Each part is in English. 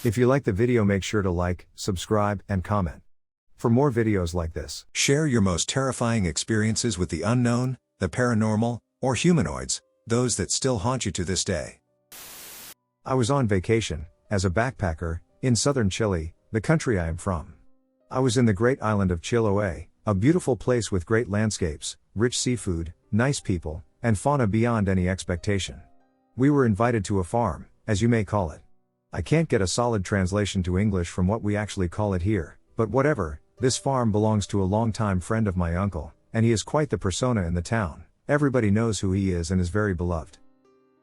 If you like the video, make sure to like, subscribe, and comment. For more videos like this, share your most terrifying experiences with the unknown, the paranormal, or humanoids, those that still haunt you to this day. I was on vacation, as a backpacker, in southern Chile, the country I am from. I was in the great island of Chiloé, a beautiful place with great landscapes, rich seafood, nice people, and fauna beyond any expectation. We were invited to a farm, as you may call it. I can't get a solid translation to English from what we actually call it here, but whatever. This farm belongs to a longtime friend of my uncle, and he is quite the persona in the town. Everybody knows who he is and is very beloved.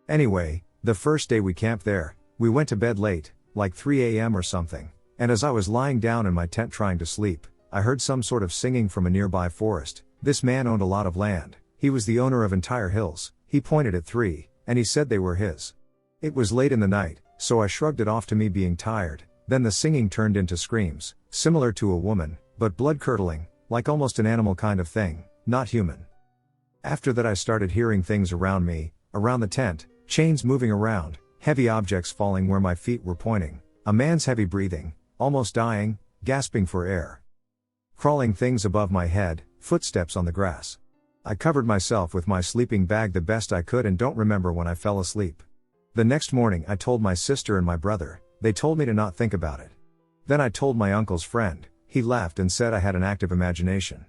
Anyway, the first day we camped there, we went to bed late, like 3 a.m. or something, and as I was lying down in my tent trying to sleep, I heard some sort of singing from a nearby forest. This man owned a lot of land, he was the owner of entire hills, he pointed at 3, and he said they were his. It was late in the night, so I shrugged it off to me being tired. Then the singing turned into screams, similar to a woman, but blood-curdling, like almost an animal kind of thing, not human. After that I started hearing things around me, around the tent, chains moving around, heavy objects falling where my feet were pointing, a man's heavy breathing, almost dying, gasping for air. Crawling things above my head, footsteps on the grass. I covered myself with my sleeping bag the best I could and don't remember when I fell asleep. The next morning I told my sister and my brother, they told me to not think about it. Then I told my uncle's friend, he laughed and said I had an active imagination.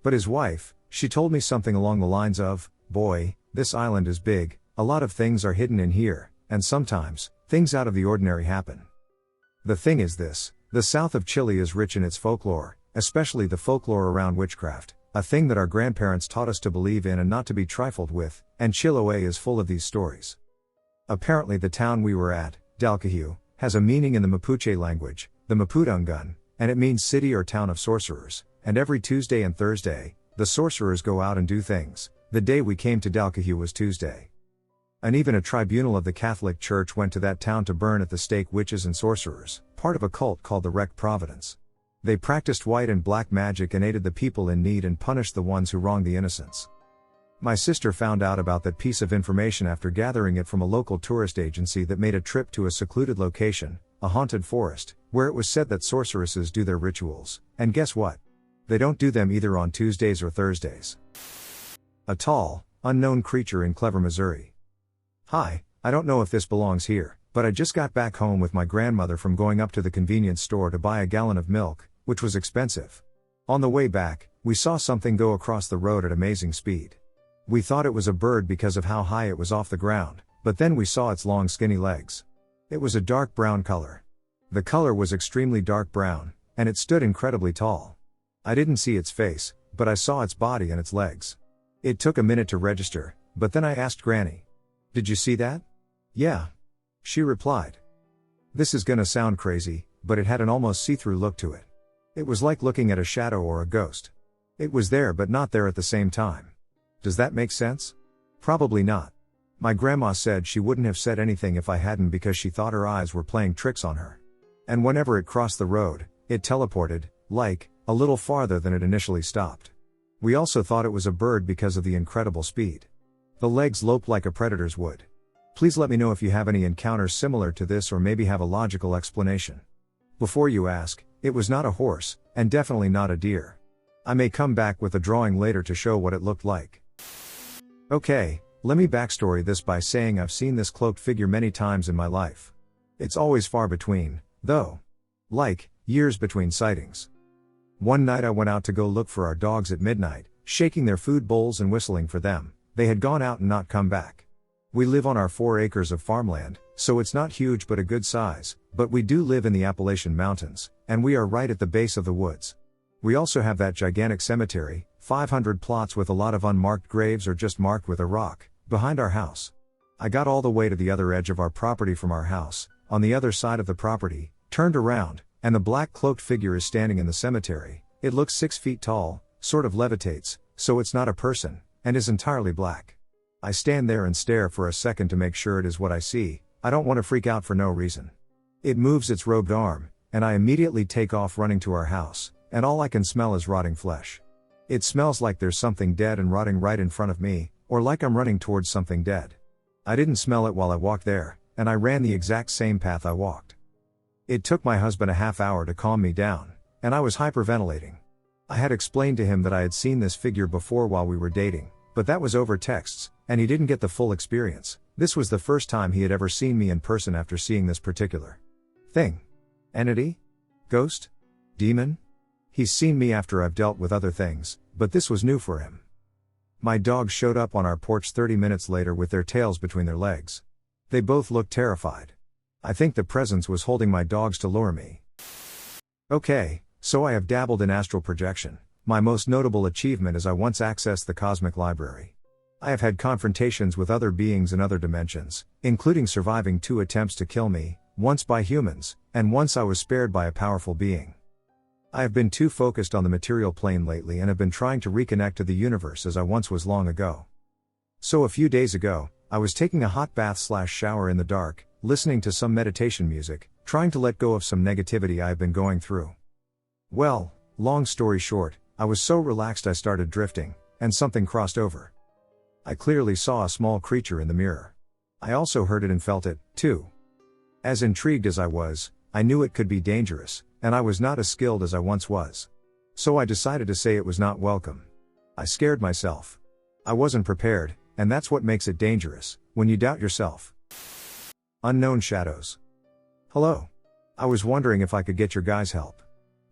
But his wife, she told me something along the lines of, boy, this island is big, a lot of things are hidden in here, and sometimes, things out of the ordinary happen. The thing is this, the south of Chile is rich in its folklore, especially the folklore around witchcraft, a thing that our grandparents taught us to believe in and not to be trifled with, and Chiloé is full of these stories. Apparently the town we were at, Dalcaju, has a meaning in the Mapuche language, the Mapudungun, and it means city or town of sorcerers, and every Tuesday and Thursday, the sorcerers go out and do things. The day we came to Dalcaju was Tuesday. And even a tribunal of the Catholic Church went to that town to burn at the stake witches and sorcerers, part of a cult called the Rec Providence. They practiced white and black magic and aided the people in need and punished the ones who wronged the innocents. My sister found out about that piece of information after gathering it from a local tourist agency that made a trip to a secluded location, a haunted forest, where it was said that sorceresses do their rituals, and guess what? They don't do them either on Tuesdays or Thursdays. A tall, unknown creature in Clever, Missouri. Hi, I don't know if this belongs here, but I just got back home with my grandmother from going up to the convenience store to buy a gallon of milk, which was expensive. On the way back, we saw something go across the road at amazing speed. We thought it was a bird because of how high it was off the ground, but then we saw its long skinny legs. It was a dark brown color. The color was extremely dark brown, and it stood incredibly tall. I didn't see its face, but I saw its body and its legs. It took a minute to register, but then I asked Granny, "Did you see that?" "Yeah," she replied. This is gonna sound crazy, but it had an almost see-through look to it. It was like looking at a shadow or a ghost. It was there but not there at the same time. Does that make sense? Probably not. My grandma said she wouldn't have said anything if I hadn't because she thought her eyes were playing tricks on her. And whenever it crossed the road, it teleported, like, a little farther than it initially stopped. We also thought it was a bird because of the incredible speed. The legs loped like a predator's would. Please let me know if you have any encounters similar to this or maybe have a logical explanation. Before you ask, it was not a horse, and definitely not a deer. I may come back with a drawing later to show what it looked like. Okay, let me backstory this by saying I've seen this cloaked figure many times in my life. It's always far between, though. Like, years between sightings. One night I went out to go look for our dogs at midnight, shaking their food bowls and whistling for them. They had gone out and not come back. We live on our 4 acres of farmland, so it's not huge but a good size, but we do live in the Appalachian Mountains, and we are right at the base of the woods. We also have that gigantic cemetery, 500 plots with a lot of unmarked graves or just marked with a rock, behind our house. I got all the way to the other edge of our property from our house, on the other side of the property, turned around, and the black cloaked figure is standing in the cemetery. It looks 6 feet tall, sort of levitates, so it's not a person, and is entirely black. I stand there and stare for a second to make sure it is what I see. I don't want to freak out for no reason. It moves its robed arm, and I immediately take off running to our house, and all I can smell is rotting flesh. It smells like there's something dead and rotting right in front of me, or like I'm running towards something dead. I didn't smell it while I walked there, and I ran the exact same path I walked. It took my husband a half hour to calm me down, and I was hyperventilating. I had explained to him that I had seen this figure before while we were dating, but that was over texts, and he didn't get the full experience. This was the first time he had ever seen me in person after seeing this particular thing. Entity? Ghost? Demon? He's seen me after I've dealt with other things, but this was new for him. My dogs showed up on our porch 30 minutes later with their tails between their legs. They both looked terrified. I think the presence was holding my dogs to lure me. Okay, so I have dabbled in astral projection. My most notable achievement is I once accessed the cosmic library. I have had confrontations with other beings in other dimensions, including surviving 2 attempts to kill me, once by humans, and once I was spared by a powerful being. I have been too focused on the material plane lately and have been trying to reconnect to the universe as I once was long ago. So a few days ago, I was taking a hot bath/shower in the dark, listening to some meditation music, trying to let go of some negativity I have been going through. Well, long story short, I was so relaxed I started drifting, and something crossed over. I clearly saw a small creature in the mirror. I also heard it and felt it, too. As intrigued as I was, I knew it could be dangerous, and I was not as skilled as I once was. So I decided to say it was not welcome. I scared myself. I wasn't prepared, and that's what makes it dangerous, when you doubt yourself. Unknown shadows. Hello. I was wondering if I could get your guys' help.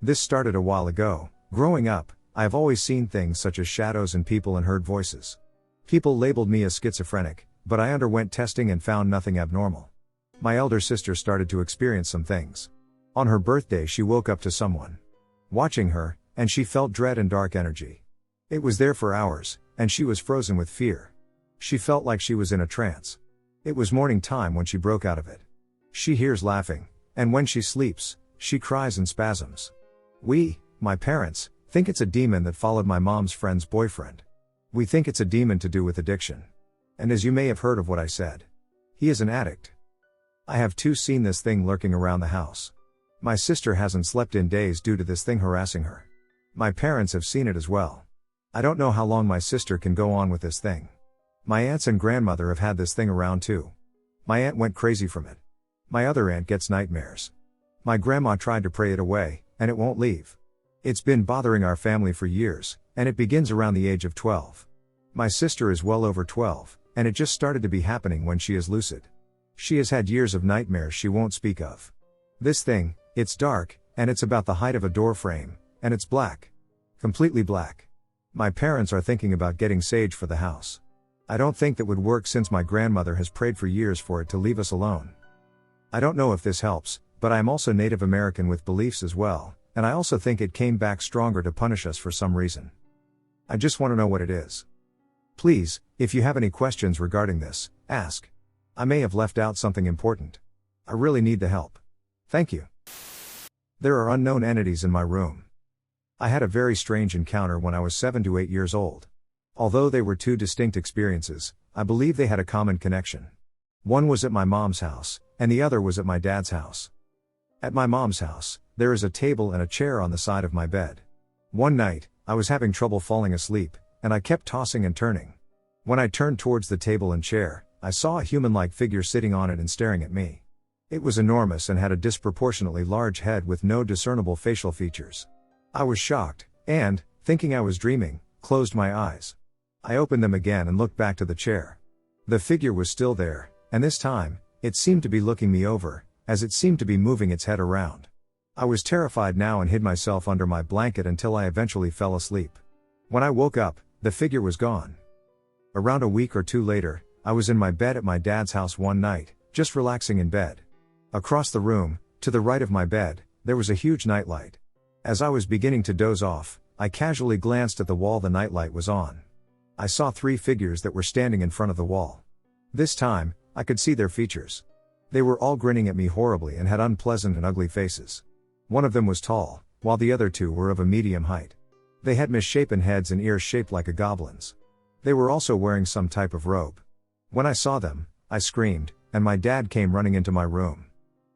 This started a while ago. Growing up, I have always seen things such as shadows and people and heard voices. People labeled me as schizophrenic, but I underwent testing and found nothing abnormal. My elder sister started to experience some things. On her birthday she woke up to someone watching her, and she felt dread and dark energy. It was there for hours, and she was frozen with fear. She felt like she was in a trance. It was morning time when she broke out of it. She hears laughing, and when she sleeps, she cries in spasms. We, my parents, think it's a demon that followed my mom's friend's boyfriend. We think it's a demon to do with addiction. And as you may have heard of what I said, he is an addict. I have too seen this thing lurking around the house. My sister hasn't slept in days due to this thing harassing her. My parents have seen it as well. I don't know how long my sister can go on with this thing. My aunts and grandmother have had this thing around too. My aunt went crazy from it. My other aunt gets nightmares. My grandma tried to pray it away, and it won't leave. It's been bothering our family for years, and it begins around the age of 12. My sister is well over 12, and it just started to be happening when she is lucid. She has had years of nightmares she won't speak of. This thing, it's dark, and it's about the height of a door frame, and it's black. Completely black. My parents are thinking about getting sage for the house. I don't think that would work since my grandmother has prayed for years for it to leave us alone. I don't know if this helps, but I am also Native American with beliefs as well, and I also think it came back stronger to punish us for some reason. I just want to know what it is. Please, if you have any questions regarding this, ask. I may have left out something important. I really need the help. Thank you. There are unknown entities in my room. I had a very strange encounter when I was 7 to 8 years old. Although they were 2 distinct experiences, I believe they had a common connection. One was at my mom's house, and the other was at my dad's house. At my mom's house, there is a table and a chair on the side of my bed. One night, I was having trouble falling asleep, and I kept tossing and turning. When I turned towards the table and chair, I saw a human-like figure sitting on it and staring at me. It was enormous and had a disproportionately large head with no discernible facial features. I was shocked, and, thinking I was dreaming, closed my eyes. I opened them again and looked back to the chair. The figure was still there, and this time, it seemed to be looking me over, as it seemed to be moving its head around. I was terrified now and hid myself under my blanket until I eventually fell asleep. When I woke up, the figure was gone. Around a week or 2 later, I was in my bed at my dad's house one night, just relaxing in bed. Across the room, to the right of my bed, there was a huge nightlight. As I was beginning to doze off, I casually glanced at the wall the nightlight was on. I saw 3 figures that were standing in front of the wall. This time, I could see their features. They were all grinning at me horribly and had unpleasant and ugly faces. One of them was tall, while the other 2 were of a medium height. They had misshapen heads and ears shaped like a goblin's. They were also wearing some type of robe. When I saw them, I screamed, and my dad came running into my room.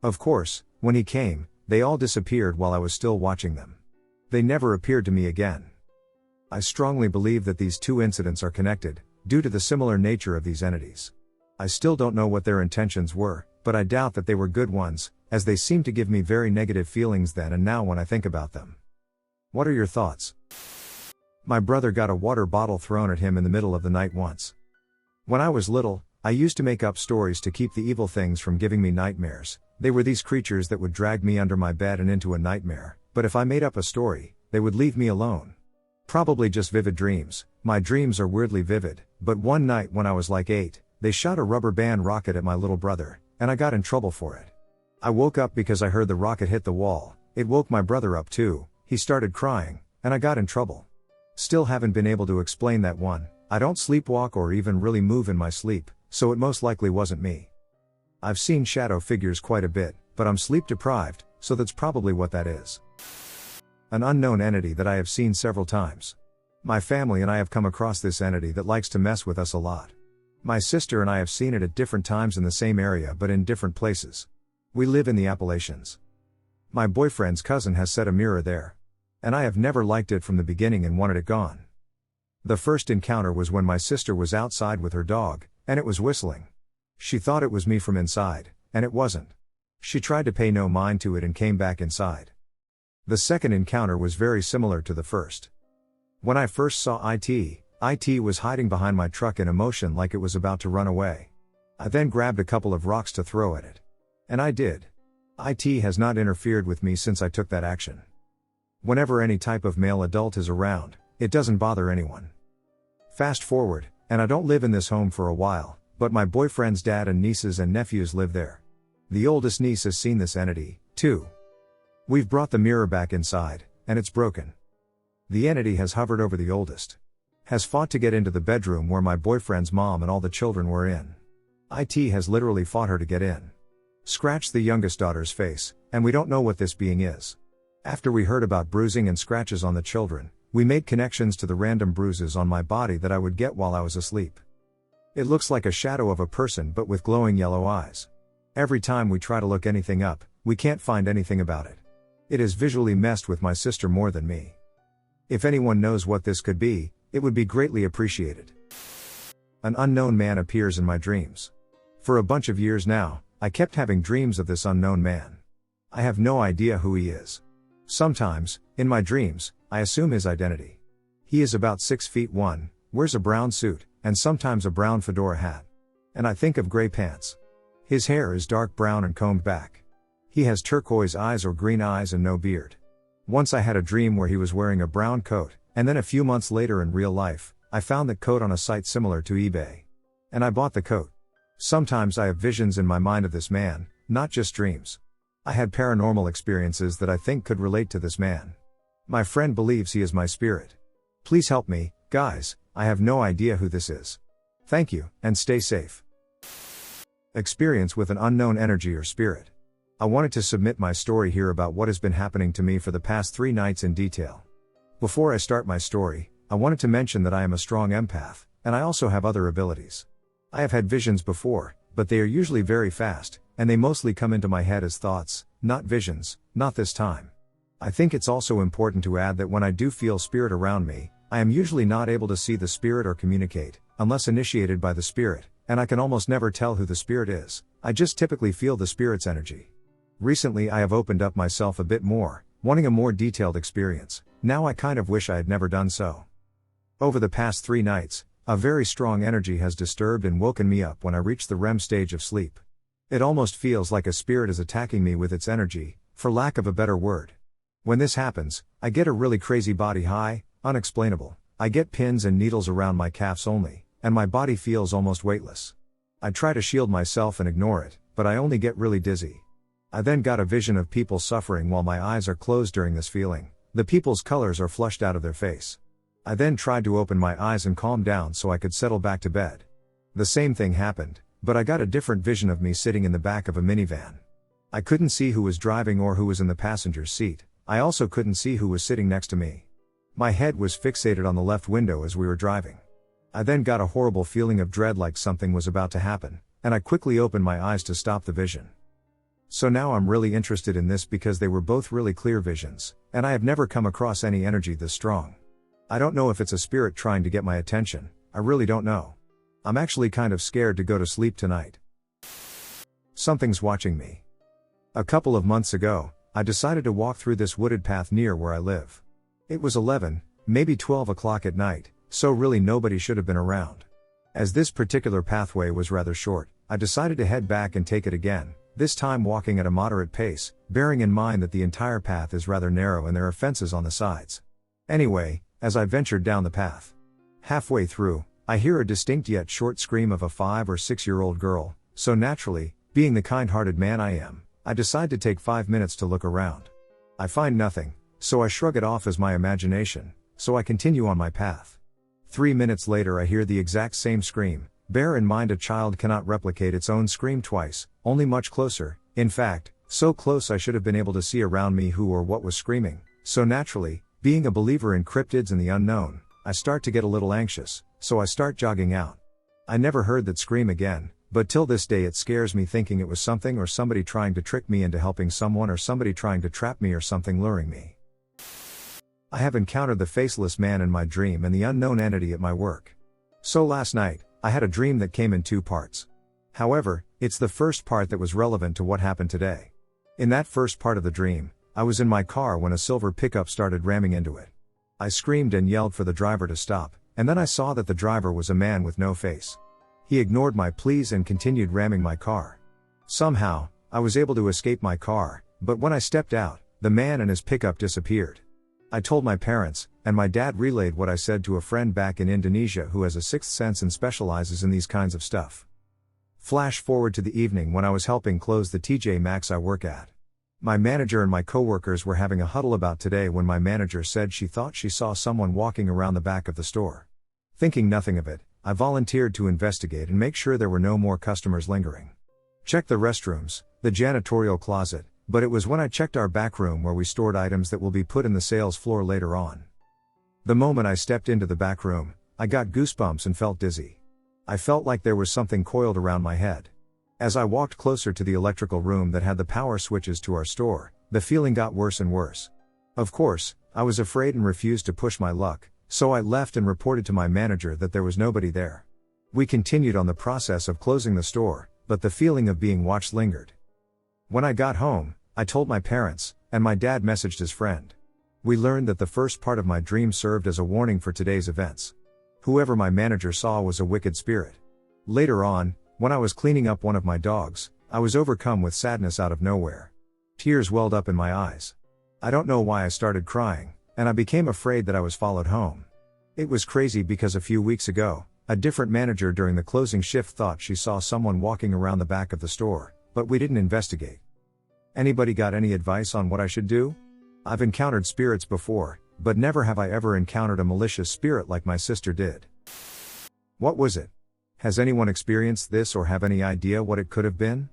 Of course, when he came, they all disappeared while I was still watching them. They never appeared to me again. I strongly believe that these 2 incidents are connected, due to the similar nature of these entities. I still don't know what their intentions were, but I doubt that they were good ones, as they seem to give me very negative feelings then and now when I think about them. What are your thoughts? My brother got a water bottle thrown at him in the middle of the night once. When I was little, I used to make up stories to keep the evil things from giving me nightmares. They were these creatures that would drag me under my bed and into a nightmare, but if I made up a story, they would leave me alone. Probably just vivid dreams. My dreams are weirdly vivid, but one night when I was like 8, they shot a rubber band rocket at my little brother, and I got in trouble for it. I woke up because I heard the rocket hit the wall. It woke my brother up too. He started crying, and I got in trouble. Still haven't been able to explain that one. I don't sleepwalk or even really move in my sleep, so it most likely wasn't me. I've seen shadow figures quite a bit, but I'm sleep deprived, so that's probably what that is. An unknown entity that I have seen several times. My family and I have come across this entity that likes to mess with us a lot. My sister and I have seen it at different times in the same area but in different places. We live in the Appalachians. My boyfriend's cousin has set a mirror there. And I have never liked it from the beginning and wanted it gone. The first encounter was when my sister was outside with her dog, and it was whistling. She thought it was me from inside, and it wasn't. She tried to pay no mind to it and came back inside. The second encounter was very similar to the first. When I first saw it was hiding behind my truck in a motion like it was about to run away. I then grabbed a couple of rocks to throw at it. And I did. It has not interfered with me since I took that action. Whenever any type of male adult is around, it doesn't bother anyone. Fast forward, and I don't live in this home for a while, but my boyfriend's dad and nieces and nephews live there. The oldest niece has seen this entity, too. We've brought the mirror back inside, and it's broken. The entity has hovered over the oldest. Has fought to get into the bedroom where my boyfriend's mom and all the children were in. It has literally fought her to get in. Scratched the youngest daughter's face, and we don't know what this being is. After we heard about bruising and scratches on the children, we made connections to the random bruises on my body that I would get while I was asleep. It looks like a shadow of a person but with glowing yellow eyes. Every time we try to look anything up, we can't find anything about it. It has visually messed with my sister more than me. If anyone knows what this could be, it would be greatly appreciated. An unknown man appears in my dreams. For a bunch of years now, I kept having dreams of this unknown man. I have no idea who he is. Sometimes, in my dreams, I assume his identity. He is about 6'1", wears a brown suit, and sometimes a brown fedora hat. And I think of gray pants. His hair is dark brown and combed back. He has turquoise eyes or green eyes and no beard. Once I had a dream where he was wearing a brown coat, and then a few months later in real life, I found that coat on a site similar to eBay. And I bought the coat. Sometimes I have visions in my mind of this man, not just dreams. I had paranormal experiences that I think could relate to this man. My friend believes he is my spirit. Please help me, guys, I have no idea who this is. Thank you, and stay safe. Experience with an unknown energy or spirit. I wanted to submit my story here about what has been happening to me for the past 3 nights in detail. Before I start my story, I wanted to mention that I am a strong empath, and I also have other abilities. I have had visions before, but they are usually very fast, and they mostly come into my head as thoughts, not visions, not this time. I think it's also important to add that when I do feel spirit around me, I am usually not able to see the spirit or communicate, unless initiated by the spirit, and I can almost never tell who the spirit is. I just typically feel the spirit's energy. Recently I have opened up myself a bit more, wanting a more detailed experience. Now I kind of wish I had never done so. Over the past 3 nights, a very strong energy has disturbed and woken me up when I reach the REM stage of sleep. It almost feels like a spirit is attacking me with its energy, for lack of a better word. When this happens, I get a really crazy body high, unexplainable. I get pins and needles around my calves only, and my body feels almost weightless. I try to shield myself and ignore it, but I only get really dizzy. I then got a vision of people suffering while my eyes are closed during this feeling. The people's colors are flushed out of their face. I then tried to open my eyes and calm down so I could settle back to bed. The same thing happened, but I got a different vision of me sitting in the back of a minivan. I couldn't see who was driving or who was in the passenger's seat. I also couldn't see who was sitting next to me. My head was fixated on the left window as we were driving. I then got a horrible feeling of dread like something was about to happen, and I quickly opened my eyes to stop the vision. So now I'm really interested in this because they were both really clear visions, and I have never come across any energy this strong. I don't know if it's a spirit trying to get my attention, I really don't know. I'm actually kind of scared to go to sleep tonight. Something's watching me. A couple of months ago, I decided to walk through this wooded path near where I live. It was 11, maybe 12 o'clock at night, so really nobody should have been around. As this particular pathway was rather short, I decided to head back and take it again, this time walking at a moderate pace, bearing in mind that the entire path is rather narrow and there are fences on the sides. Anyway, as I ventured down the path, halfway through, I hear a distinct yet short scream of a 5 or 6-year-old girl, so naturally, being the kind-hearted man I am, I decide to take 5 minutes to look around. I find nothing, so I shrug it off as my imagination, so I continue on my path. 3 minutes later I hear the exact same scream. Bear in mind a child cannot replicate its own scream twice, only much closer, in fact, so close I should have been able to see around me who or what was screaming, so naturally, being a believer in cryptids and the unknown, I start to get a little anxious, so I start jogging out. I never heard that scream again, but till this day it scares me thinking it was something or somebody trying to trick me into helping someone or somebody trying to trap me or something luring me. I have encountered the faceless man in my dream and the unknown entity at my work. So last night, I had a dream that came in 2 parts. However, it's the first part that was relevant to what happened today. In that first part of the dream, I was in my car when a silver pickup started ramming into it. I screamed and yelled for the driver to stop, and then I saw that the driver was a man with no face. He ignored my pleas and continued ramming my car. Somehow, I was able to escape my car, but when I stepped out, the man and his pickup disappeared. I told my parents, and my dad relayed what I said to a friend back in Indonesia who has a sixth sense and specializes in these kinds of stuff. Flash forward to the evening when I was helping close the TJ Maxx I work at. My manager and my coworkers were having a huddle about today when my manager said she thought she saw someone walking around the back of the store. Thinking nothing of it, I volunteered to investigate and make sure there were no more customers lingering. Checked the restrooms, the janitorial closet, but it was when I checked our back room where we stored items that will be put in the sales floor later on. The moment I stepped into the back room, I got goosebumps and felt dizzy. I felt like there was something coiled around my head. As I walked closer to the electrical room that had the power switches to our store, the feeling got worse and worse. Of course, I was afraid and refused to push my luck, so I left and reported to my manager that there was nobody there. We continued on the process of closing the store, but the feeling of being watched lingered. When I got home, I told my parents, and my dad messaged his friend. We learned that the first part of my dream served as a warning for today's events. Whoever my manager saw was a wicked spirit. Later on, when I was cleaning up one of my dogs, I was overcome with sadness out of nowhere. Tears welled up in my eyes. I don't know why I started crying, and I became afraid that I was followed home. It was crazy because a few weeks ago, a different manager during the closing shift thought she saw someone walking around the back of the store, but we didn't investigate. Anybody got any advice on what I should do? I've encountered spirits before, but never have I ever encountered a malicious spirit like my sister did. What was it? Has anyone experienced this or have any idea what it could have been?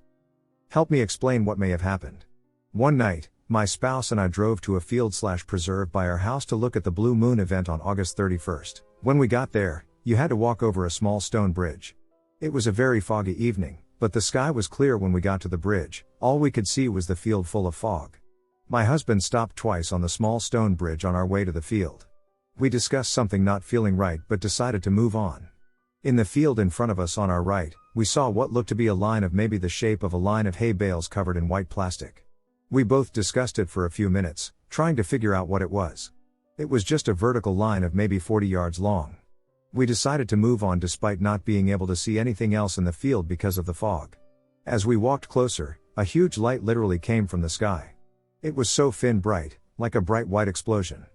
Help me explain what may have happened. One night, my spouse and I drove to a field/preserve by our house to look at the Blue Moon event on August 31st. When we got there, you had to walk over a small stone bridge. It was a very foggy evening, but the sky was clear when we got to the bridge. All we could see was the field full of fog. My husband stopped twice on the small stone bridge on our way to the field. We discussed something not feeling right but decided to move on. In the field in front of us on our right, we saw what looked to be a line of maybe the shape of a line of hay bales covered in white plastic. We both discussed it for a few minutes, trying to figure out what it was. It was just a vertical line of maybe 40 yards long. We decided to move on despite not being able to see anything else in the field because of the fog. As we walked closer, a huge light literally came from the sky. It was so thin bright, like a bright white explosion.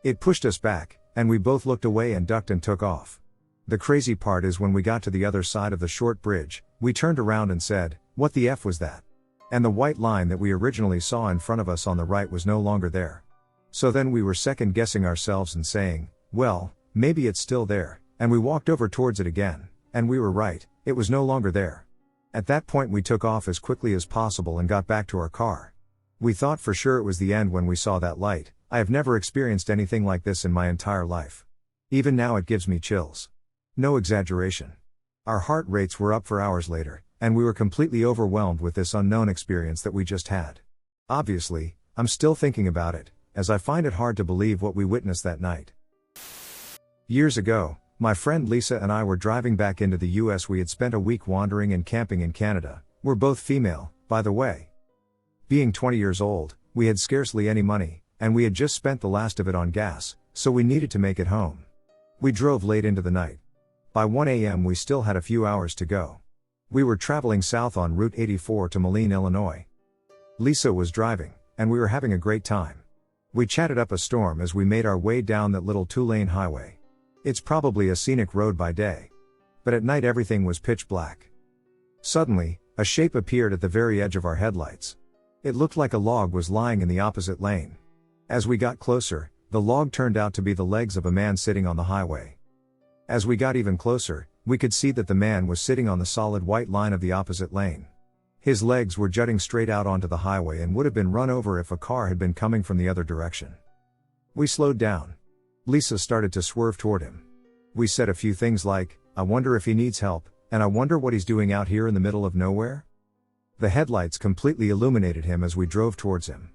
It pushed us back, and we both looked away and ducked and took off. The crazy part is when we got to the other side of the short bridge, we turned around and said, "What the F was that?" And the white line that we originally saw in front of us on the right was no longer there. So then we were second guessing ourselves and saying, well, maybe it's still there, and we walked over towards it again, and we were right, it was no longer there. At that point we took off as quickly as possible and got back to our car. We thought for sure it was the end when we saw that light. I have never experienced anything like this in my entire life. Even now it gives me chills. No exaggeration. Our heart rates were up for hours later, and we were completely overwhelmed with this unknown experience that we just had. Obviously, I'm still thinking about it, as I find it hard to believe what we witnessed that night. Years ago, my friend Lisa and I were driving back into the US. We had spent a week wandering and camping in Canada. We're both female, by the way. Being 20 years old, we had scarcely any money, and we had just spent the last of it on gas, so we needed to make it home. We drove late into the night. By 1 a.m. we still had a few hours to go. We were traveling south on Route 84 to Moline, Illinois. Lisa was driving, and we were having a great time. We chatted up a storm as we made our way down that little 2-lane highway. It's probably a scenic road by day. But at night everything was pitch black. Suddenly, a shape appeared at the very edge of our headlights. It looked like a log was lying in the opposite lane. As we got closer, the log turned out to be the legs of a man sitting on the highway. As we got even closer, we could see that the man was sitting on the solid white line of the opposite lane. His legs were jutting straight out onto the highway and would have been run over if a car had been coming from the other direction. We slowed down. Lisa started to swerve toward him. We said a few things like, "I wonder if he needs help, and I wonder what he's doing out here in the middle of nowhere?" The headlights completely illuminated him as we drove towards him.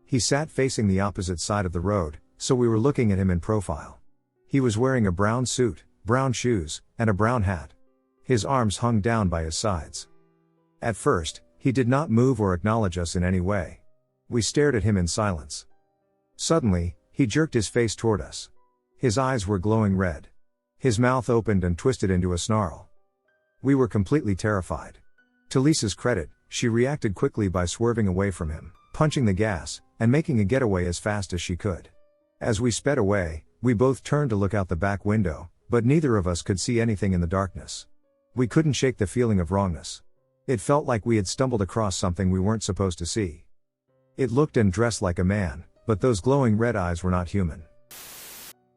He sat facing the opposite side of the road, so we were looking at him in profile. He was wearing a brown suit, brown shoes, and a brown hat. His arms hung down by his sides. At first, he did not move or acknowledge us in any way. We stared at him in silence. Suddenly, he jerked his face toward us. His eyes were glowing red. His mouth opened and twisted into a snarl. We were completely terrified. To Lisa's credit, she reacted quickly by swerving away from him, punching the gas, and making a getaway as fast as she could. As we sped away, we both turned to look out the back window, but neither of us could see anything in the darkness. We couldn't shake the feeling of wrongness. It felt like we had stumbled across something we weren't supposed to see. It looked and dressed like a man, but those glowing red eyes were not human.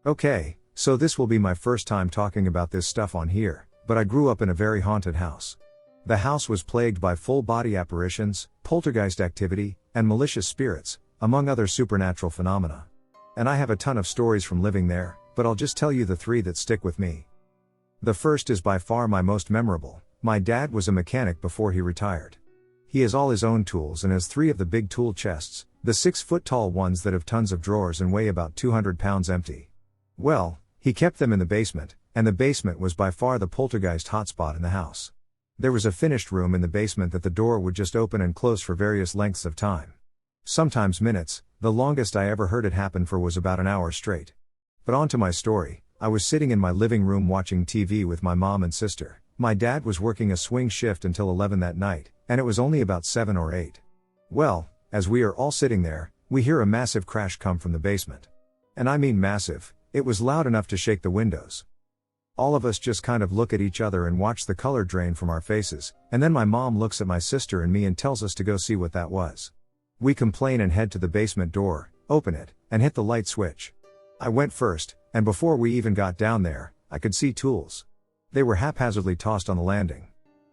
Okay, so this will be my first time talking about this stuff on here, but I grew up in a very haunted house. The house was plagued by full-body apparitions, poltergeist activity, and malicious spirits, among other supernatural phenomena. And I have a ton of stories from living there, but I'll just tell you the 3 that stick with me. The first is by far my most memorable. My dad was a mechanic before he retired. He has all his own tools and has 3 of the big tool chests, the 6-foot-tall ones that have tons of drawers and weigh about 200 pounds empty. Well, he kept them in the basement, and the basement was by far the poltergeist hotspot in the house. There was a finished room in the basement that the door would just open and close for various lengths of time. Sometimes minutes, the longest I ever heard it happen for was about an hour straight. But on to my story. I was sitting in my living room watching TV with my mom and sister. My dad was working a swing shift until 11 that night, and it was only about 7 or 8. Well, as we are all sitting there, we hear a massive crash come from the basement. And I mean massive, it was loud enough to shake the windows. All of us just kind of look at each other and watch the color drain from our faces, and then my mom looks at my sister and me and tells us to go see what that was. We complain and head to the basement door, open it, and hit the light switch. I went first, and before we even got down there, I could see tools. They were haphazardly tossed on the landing.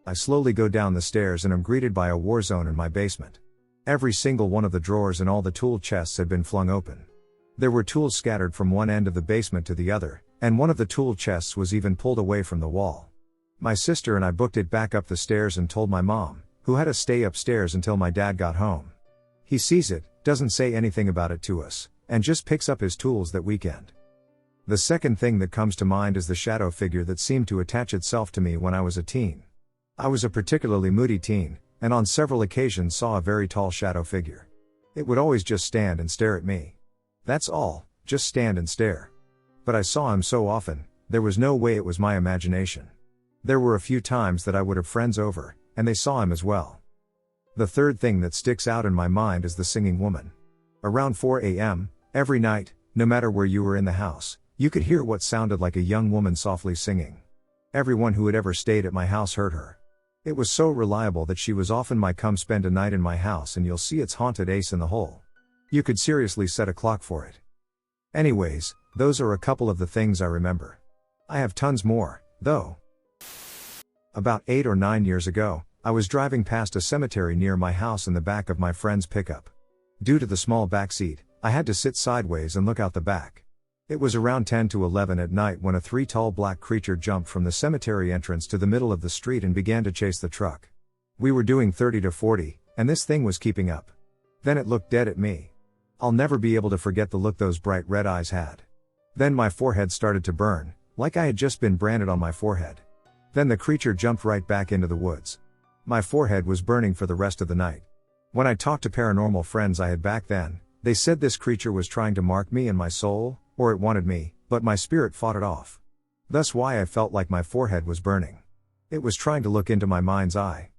I slowly go down the stairs and am greeted by a war zone in my basement. Every single one of the drawers and all the tool chests had been flung open. There were tools scattered from one end of the basement to the other, and one of the tool chests was even pulled away from the wall. My sister and I booked it back up the stairs and told my mom, who had to stay upstairs until my dad got home. He sees it, doesn't say anything about it to us, and just picks up his tools that weekend. The second thing that comes to mind is the shadow figure that seemed to attach itself to me when I was a teen. I was a particularly moody teen, and on several occasions saw a very tall shadow figure. It would always just stand and stare at me. That's all, just stand and stare. But I saw him so often, there was no way it was my imagination. There were a few times that I would have friends over, and they saw him as well. The third thing that sticks out in my mind is the singing woman. Around 4 a.m., every night, no matter where you were in the house, you could hear what sounded like a young woman softly singing. Everyone who had ever stayed at my house heard her. It was so reliable that she was often my come spend a night in my house and you'll see it's haunted ace in the hole. You could seriously set a clock for it. Anyways, those are a couple of the things I remember. I have tons more, though. About 8 or 9 years ago, I was driving past a cemetery near my house in the back of my friend's pickup. Due to the small back seat, I had to sit sideways and look out the back. It was around 10 to 11 at night when a 3-tall black creature jumped from the cemetery entrance to the middle of the street and began to chase the truck. We were doing 30 to 40, and this thing was keeping up. Then it looked dead at me. I'll never be able to forget the look those bright red eyes had. Then my forehead started to burn, like I had just been branded on my forehead. Then the creature jumped right back into the woods. My forehead was burning for the rest of the night. When I talked to paranormal friends I had back then, they said this creature was trying to mark me and my soul, or it wanted me, but my spirit fought it off. Thus why I felt like my forehead was burning. It was trying to look into my mind's eye.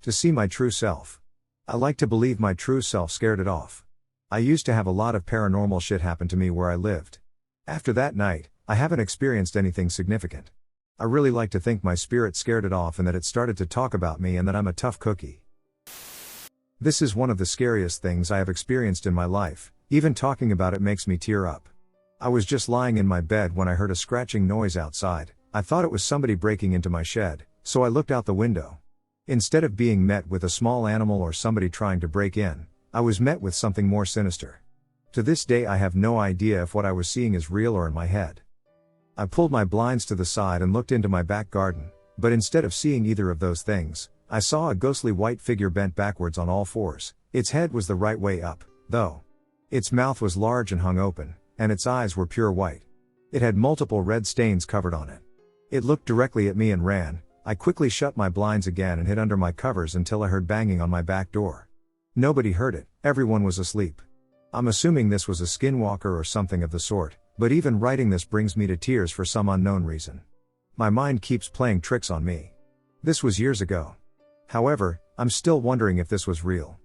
To see my true self. I like to believe my true self scared it off. I used to have a lot of paranormal shit happen to me where I lived. After that night, I haven't experienced anything significant. I really like to think my spirit scared it off and that it started to talk about me and that I'm a tough cookie. This is one of the scariest things I have experienced in my life. Even talking about it makes me tear up. I was just lying in my bed when I heard a scratching noise outside. I thought it was somebody breaking into my shed, so I looked out the window. Instead of being met with a small animal or somebody trying to break in, I was met with something more sinister. To this day I have no idea if what I was seeing is real or in my head. I pulled my blinds to the side and looked into my back garden, but instead of seeing either of those things, I saw a ghostly white figure bent backwards on all fours. Its head was the right way up, though. Its mouth was large and hung open, and its eyes were pure white. It had multiple red stains covered on it. It looked directly at me and ran. I quickly shut my blinds again and hid under my covers until I heard banging on my back door. Nobody heard it, everyone was asleep. I'm assuming this was a skinwalker or something of the sort, but even writing this brings me to tears for some unknown reason. My mind keeps playing tricks on me. This was years ago. However, I'm still wondering if this was real.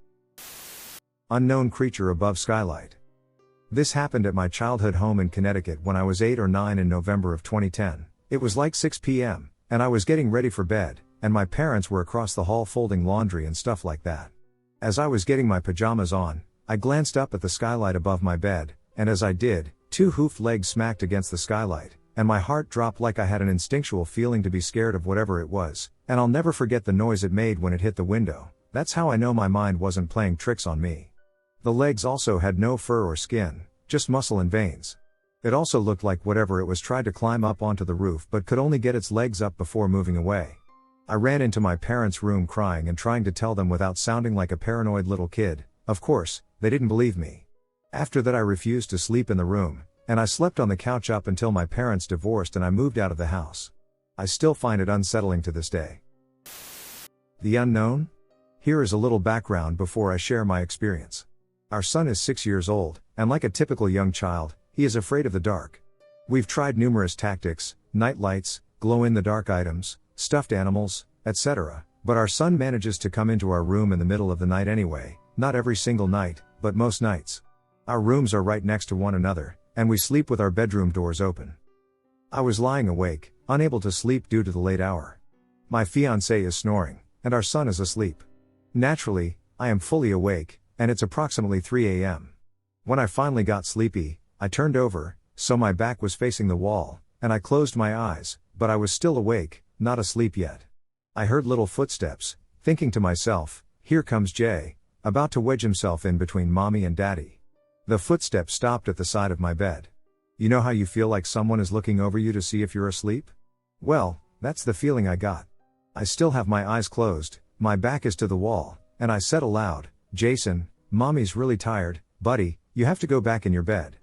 Unknown creature above Skylight. This happened at my childhood home in Connecticut when I was 8 or 9 in November of 2010. It was like 6 p.m. and I was getting ready for bed, and my parents were across the hall folding laundry and stuff like that. As I was getting my pajamas on, I glanced up at the skylight above my bed, and as I did, 2 hoofed legs smacked against the skylight, and my heart dropped like I had an instinctual feeling to be scared of whatever it was, and I'll never forget the noise it made when it hit the window. That's how I know my mind wasn't playing tricks on me. The legs also had no fur or skin, just muscle and veins. It also looked like whatever it was tried to climb up onto the roof but could only get its legs up before moving away. I ran into my parents' room crying and trying to tell them without sounding like a paranoid little kid. Of course, they didn't believe me. After that I refused to sleep in the room, and I slept on the couch up until my parents divorced and I moved out of the house. I still find it unsettling to this day. The unknown? Here is a little background before I share my experience. Our son is 6 years old, and like a typical young child, he is afraid of the dark. We've tried numerous tactics, night lights, glow-in-the-dark items, stuffed animals, etc., but our son manages to come into our room in the middle of the night anyway, not every single night, but most nights. Our rooms are right next to one another, and we sleep with our bedroom doors open. I was lying awake, unable to sleep due to the late hour. My fiancée is snoring, and our son is asleep. Naturally, I am fully awake, and it's approximately 3 a.m. When I finally got sleepy, I turned over, so my back was facing the wall, and I closed my eyes, but I was still awake, not asleep yet. I heard little footsteps, thinking to myself, here comes Jay, about to wedge himself in between mommy and daddy. The footsteps stopped at the side of my bed. You know how you feel like someone is looking over you to see if you're asleep? Well, that's the feeling I got. I still have my eyes closed, my back is to the wall, and I said aloud, Jason, mommy's really tired, buddy, you have to go back in your bed.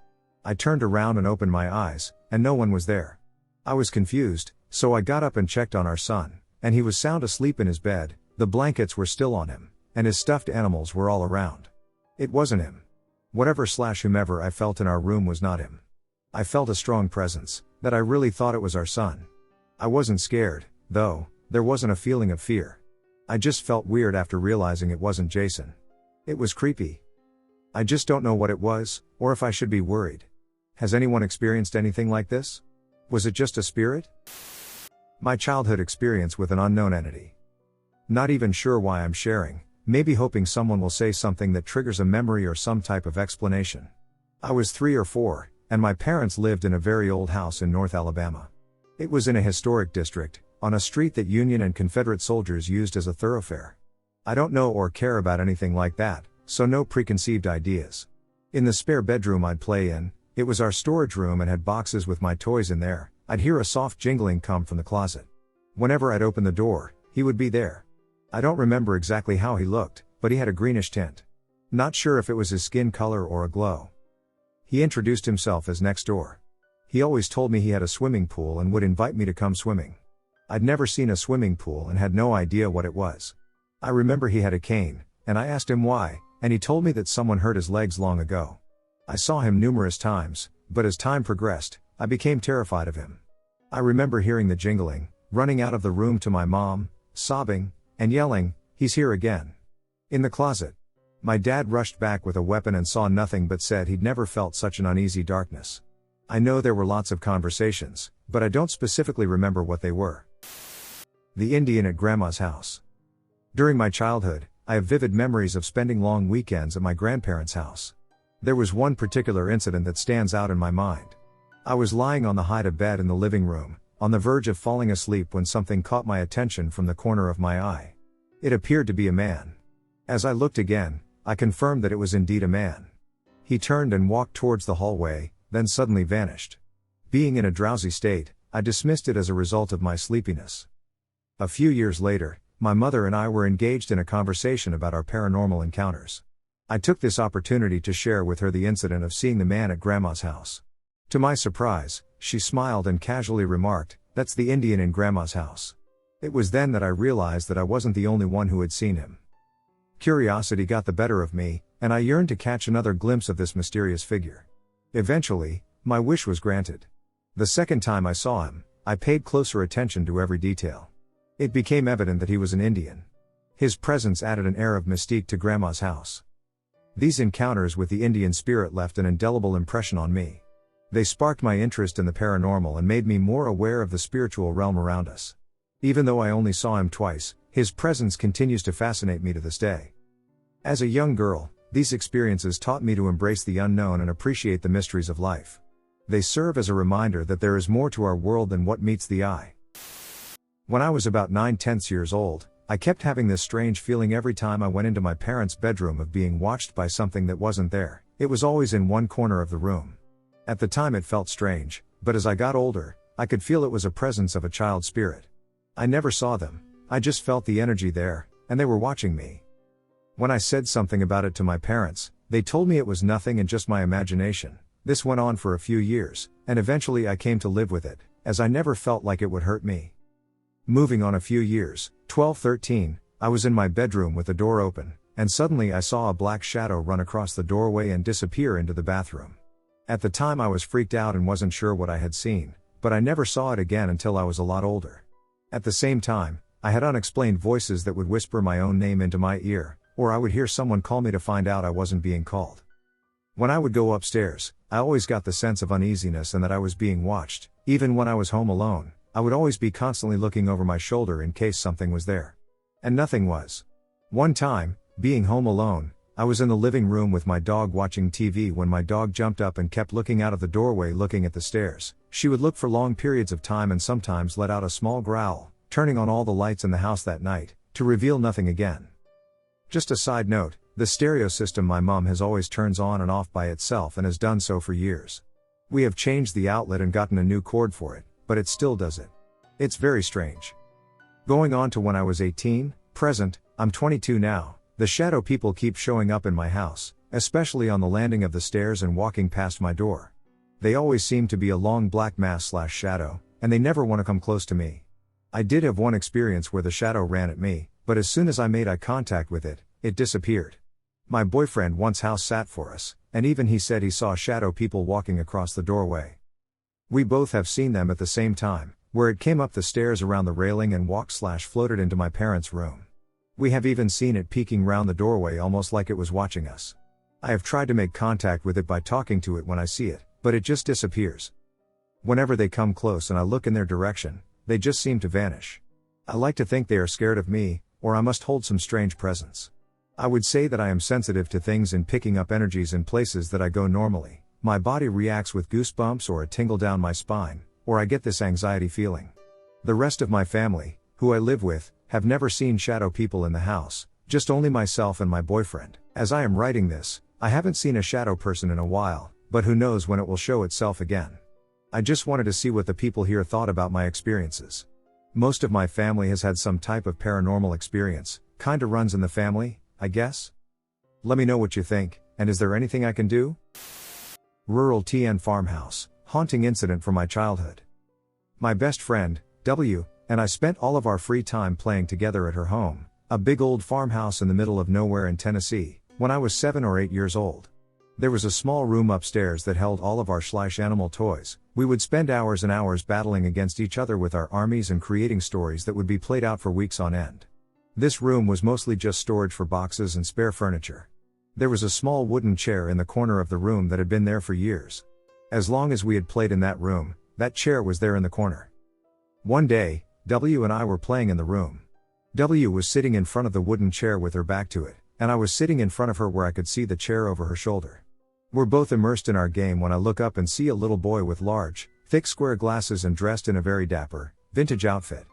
I turned around and opened my eyes, and no one was there. I was confused, so I got up and checked on our son, and he was sound asleep in his bed. The blankets were still on him, and his stuffed animals were all around. It wasn't him. Whomever I felt in our room was not him. I felt a strong presence, that I really thought it was our son. I wasn't scared, though, there wasn't a feeling of fear. I just felt weird after realizing it wasn't Jason. It was creepy. I just don't know what it was, or if I should be worried. Has anyone experienced anything like this? Was it just a spirit? My childhood experience with an unknown entity. Not even sure why I'm sharing, maybe hoping someone will say something that triggers a memory or some type of explanation. I was 3 or 4, and my parents lived in a very old house in North Alabama. It was in a historic district, on a street that Union and Confederate soldiers used as a thoroughfare. I don't know or care about anything like that, so no preconceived ideas. In the spare bedroom I'd play in, it was our storage room and had boxes with my toys in there. I'd hear a soft jingling come from the closet. Whenever I'd open the door, he would be there. I don't remember exactly how he looked, but he had a greenish tint. Not sure if it was his skin color or a glow. He introduced himself as next door. He always told me he had a swimming pool and would invite me to come swimming. I'd never seen a swimming pool and had no idea what it was. I remember he had a cane, and I asked him why, and he told me that someone hurt his legs long ago. I saw him numerous times, but as time progressed, I became terrified of him. I remember hearing the jingling, running out of the room to my mom, sobbing, and yelling, "He's here again." In the closet. My dad rushed back with a weapon and saw nothing but said he'd never felt such an uneasy darkness. I know there were lots of conversations, but I don't specifically remember what they were. The Indian at Grandma's house. During my childhood, I have vivid memories of spending long weekends at my grandparents' house. There was one particular incident that stands out in my mind. I was lying on the hide-a bed in the living room, on the verge of falling asleep when something caught my attention from the corner of my eye. It appeared to be a man. As I looked again, I confirmed that it was indeed a man. He turned and walked towards the hallway, then suddenly vanished. Being in a drowsy state, I dismissed it as a result of my sleepiness. A few years later, my mother and I were engaged in a conversation about our paranormal encounters. I took this opportunity to share with her the incident of seeing the man at Grandma's house. To my surprise, she smiled and casually remarked, "That's the Indian in Grandma's house." It was then that I realized that I wasn't the only one who had seen him. Curiosity got the better of me, and I yearned to catch another glimpse of this mysterious figure. Eventually, my wish was granted. The second time I saw him, I paid closer attention to every detail. It became evident that he was an Indian. His presence added an air of mystique to Grandma's house. These encounters with the Indian spirit left an indelible impression on me. They sparked my interest in the paranormal and made me more aware of the spiritual realm around us. Even though I only saw him twice, his presence continues to fascinate me to this day. As a young girl, these experiences taught me to embrace the unknown and appreciate the mysteries of life. They serve as a reminder that there is more to our world than what meets the eye. When I was about 9/10 years old, I kept having this strange feeling every time I went into my parents' bedroom of being watched by something that wasn't there. It was always in one corner of the room. At the time it felt strange, but as I got older, I could feel it was a presence of a child spirit. I never saw them, I just felt the energy there, and they were watching me. When I said something about it to my parents, they told me it was nothing and just my imagination. This went on for a few years, and eventually I came to live with it, as I never felt like it would hurt me. Moving on a few years, 12-13, I was in my bedroom with the door open, and suddenly I saw a black shadow run across the doorway and disappear into the bathroom. At the time I was freaked out and wasn't sure what I had seen, but I never saw it again until I was a lot older. At the same time, I had unexplained voices that would whisper my own name into my ear, or I would hear someone call me to find out I wasn't being called. When I would go upstairs, I always got the sense of uneasiness and that I was being watched. Even when I was home alone, I would always be constantly looking over my shoulder in case something was there. And nothing was. One time, being home alone, I was in the living room with my dog watching TV when my dog jumped up and kept looking out of the doorway looking at the stairs. She would look for long periods of time and sometimes let out a small growl, turning on all the lights in the house that night, to reveal nothing again. Just a side note, the stereo system my mom has always turns on and off by itself and has done so for years. We have changed the outlet and gotten a new cord for it, but it still does it. It's very strange. Going on to when I was 18, present, I'm 22 now, the shadow people keep showing up in my house, especially on the landing of the stairs and walking past my door. They always seem to be a long black mass/shadow, and they never want to come close to me. I did have one experience where the shadow ran at me, but as soon as I made eye contact with it, it disappeared. My boyfriend once house sat for us, and even he said he saw shadow people walking across the doorway. We both have seen them at the same time, where it came up the stairs around the railing and walked/floated into my parents' room. We have even seen it peeking round the doorway almost like it was watching us. I have tried to make contact with it by talking to it when I see it, but it just disappears. Whenever they come close and I look in their direction, they just seem to vanish. I like to think they are scared of me, or I must hold some strange presence. I would say that I am sensitive to things and picking up energies in places that I go normally. My body reacts with goosebumps or a tingle down my spine, or I get this anxiety feeling. The rest of my family, who I live with, have never seen shadow people in the house, just only myself and my boyfriend. As I am writing this, I haven't seen a shadow person in a while, but who knows when it will show itself again. I just wanted to see what the people here thought about my experiences. Most of my family has had some type of paranormal experience, kinda runs in the family, I guess? Let me know what you think, and is there anything I can do? Rural TN Farmhouse, haunting incident from my childhood. My best friend, W, and I spent all of our free time playing together at her home, A big old farmhouse in the middle of nowhere in Tennessee, when I was 7 or 8 years old. There was a small room upstairs that held all of our animal toys. We would spend hours and hours battling against each other with our armies and creating stories that would be played out for weeks on end. This room was mostly just storage for boxes and spare furniture. There was a small wooden chair in the corner of the room that had been there for years. As long as we had played in that room, that chair was there in the corner. One day, W and I were playing in the room. W was sitting in front of the wooden chair with her back to it, and I was sitting in front of her where I could see the chair over her shoulder. We're both immersed in our game when I look up and see a little boy with large, thick square glasses and dressed in a very dapper, vintage outfit.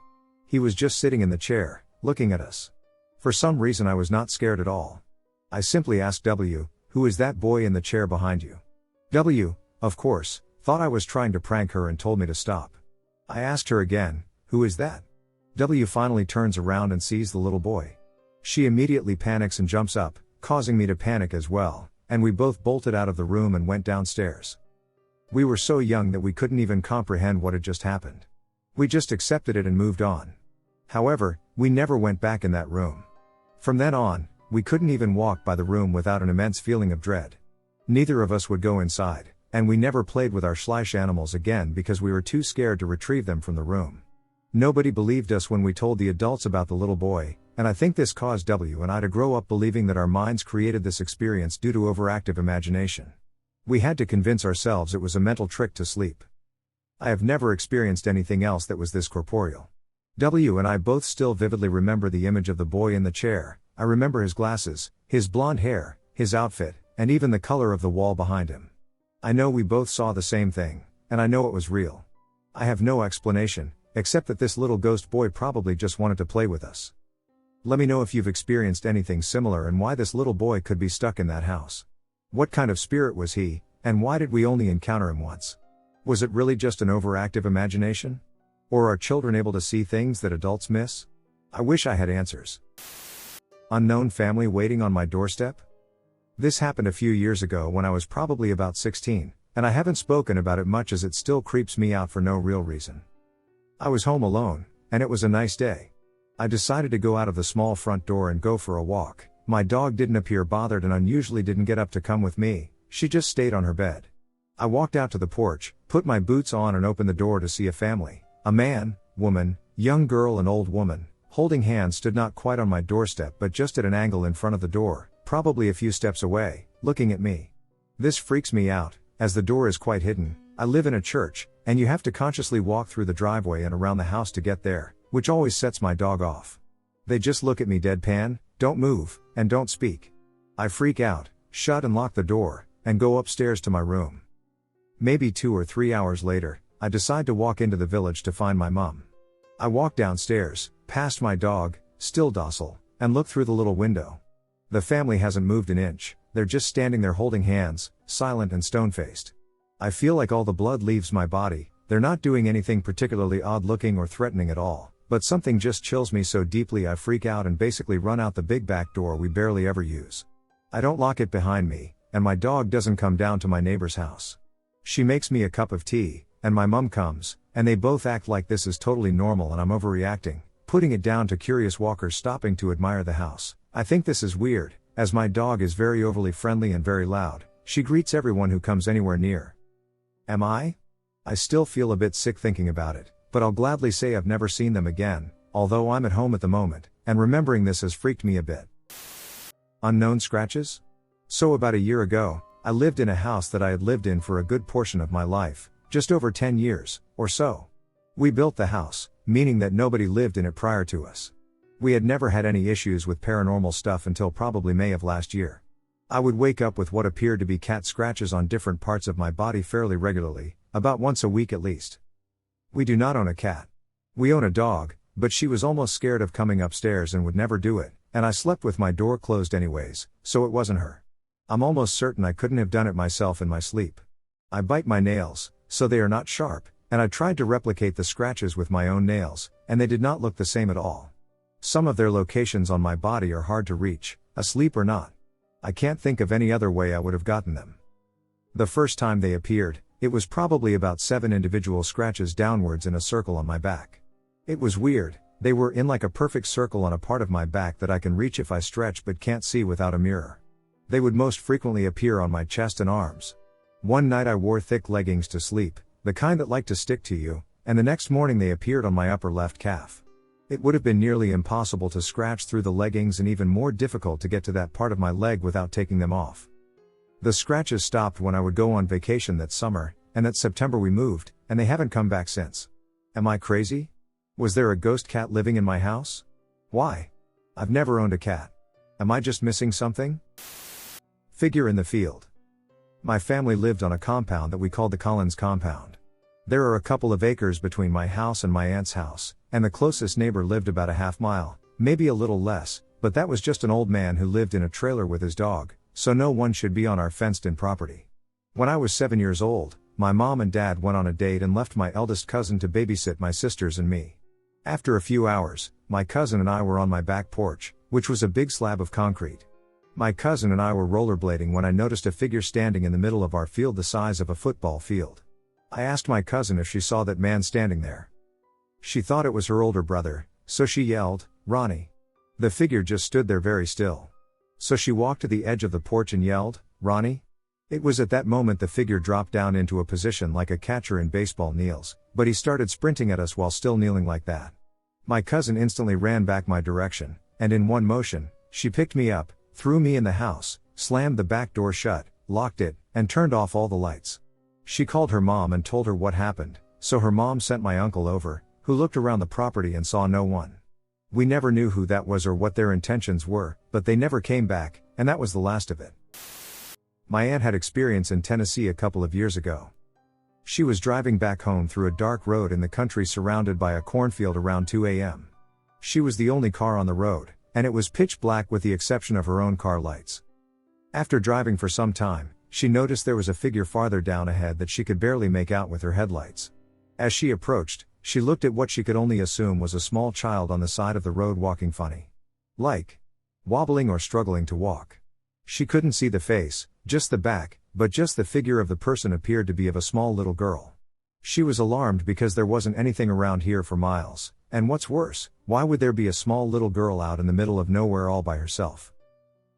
He was just sitting in the chair, looking at us. For some reason I was not scared at all. I simply asked W, "Who is that boy in the chair behind you?" W, of course, thought I was trying to prank her and told me to stop. I asked her again, "Who is that?" W finally turns around and sees the little boy. She immediately panics and jumps up, causing me to panic as well, and we both bolted out of the room and went downstairs. We were so young that we couldn't even comprehend what had just happened. We just accepted it and moved on. However, we never went back in that room. From then on, we couldn't even walk by the room without an immense feeling of dread. Neither of us would go inside, and we never played with our animals again because we were too scared to retrieve them from the room. Nobody believed us when we told the adults about the little boy, and I think this caused W and I to grow up believing that our minds created this experience due to overactive imagination. We had to convince ourselves it was a mental trick to sleep. I have never experienced anything else that was this corporeal. W and I both still vividly remember the image of the boy in the chair. I remember his glasses, his blonde hair, his outfit, and even the color of the wall behind him. I know we both saw the same thing, and I know it was real. I have no explanation, except that this little ghost boy probably just wanted to play with us. Let me know if you've experienced anything similar and why this little boy could be stuck in that house. What kind of spirit was he, and why did we only encounter him once? Was it really just an overactive imagination? Or are children able to see things that adults miss? I wish I had answers. Unknown family waiting on my doorstep? This happened a few years ago when I was probably about 16, and I haven't spoken about it much as it still creeps me out for no real reason. I was home alone, and it was a nice day. I decided to go out of the small front door and go for a walk. My dog didn't appear bothered and unusually didn't get up to come with me, she just stayed on her bed. I walked out to the porch, put my boots on and opened the door to see a family. A man, woman, young girl and old woman, holding hands stood not quite on my doorstep but just at an angle in front of the door, probably a few steps away, looking at me. This freaks me out, as the door is quite hidden. I live in a church, and you have to consciously walk through the driveway and around the house to get there, which always sets my dog off. They just look at me deadpan, don't move, and don't speak. I freak out, shut and lock the door, and go upstairs to my room. Maybe 2 or 3 hours later, I decide to walk into the village to find my mom. I walk downstairs, past my dog, still docile, and look through the little window. The family hasn't moved an inch, they're just standing there holding hands, silent and stone-faced. I feel like all the blood leaves my body. They're not doing anything particularly odd-looking or threatening at all, but something just chills me so deeply I freak out and basically run out the big back door we barely ever use. I don't lock it behind me, and my dog doesn't come down to my neighbor's house. She makes me a cup of tea, and my mom comes, and they both act like this is totally normal and I'm overreacting, putting it down to curious walkers stopping to admire the house. I think this is weird, as my dog is very overly friendly and very loud. She greets everyone who comes anywhere near. Am I? I still feel a bit sick thinking about it, but I'll gladly say I've never seen them again, although I'm at home at the moment, and remembering this has freaked me a bit. Unknown scratches? So about a year ago, I lived in a house that I had lived in for a good portion of my life, just over 10 years, or so. We built the house, meaning that nobody lived in it prior to us. We had never had any issues with paranormal stuff until probably May of last year. I would wake up with what appeared to be cat scratches on different parts of my body fairly regularly, about once a week at least. We do not own a cat. We own a dog, but she was almost scared of coming upstairs and would never do it, and I slept with my door closed anyways, so it wasn't her. I'm almost certain I couldn't have done it myself in my sleep. I bite my nails, so they are not sharp, and I tried to replicate the scratches with my own nails, and they did not look the same at all. Some of their locations on my body are hard to reach, asleep or not. I can't think of any other way I would have gotten them. The first time they appeared, it was probably about 7 individual scratches downwards in a circle on my back. It was weird, They were in like a perfect circle on a part of my back that I can reach if I stretch but can't see without a mirror. They would most frequently appear on my chest and arms. One night I wore thick leggings to sleep, the kind that like to stick to you, and the next morning they appeared on my upper left calf. It would have been nearly impossible to scratch through the leggings and even more difficult to get to that part of my leg without taking them off. The scratches stopped when I would go on vacation that summer, and that September we moved, and they haven't come back since. Am I crazy? Was there a ghost cat living in my house? Why? I've never owned a cat. Am I just missing something? Figure in the field. My family lived on a compound that we called the Collins compound. There are a couple of acres between my house and my aunt's house, and the closest neighbor lived about a half mile, maybe a little less, but that was just an old man who lived in a trailer with his dog, so no one should be on our fenced-in property. When I was 7 years old, my mom and dad went on a date and left my eldest cousin to babysit my sisters and me. After a few hours, my cousin and I were on my back porch, which was a big slab of concrete. My cousin and I were rollerblading when I noticed a figure standing in the middle of our field the size of a football field. I asked my cousin if she saw that man standing there. She thought it was her older brother, so she yelled, "Ronnie." The figure just stood there very still. So she walked to the edge of the porch and yelled, "Ronnie?" It was at that moment the figure dropped down into a position like a catcher in baseball kneels, but he started sprinting at us while still kneeling like that. My cousin instantly ran back my direction, and in one motion, she picked me up, threw me in the house, slammed the back door shut, locked it, and turned off all the lights. She called her mom and told her what happened, so her mom sent my uncle over, who looked around the property and saw no one. We never knew who that was or what their intentions were, but they never came back, and that was the last of it. My aunt had experience in Tennessee a couple of years ago. She was driving back home through a dark road in the country surrounded by a cornfield around 2 a.m. She was the only car on the road, and it was pitch black with the exception of her own car lights. After driving for some time, she noticed there was a figure farther down ahead that she could barely make out with her headlights. As she approached, she looked at what she could only assume was a small child on the side of the road walking funny. Like wobbling or struggling to walk. She couldn't see the face, just the back, but just the figure of the person appeared to be of a small little girl. She was alarmed because there wasn't anything around here for miles, and what's worse, why would there be a small little girl out in the middle of nowhere all by herself?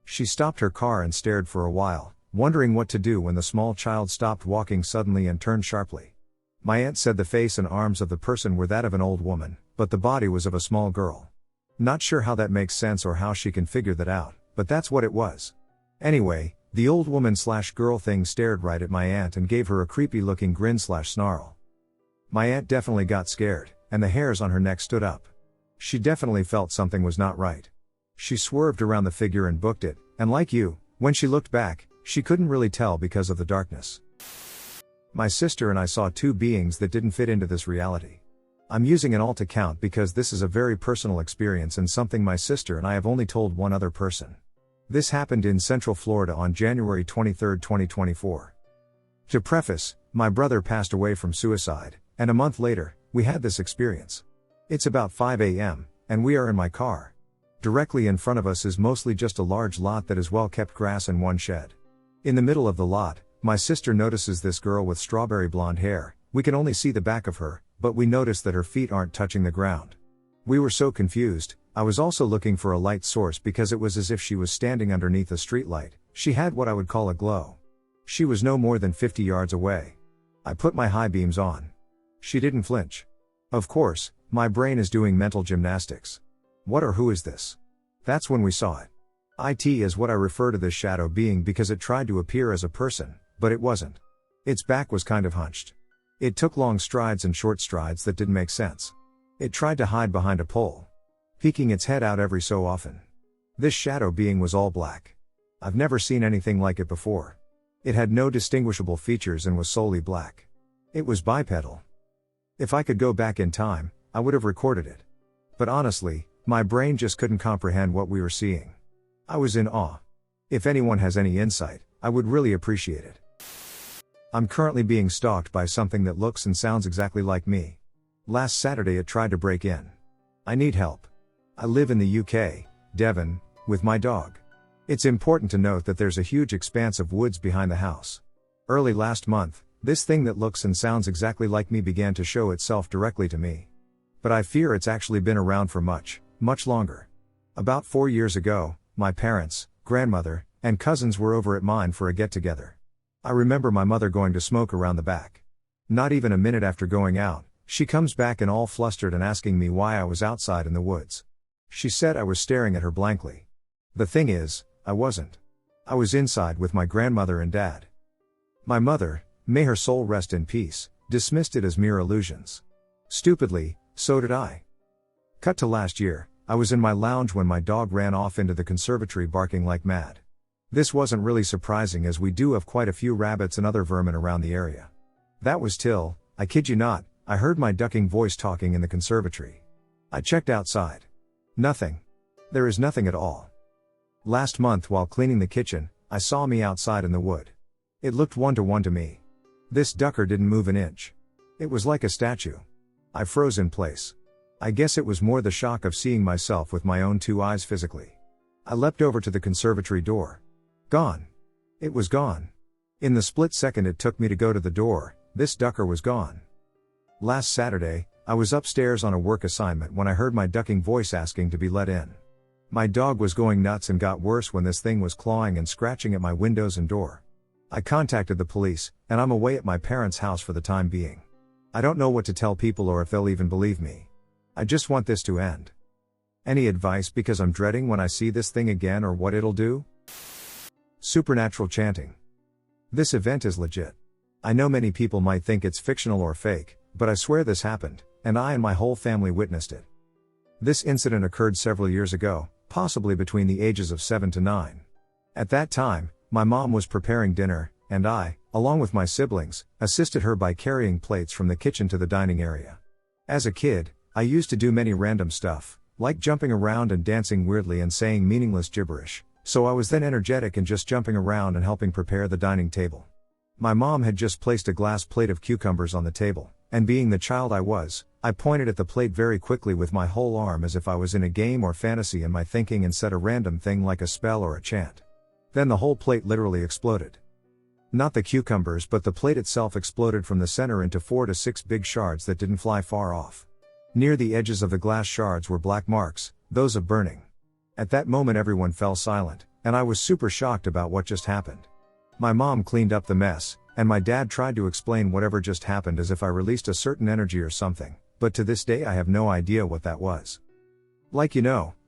She stopped her car and stared for a while, wondering what to do when the small child stopped walking suddenly and turned sharply. My aunt said the face and arms of the person were that of an old woman, but the body was of a small girl. Not sure how that makes sense or how she can figure that out, but that's what it was. Anyway, the old woman/girl thing stared right at my aunt and gave her a creepy looking grin/snarl. My aunt definitely got scared, and the hairs on her neck stood up. She definitely felt something was not right. She swerved around the figure and booked it, and like you, when she looked back, she couldn't really tell because of the darkness. My sister and I saw two beings that didn't fit into this reality. I'm using an alt account because this is a very personal experience and something my sister and I have only told one other person. This happened in Central Florida on January 23, 2024. To preface, my brother passed away from suicide, and a month later, we had this experience. It's about 5 a.m., and we are in my car. Directly in front of us is mostly just a large lot that is well-kept grass and one shed. In the middle of the lot, my sister notices this girl with strawberry blonde hair. We can only see the back of her, but we notice that her feet aren't touching the ground. We were so confused. I was also looking for a light source because it was as if she was standing underneath a streetlight. She had what I would call a glow. She was no more than 50 yards away. I put my high beams on. She didn't flinch. Of course, my brain is doing mental gymnastics. What or who is this? That's when we saw it. It is what I refer to this shadow being because it tried to appear as a person, but it wasn't. Its back was kind of hunched. It took long strides and short strides that didn't make sense. It tried to hide behind a pole, peeking its head out every so often. This shadow being was all black. I've never seen anything like it before. It had no distinguishable features and was solely black. It was bipedal. If I could go back in time, I would have recorded it. But honestly, my brain just couldn't comprehend what we were seeing. I was in awe. If anyone has any insight, I would really appreciate it. I'm currently being stalked by something that looks and sounds exactly like me. Last Saturday it tried to break in. I need help. I live in the UK, Devon, with my dog. It's important to note that there's a huge expanse of woods behind the house. Early last month, this thing that looks and sounds exactly like me began to show itself directly to me. But I fear it's actually been around for much, much longer. About 4 years ago, my parents, grandmother, and cousins were over at mine for a get-together. I remember my mother going to smoke around the back. Not even a minute after going out, she comes back and all flustered and asking me why I was outside in the woods. She said I was staring at her blankly. The thing is, I wasn't. I was inside with my grandmother and dad. My mother, may her soul rest in peace, dismissed it as mere illusions. Stupidly, so did I. Cut to last year, I was in my lounge when my dog ran off into the conservatory barking like mad. This wasn't really surprising as we do have quite a few rabbits and other vermin around the area. That was till, I kid you not, I heard my ducking voice talking in the conservatory. I checked outside. Nothing. There is nothing at all. Last month while cleaning the kitchen, I saw me outside in the wood. It looked one-to-one to me. This ducker didn't move an inch. It was like a statue. I froze in place. I guess it was more the shock of seeing myself with my own 2 eyes physically. I leapt over to the conservatory door. Gone. It was gone. In the split second it took me to go to the door, this ducker was gone. Last Saturday, I was upstairs on a work assignment when I heard my ducking voice asking to be let in. My dog was going nuts and got worse when this thing was clawing and scratching at my windows and door. I contacted the police, and I'm away at my parents' house for the time being. I don't know what to tell people or if they'll even believe me. I just want this to end. Any advice because I'm dreading when I see this thing again or what it'll do? Supernatural chanting. This event is legit. I know many people might think it's fictional or fake, but I swear this happened, and I and my whole family witnessed it. This incident occurred several years ago, possibly between the ages of 7 to 9. At that time, my mom was preparing dinner, and I, along with my siblings, assisted her by carrying plates from the kitchen to the dining area. As a kid, I used to do many random stuff, like jumping around and dancing weirdly and saying meaningless gibberish, so I was then energetic and just jumping around and helping prepare the dining table. My mom had just placed a glass plate of cucumbers on the table, and being the child I was, I pointed at the plate very quickly with my whole arm as if I was in a game or fantasy in my thinking and said a random thing like a spell or a chant. Then the whole plate literally exploded. Not the cucumbers but the plate itself exploded from the center into 4 to 6 big shards that didn't fly far off. Near the edges of the glass shards were black marks, those of burning. At that moment everyone fell silent, and I was super shocked about what just happened. My mom cleaned up the mess, and my dad tried to explain whatever just happened as if I released a certain energy or something, but to this day I have no idea what that was. Like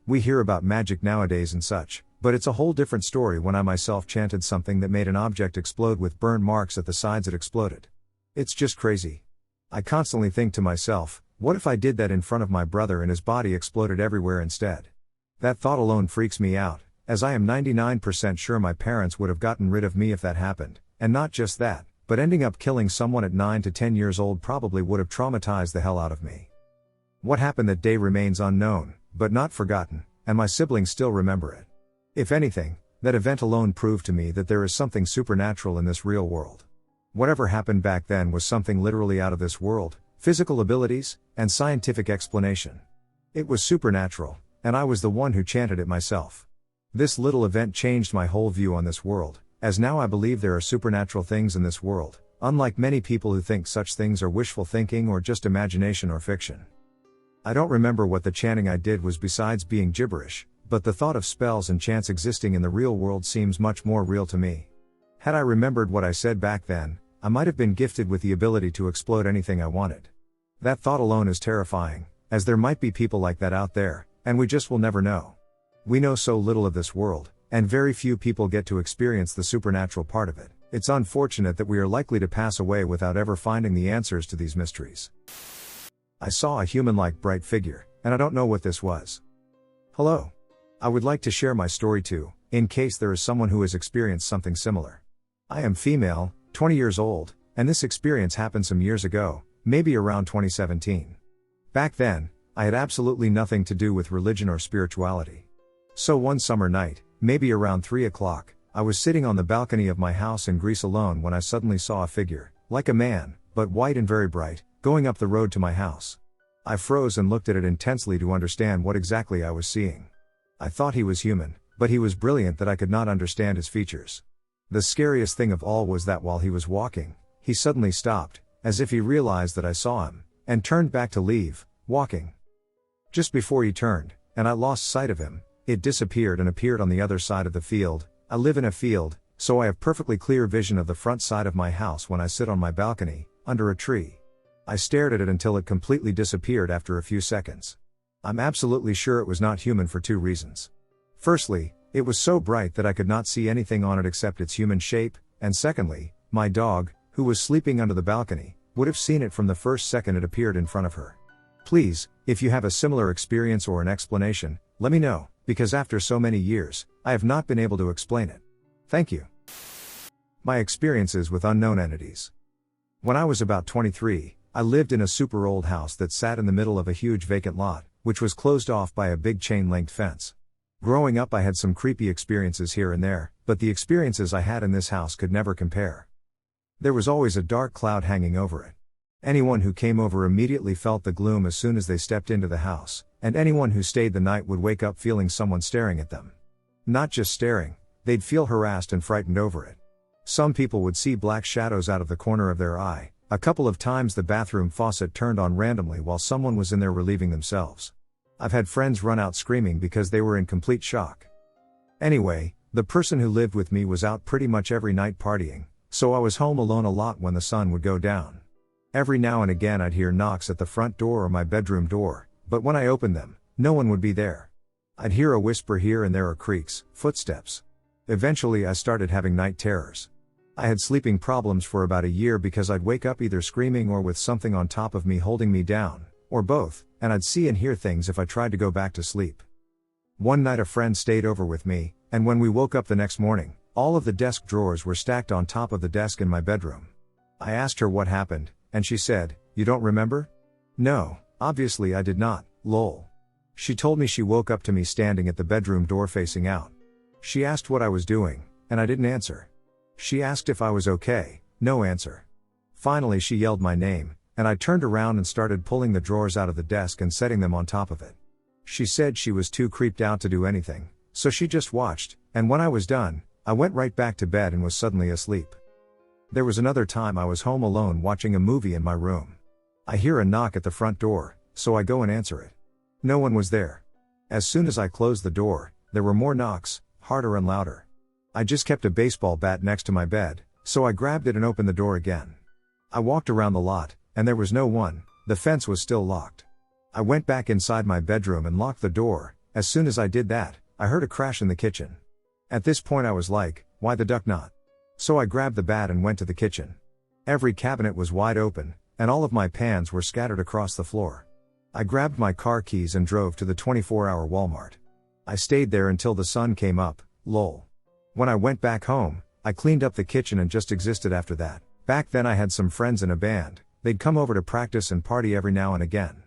we hear about magic nowadays and such, but it's a whole different story when I myself chanted something that made an object explode with burn marks at the sides it exploded. It's just crazy. I constantly think to myself, what if I did that in front of my brother and his body exploded everywhere instead? That thought alone freaks me out, as I am 99% sure my parents would have gotten rid of me if that happened, and not just that, but ending up killing someone at 9 to 10 years old probably would have traumatized the hell out of me. What happened that day remains unknown, but not forgotten, and my siblings still remember it. If anything, that event alone proved to me that there is something supernatural in this real world. Whatever happened back then was something literally out of this world, physical abilities, and scientific explanation. It was supernatural, and I was the one who chanted it myself. This little event changed my whole view on this world, as now I believe there are supernatural things in this world, unlike many people who think such things are wishful thinking or just imagination or fiction. I don't remember what the chanting I did was besides being gibberish, but the thought of spells and chants existing in the real world seems much more real to me. Had I remembered what I said back then, I might have been gifted with the ability to explode anything I wanted. That thought alone is terrifying, as there might be people like that out there, and we just will never know. We know so little of this world, and very few people get to experience the supernatural part of it. It's unfortunate that we are likely to pass away without ever finding the answers to these mysteries. I saw a human-like bright figure, and I don't know what this was. Hello. I would like to share my story too, in case there is someone who has experienced something similar. I am female, 20 years old, and this experience happened some years ago, maybe around 2017. Back then, I had absolutely nothing to do with religion or spirituality. So one summer night, maybe around 3 o'clock, I was sitting on the balcony of my house in Greece alone when I suddenly saw a figure, like a man, but white and very bright, going up the road to my house. I froze and looked at it intensely to understand what exactly I was seeing. I thought he was human, but he was brilliant that I could not understand his features. The scariest thing of all was that while he was walking, he suddenly stopped, as if he realized that I saw him, and turned back to leave, walking. Just before he turned, and I lost sight of him, it disappeared and appeared on the other side of the field. I live in a field, so I have perfectly clear vision of the front side of my house when I sit on my balcony, under a tree. I stared at it until it completely disappeared after a few seconds. I'm absolutely sure it was not human for two reasons. Firstly, it was so bright that I could not see anything on it except its human shape, and secondly, my dog, who was sleeping under the balcony, would have seen it from the first second it appeared in front of her. Please, if you have a similar experience or an explanation, let me know, because after so many years, I have not been able to explain it. Thank you. My experiences with unknown entities. When I was about 23, I lived in a super old house that sat in the middle of a huge vacant lot, which was closed off by a big chain-linked fence. Growing up, I had some creepy experiences here and there, but the experiences I had in this house could never compare. There was always a dark cloud hanging over it. Anyone who came over immediately felt the gloom as soon as they stepped into the house, and anyone who stayed the night would wake up feeling someone staring at them. Not just staring, they'd feel harassed and frightened over it. Some people would see black shadows out of the corner of their eye. A couple of times the bathroom faucet turned on randomly while someone was in there relieving themselves. I've had friends run out screaming because they were in complete shock. Anyway, the person who lived with me was out pretty much every night partying, so I was home alone a lot when the sun would go down. Every now and again I'd hear knocks at the front door or my bedroom door, but when I opened them, no one would be there. I'd hear a whisper here and there or creaks, footsteps. Eventually I started having night terrors. I had sleeping problems for about a year because I'd wake up either screaming or with something on top of me holding me down, or both, and I'd see and hear things if I tried to go back to sleep. One night a friend stayed over with me, and when we woke up the next morning, all of the desk drawers were stacked on top of the desk in my bedroom. I asked her what happened, and she said, "You don't remember?" No, obviously I did not, lol. She told me she woke up to me standing at the bedroom door facing out. She asked what I was doing, and I didn't answer. She asked if I was okay, no answer. Finally she yelled my name, and I turned around and started pulling the drawers out of the desk and setting them on top of it. She said she was too creeped out to do anything, so she just watched, and when I was done, I went right back to bed and was suddenly asleep. There was another time I was home alone watching a movie in my room. I hear a knock at the front door, so I go and answer it. No one was there. As soon as I closed the door, there were more knocks, harder and louder. I just kept a baseball bat next to my bed, so I grabbed it and opened the door again. I walked around the lot, and there was no one. The fence was still locked. I went back inside my bedroom and locked the door. As soon as I did that, I heard a crash in the kitchen. At this point I was like, why the duck not? So I grabbed the bat and went to the kitchen. Every cabinet was wide open, and all of my pans were scattered across the floor. I grabbed my car keys and drove to the 24-hour Walmart. I stayed there until the sun came up, lol. When I went back home, I cleaned up the kitchen and just existed after that. Back then I had some friends in a band. They'd come over to practice and party every now and again.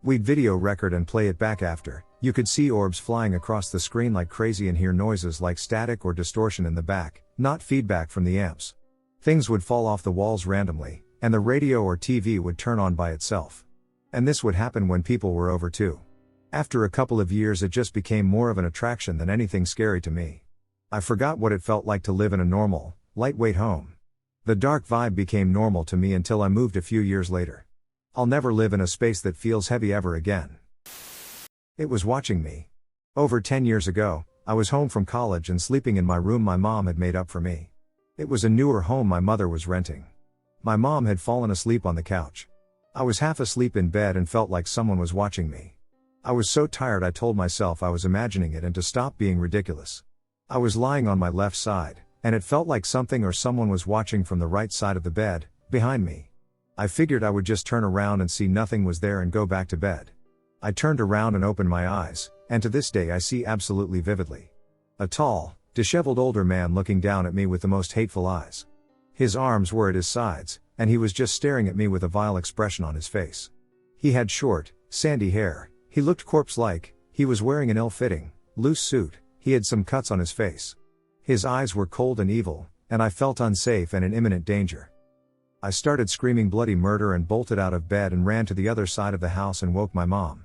We'd video record and play it back after. You could see orbs flying across the screen like crazy and hear noises like static or distortion in the back, not feedback from the amps. Things would fall off the walls randomly, and the radio or TV would turn on by itself. And this would happen when people were over too. After a couple of years it just became more of an attraction than anything scary to me. I forgot what it felt like to live in a normal, lightweight home. The dark vibe became normal to me until I moved a few years later. I'll never live in a space that feels heavy ever again. It was watching me. Over 10 years ago, I was home from college and sleeping in my room my mom had made up for me. It was a newer home my mother was renting. My mom had fallen asleep on the couch. I was half asleep in bed and felt like someone was watching me. I was so tired I told myself I was imagining it and to stop being ridiculous. I was lying on my left side, and it felt like something or someone was watching from the right side of the bed, behind me. I figured I would just turn around and see nothing was there and go back to bed. I turned around and opened my eyes, and to this day I see absolutely vividly. A tall, disheveled older man looking down at me with the most hateful eyes. His arms were at his sides, and he was just staring at me with a vile expression on his face. He had short, sandy hair, he looked corpse-like, he was wearing an ill-fitting, loose suit, he had some cuts on his face. His eyes were cold and evil, and I felt unsafe and in imminent danger. I started screaming bloody murder and bolted out of bed and ran to the other side of the house and woke my mom.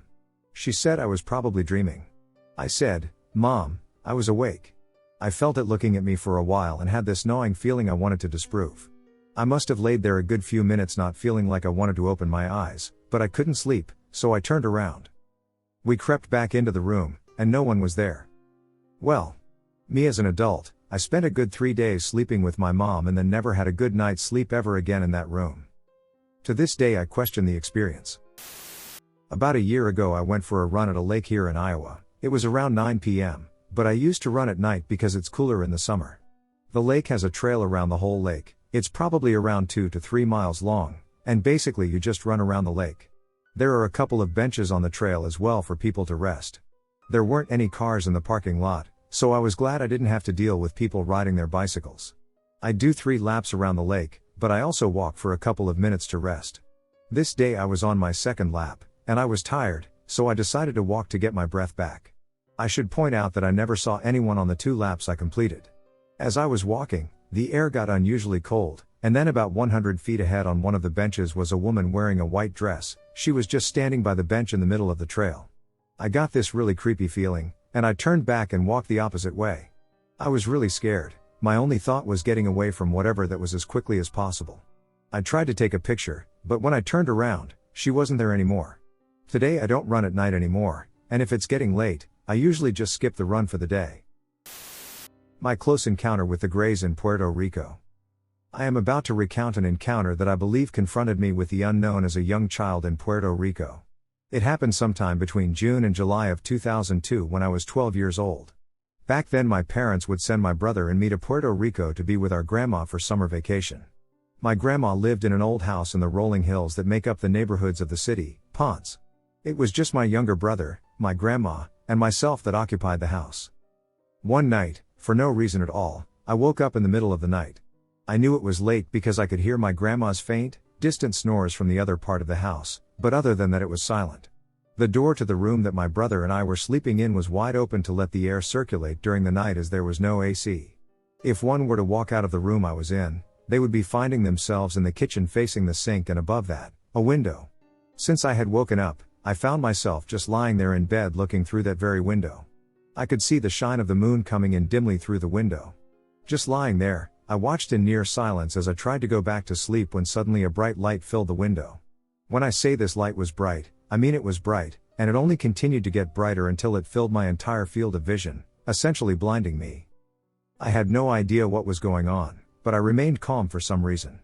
She said I was probably dreaming. I said, "Mom, I was awake." I felt it looking at me for a while and had this gnawing feeling I wanted to disprove. I must have laid there a good few minutes not feeling like I wanted to open my eyes, but I couldn't sleep, so I turned around. We crept back into the room, and no one was there. Well, me as an adult, I spent a good 3 days sleeping with my mom and then never had a good night's sleep ever again in that room. To this day I question the experience. About a year ago I went for a run at a lake here in Iowa. It was around 9 p.m., but I used to run at night because it's cooler in the summer. The lake has a trail around the whole lake. It's probably around 2 to 3 miles long, and basically you just run around the lake. There are a couple of benches on the trail as well for people to rest. There weren't any cars in the parking lot, so I was glad I didn't have to deal with people riding their bicycles. I do 3 laps around the lake, but I also walk for a couple of minutes to rest. This day I was on my second lap, and I was tired, so I decided to walk to get my breath back. I should point out that I never saw anyone on the 2 laps I completed. As I was walking, the air got unusually cold, and then about 100 feet ahead on one of the benches was a woman wearing a white dress. She was just standing by the bench in the middle of the trail. I got this really creepy feeling, and I turned back and walked the opposite way. I was really scared. My only thought was getting away from whatever that was as quickly as possible. I tried to take a picture, but when I turned around, she wasn't there anymore. Today I don't run at night anymore, and if it's getting late, I usually just skip the run for the day. My close encounter with the Greys in Puerto Rico. I am about to recount an encounter that I believe confronted me with the unknown as a young child in Puerto Rico. It happened sometime between June and July of 2002 when I was 12 years old. Back then my parents would send my brother and me to Puerto Rico to be with our grandma for summer vacation. My grandma lived in an old house in the rolling hills that make up the neighborhoods of the city, Ponce. It was just my younger brother, my grandma, and myself that occupied the house. One night, for no reason at all, I woke up in the middle of the night. I knew it was late because I could hear my grandma's faint, distant snores from the other part of the house, but other than that it was silent. The door to the room that my brother and I were sleeping in was wide open to let the air circulate during the night as there was no AC. If one were to walk out of the room I was in, they would be finding themselves in the kitchen facing the sink and above that, a window. Since I had woken up, I found myself just lying there in bed looking through that very window. I could see the shine of the moon coming in dimly through the window. Just lying there, I watched in near silence as I tried to go back to sleep when suddenly a bright light filled the window. When I say this light was bright, I mean it was bright, and it only continued to get brighter until it filled my entire field of vision, essentially blinding me. I had no idea what was going on, but I remained calm for some reason.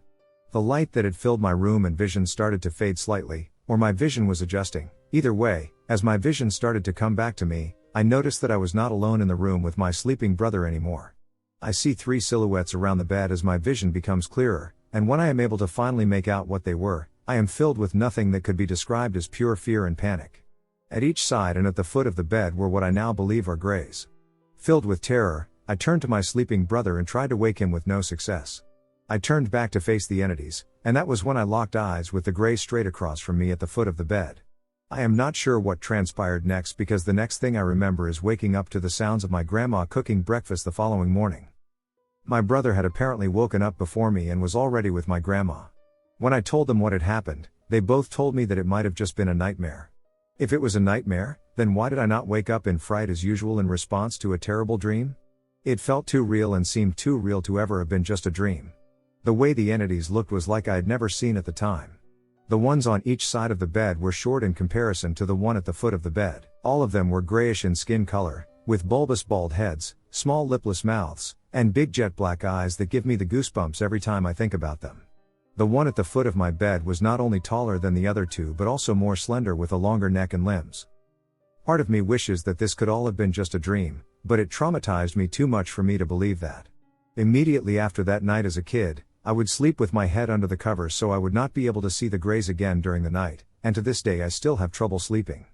The light that had filled my room and vision started to fade slightly, or my vision was adjusting. Either way, as my vision started to come back to me, I noticed that I was not alone in the room with my sleeping brother anymore. I see 3 silhouettes around the bed as my vision becomes clearer, and when I am able to finally make out what they were, I am filled with nothing that could be described as pure fear and panic. At each side and at the foot of the bed were what I now believe are Greys. Filled with terror, I turned to my sleeping brother and tried to wake him with no success. I turned back to face the entities, and that was when I locked eyes with the Greys straight across from me at the foot of the bed. I am not sure what transpired next because the next thing I remember is waking up to the sounds of my grandma cooking breakfast the following morning. My brother had apparently woken up before me and was already with my grandma. When I told them what had happened, they both told me that it might have just been a nightmare. If it was a nightmare, then why did I not wake up in fright as usual in response to a terrible dream? It felt too real and seemed too real to ever have been just a dream. The way the entities looked was like I had never seen at the time. The ones on each side of the bed were short in comparison to the one at the foot of the bed. All of them were grayish in skin color, with bulbous bald heads, small lipless mouths, and big jet black eyes that give me the goosebumps every time I think about them. The one at the foot of my bed was not only taller than the other 2 but also more slender with a longer neck and limbs. Part of me wishes that this could all have been just a dream, but it traumatized me too much for me to believe that. Immediately after that night as a kid, I would sleep with my head under the covers so I would not be able to see the Greys again during the night, and to this day I still have trouble sleeping.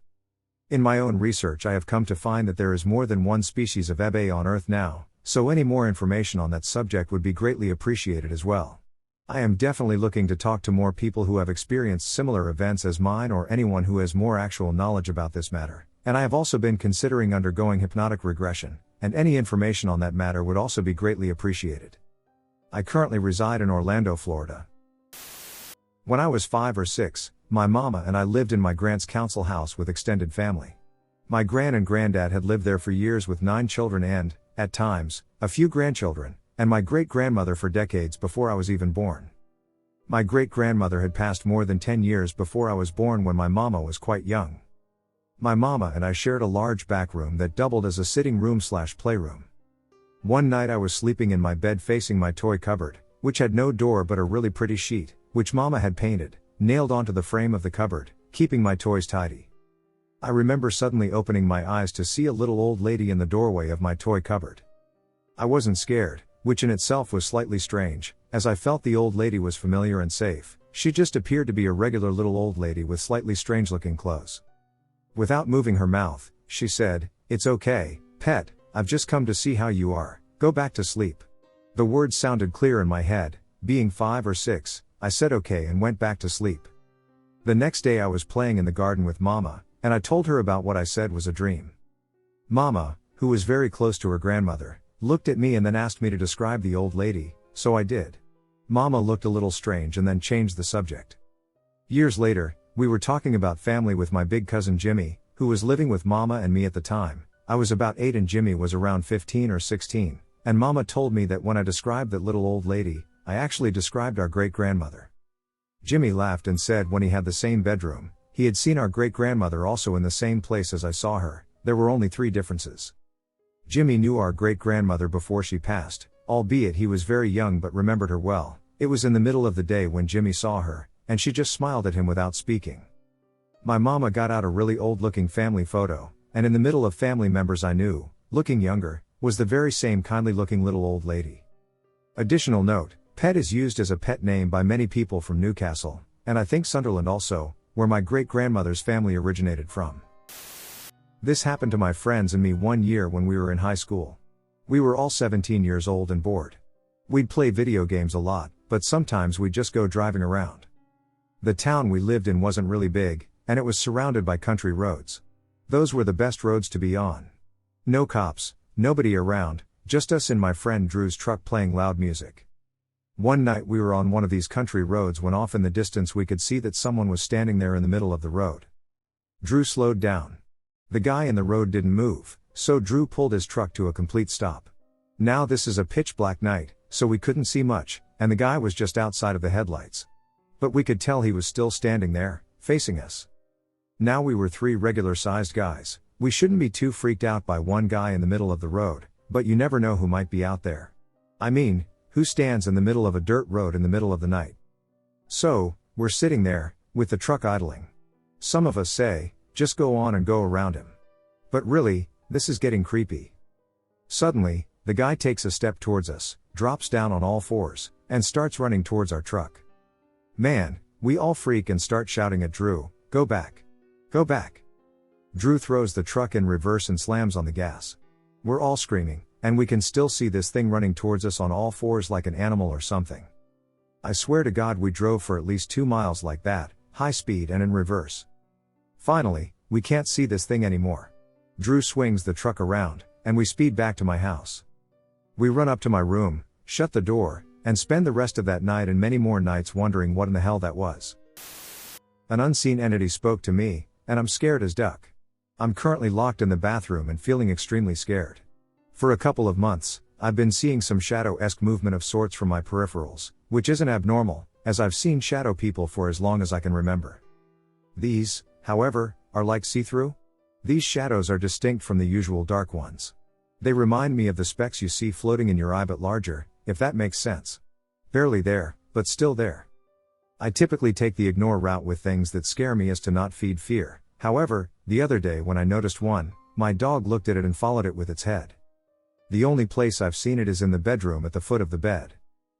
In my own research I have come to find that there is more than one species of Ebe on Earth now, so any more information on that subject would be greatly appreciated as well. I am definitely looking to talk to more people who have experienced similar events as mine or anyone who has more actual knowledge about this matter, and I have also been considering undergoing hypnotic regression, and any information on that matter would also be greatly appreciated. I currently reside in Orlando, Florida. When I was 5 or 6, my mama and I lived in my grand's council house with extended family. My gran and granddad had lived there for years with 9 children and, at times, a few grandchildren, and my great-grandmother for decades before I was even born. My great-grandmother had passed more than 10 years before I was born when my mama was quite young. My mama and I shared a large back room that doubled as a sitting room/playroom. One night I was sleeping in my bed facing my toy cupboard, which had no door but a really pretty sheet, which mama had painted, nailed onto the frame of the cupboard, keeping my toys tidy. I remember suddenly opening my eyes to see a little old lady in the doorway of my toy cupboard. I wasn't scared, which in itself was slightly strange, as I felt the old lady was familiar and safe. She just appeared to be a regular little old lady with slightly strange looking clothes. Without moving her mouth, she said, "It's okay, pet, I've just come to see how you are, go back to sleep." The words sounded clear in my head. Being 5 or 6, I said okay and went back to sleep. The next day I was playing in the garden with mama, and I told her about what I said was a dream. Mama, who was very close to her grandmother, looked at me and then asked me to describe the old lady, so I did. Mama looked a little strange and then changed the subject. Years later, we were talking about family with my big cousin Jimmy, who was living with mama and me at the time. I was about 8 and Jimmy was around 15 or 16, and mama told me that when I described that little old lady, I actually described our great-grandmother. Jimmy laughed and said when he had the same bedroom, he had seen our great-grandmother also in the same place as I saw her. There were only 3 differences. Jimmy knew our great-grandmother before she passed, albeit he was very young but remembered her well. It was in the middle of the day when Jimmy saw her, and she just smiled at him without speaking. My mama got out a really old-looking family photo, and in the middle of family members I knew, looking younger, was the very same kindly-looking little old lady. Additional note, Pet is used as a pet name by many people from Newcastle, and I think Sunderland also, where my great-grandmother's family originated from. This happened to my friends and me one year when we were in high school. We were all 17 years old and bored. We'd play video games a lot, but sometimes we'd just go driving around. The town we lived in wasn't really big, and it was surrounded by country roads. Those were the best roads to be on. No cops, nobody around, just us in my friend Drew's truck playing loud music. One night we were on one of these country roads when off in the distance we could see that someone was standing there in the middle of the road. Drew slowed down. The guy in the road didn't move, so Drew pulled his truck to a complete stop. Now this is a pitch black night, so we couldn't see much, and the guy was just outside of the headlights. But we could tell he was still standing there, facing us. Now we were 3 regular-sized guys. We shouldn't be too freaked out by one guy in the middle of the road, but you never know who might be out there. I mean, who stands in the middle of a dirt road in the middle of the night? So, we're sitting there, with the truck idling. Some of us say, just go on and go around him. But really, this is getting creepy. Suddenly, the guy takes a step towards us, drops down on all 4s, and starts running towards our truck. Man, we all freak and start shouting at Drew, "Go back! Go back!" Drew throws the truck in reverse and slams on the gas. We're all screaming, and we can still see this thing running towards us on all 4s like an animal or something. I swear to God we drove for at least 2 miles like that, high speed and in reverse. Finally, we can't see this thing anymore. Drew swings the truck around, and we speed back to my house. We run up to my room, shut the door, and spend the rest of that night and many more nights wondering what in the hell that was. An unseen entity spoke to me, and I'm scared as duck. I'm currently locked in the bathroom and feeling extremely scared. For a couple of months, I've been seeing some shadow-esque movement of sorts from my peripherals, which isn't abnormal, as I've seen shadow people for as long as I can remember. These, however, are like see-through. These shadows are distinct from the usual dark ones. They remind me of the specks you see floating in your eye but larger, if that makes sense. Barely there, but still there. I typically take the ignore route with things that scare me as to not feed fear. However, the other day when I noticed one, my dog looked at it and followed it with its head. The only place I've seen it is in the bedroom at the foot of the bed.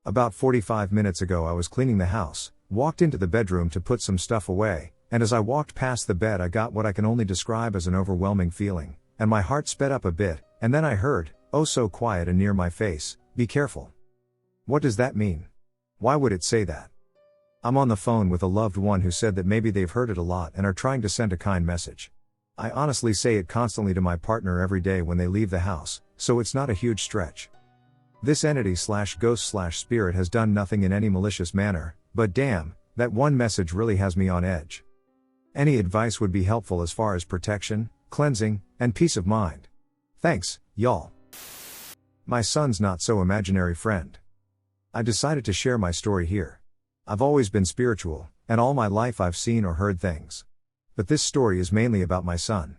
About 45 minutes ago I was cleaning the house, walked into the bedroom to put some stuff away, and as I walked past the bed I got what I can only describe as an overwhelming feeling, and my heart sped up a bit, and then I heard, oh so quiet and near my face, "Be careful." What does that mean? Why would it say that? I'm on the phone with a loved one who said that maybe they've heard it a lot and are trying to send a kind message. I honestly say it constantly to my partner every day when they leave the house, so it's not a huge stretch. This entity/ghost/spirit has done nothing in any malicious manner, but damn, that one message really has me on edge. Any advice would be helpful as far as protection, cleansing, and peace of mind. Thanks, y'all. My son's not so imaginary friend. I decided to share my story here. I've always been spiritual, and all my life I've seen or heard things. But this story is mainly about my son.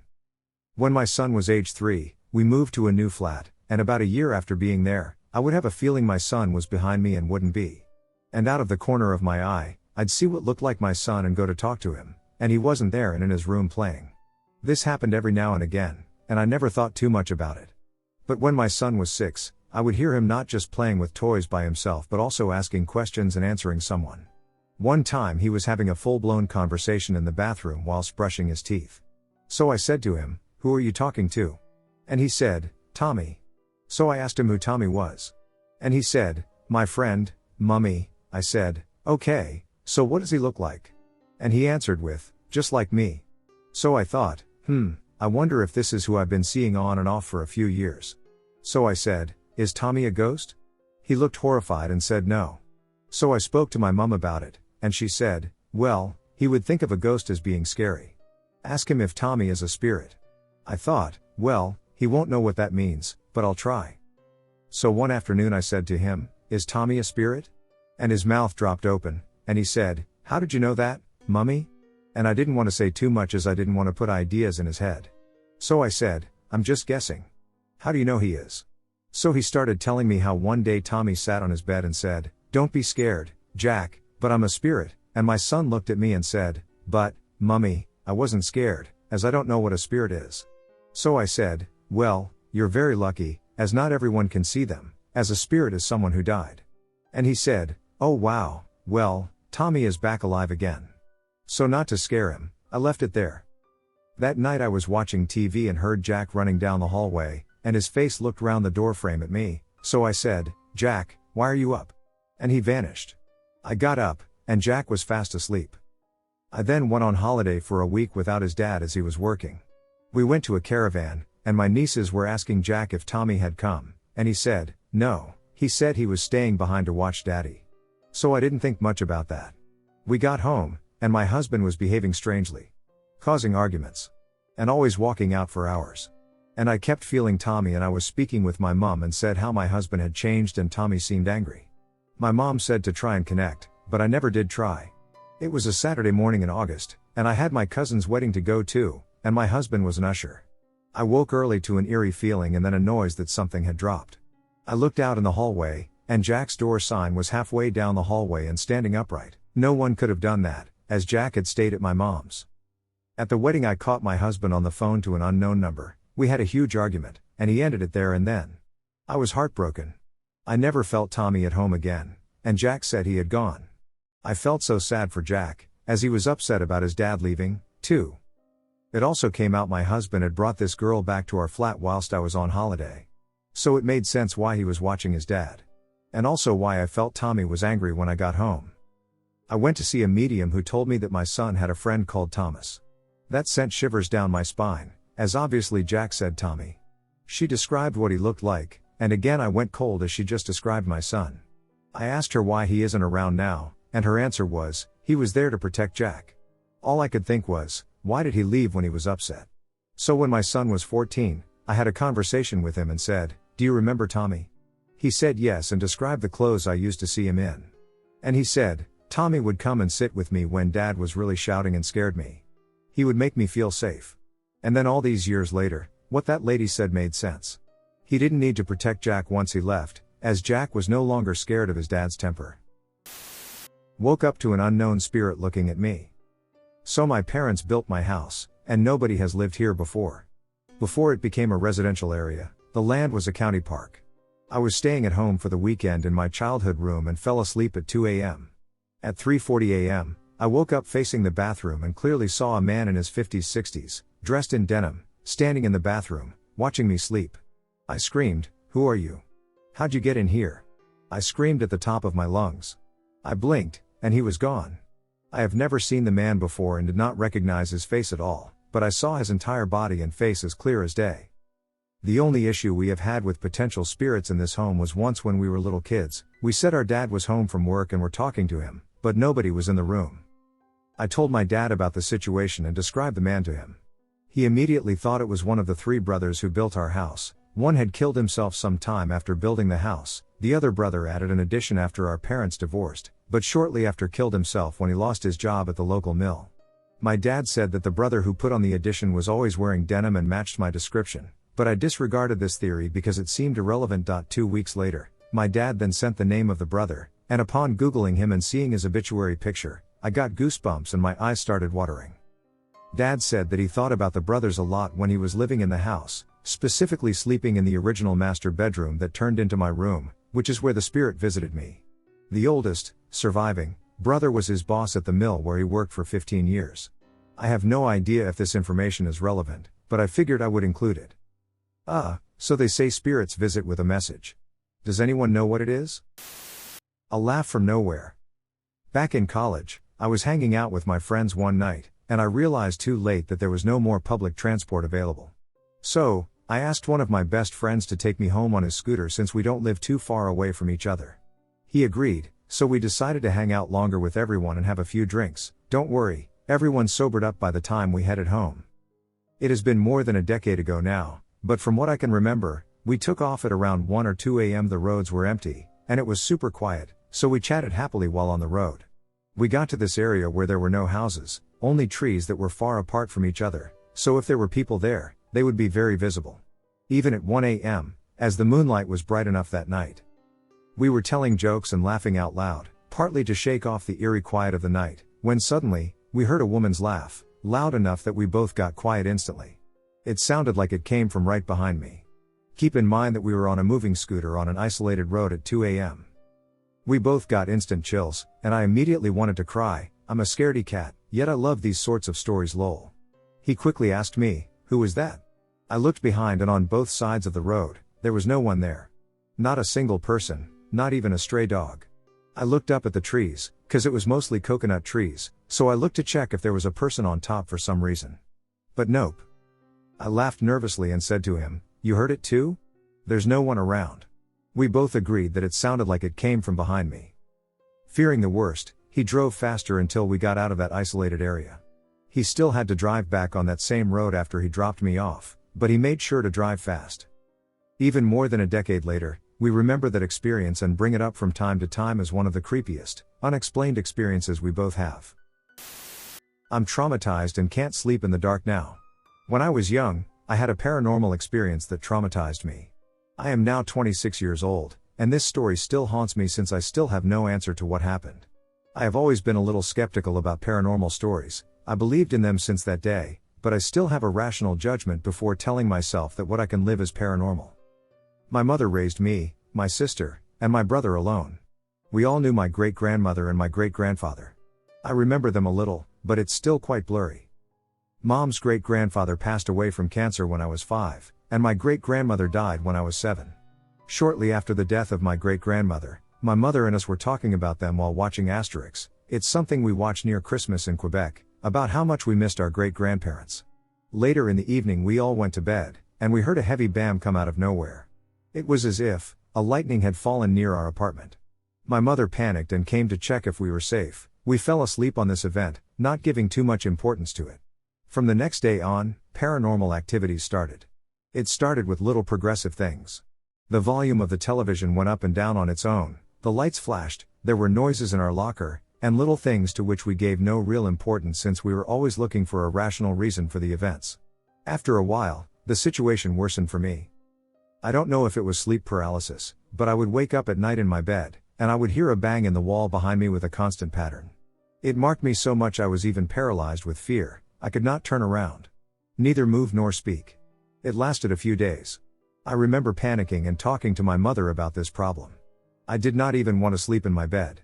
When my son was age 3, we moved to a new flat, and about a year after being there, I would have a feeling my son was behind me and wouldn't be. And out of the corner of my eye, I'd see what looked like my son and go to talk to him, and he wasn't there and in his room playing. This happened every now and again, and I never thought too much about it. But when my son was 6, I would hear him not just playing with toys by himself but also asking questions and answering someone. One time he was having a full-blown conversation in the bathroom whilst brushing his teeth. So I said to him, "Who are you talking to?" And he said, "Tommy." So I asked him who Tommy was. And he said, "My friend, Mummy." I said, "Okay, so what does he look like?" And he answered with, "Just like me." So I thought, I wonder if this is who I've been seeing on and off for a few years. So I said, "Is Tommy a ghost?" He looked horrified and said no. So I spoke to my mum about it, and she said, "Well, he would think of a ghost as being scary. Ask him if Tommy is a spirit." I thought, well, he won't know what that means, but I'll try. So one afternoon I said to him, "Is Tommy a spirit?" And his mouth dropped open, and he said, "How did you know that, Mummy?" And I didn't want to say too much as I didn't want to put ideas in his head. So I said, "I'm just guessing. How do you know he is?" So he started telling me how one day Tommy sat on his bed and said, "Don't be scared, Jack, but I'm a spirit," and my son looked at me and said, "But, Mummy, I wasn't scared, as I don't know what a spirit is." So I said, "Well, you're very lucky, as not everyone can see them, as a spirit is someone who died." And he said, "Oh wow, well, Tommy is back alive again." So not to scare him, I left it there. That night I was watching TV and heard Jack running down the hallway, and his face looked round the doorframe at me, so I said, "Jack, why are you up?" And he vanished. I got up, and Jack was fast asleep. I then went on holiday for a week without his dad as he was working. We went to a caravan, and my nieces were asking Jack if Tommy had come, and he said, no, he said he was staying behind to watch Daddy. So I didn't think much about that. We got home, and my husband was behaving strangely, causing arguments, and always walking out for hours. And I kept feeling Tommy, and I was speaking with my mom and said how my husband had changed and Tommy seemed angry. My mom said to try and connect, but I never did try. It was a Saturday morning in August, and I had my cousin's wedding to go to, and my husband was an usher. I woke early to an eerie feeling and then a noise that something had dropped. I looked out in the hallway, and Jack's door sign was halfway down the hallway and standing upright. No one could have done that, as Jack had stayed at my mom's. At the wedding I caught my husband on the phone to an unknown number. We had a huge argument, and he ended it there and then. I was heartbroken. I never felt Tommy at home again, and Jack said he had gone. I felt so sad for Jack, as he was upset about his dad leaving, too. It also came out my husband had brought this girl back to our flat whilst I was on holiday. So it made sense why he was watching his dad. And also why I felt Tommy was angry when I got home. I went to see a medium who told me that my son had a friend called Thomas. That sent shivers down my spine, as obviously Jack said Tommy. She described what he looked like, and again I went cold as she just described my son. I asked her why he isn't around now, and her answer was, he was there to protect Jack. All I could think was, why did he leave when he was upset? So when my son was 14, I had a conversation with him and said, "Do you remember Tommy?" He said yes and described the clothes I used to see him in. And he said, Tommy would come and sit with me when Dad was really shouting and scared me. He would make me feel safe. And then all these years later, what that lady said made sense. He didn't need to protect Jack once he left, as Jack was no longer scared of his dad's temper. Woke up to an unknown spirit looking at me. So my parents built my house, and nobody has lived here before. Before it became a residential area, the land was a county park. I was staying at home for the weekend in my childhood room and fell asleep at 2 a.m. At 3:40 a.m., I woke up facing the bathroom and clearly saw a man in his 50s-60s, dressed in denim, standing in the bathroom, watching me sleep. I screamed, "Who are you? How'd you get in here?" I screamed at the top of my lungs. I blinked, and he was gone. I have never seen the man before and did not recognize his face at all, but I saw his entire body and face as clear as day. The only issue we have had with potential spirits in this home was once when we were little kids. We said our dad was home from work and were talking to him, but nobody was in the room. I told my dad about the situation and described the man to him. He immediately thought it was one of the 3 brothers who built our house. One had killed himself some time after building the house, the other brother added an addition after our parents divorced, but shortly after killed himself when he lost his job at the local mill. My dad said that the brother who put on the addition was always wearing denim and matched my description, but I disregarded this theory because it seemed irrelevant. 2 weeks later, my dad then sent the name of the brother, and upon Googling him and seeing his obituary picture, I got goosebumps and my eyes started watering. Dad said that he thought about the brothers a lot when he was living in the house, specifically sleeping in the original master bedroom that turned into my room, which is where the spirit visited me. The oldest, surviving, brother was his boss at the mill where he worked for 15 years. I have no idea if this information is relevant, but I figured I would include it. So they say spirits visit with a message. Does anyone know what it is? A laugh from nowhere. Back in college, I was hanging out with my friends one night, and I realized too late that there was no more public transport available. So, I asked one of my best friends to take me home on his scooter since we don't live too far away from each other. He agreed, so we decided to hang out longer with everyone and have a few drinks. Don't worry, everyone sobered up by the time we headed home. It has been more than a decade ago now, but from what I can remember, we took off at around 1 or 2 a.m. The roads were empty, and it was super quiet, so we chatted happily while on the road. We got to this area where there were no houses, only trees that were far apart from each other, so if there were people there, they would be very visible. Even at 1 a.m., as the moonlight was bright enough that night. We were telling jokes and laughing out loud, partly to shake off the eerie quiet of the night, when suddenly, we heard a woman's laugh, loud enough that we both got quiet instantly. It sounded like it came from right behind me. Keep in mind that we were on a moving scooter on an isolated road at 2 a.m. We both got instant chills, and I immediately wanted to cry. I'm a scaredy cat, yet I love these sorts of stories lol. He quickly asked me, who was that? I looked behind and on both sides of the road, there was no one there. Not a single person, not even a stray dog. I looked up at the trees, cause it was mostly coconut trees, so I looked to check if there was a person on top for some reason. But nope. I laughed nervously and said to him, you heard it too? There's no one around. We both agreed that it sounded like it came from behind me. Fearing the worst, he drove faster until we got out of that isolated area. He still had to drive back on that same road after he dropped me off, but he made sure to drive fast. Even more than a decade later, we remember that experience and bring it up from time to time as one of the creepiest, unexplained experiences we both have. I'm traumatized and can't sleep in the dark now. When I was young, I had a paranormal experience that traumatized me. I am now 26 years old, and this story still haunts me since I still have no answer to what happened. I have always been a little skeptical about paranormal stories. I believed in them since that day, but I still have a rational judgment before telling myself that what I can live is paranormal. My mother raised me, my sister, and my brother alone. We all knew my great-grandmother and my great-grandfather. I remember them a little, but it's still quite blurry. Mom's great-grandfather passed away from cancer when I was 5, and my great-grandmother died when I was 7. Shortly after the death of my great-grandmother, my mother and us were talking about them while watching Asterix. It's something we watch near Christmas in Quebec, about how much we missed our great-grandparents. Later in the evening we all went to bed, and we heard a heavy bam come out of nowhere. It was as if a lightning had fallen near our apartment. My mother panicked and came to check if we were safe. We fell asleep on this event, not giving too much importance to it. From the next day on, paranormal activities started. It started with little progressive things. The volume of the television went up and down on its own, the lights flashed, there were noises in our locker, and little things to which we gave no real importance since we were always looking for a rational reason for the events. After a while, the situation worsened for me. I don't know if it was sleep paralysis, but I would wake up at night in my bed, and I would hear a bang in the wall behind me with a constant pattern. It marked me so much I was even paralyzed with fear. I could not turn around. Neither move nor speak. It lasted a few days. I remember panicking and talking to my mother about this problem. I did not even want to sleep in my bed.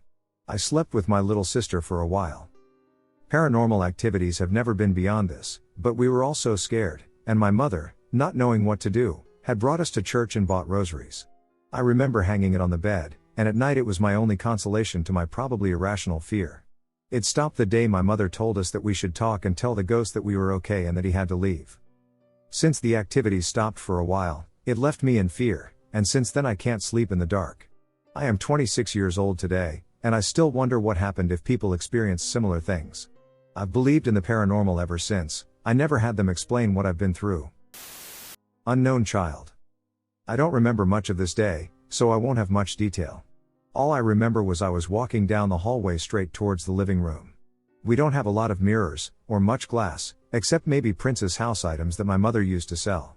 I slept with my little sister for a while. Paranormal activities have never been beyond this, but we were all so scared, and my mother, not knowing what to do, had brought us to church and bought rosaries. I remember hanging it on the bed, and at night it was my only consolation to my probably irrational fear. It stopped the day my mother told us that we should talk and tell the ghost that we were okay and that he had to leave. Since the activities stopped for a while, it left me in fear, and since then I can't sleep in the dark. I am 26 years old today, and I still wonder what happened if people experienced similar things. I've believed in the paranormal ever since. I never had them explain what I've been through. Unknown child. I don't remember much of this day, so I won't have much detail. All I remember was I was walking down the hallway straight towards the living room. We don't have a lot of mirrors, or much glass, except maybe Prince's house items that my mother used to sell.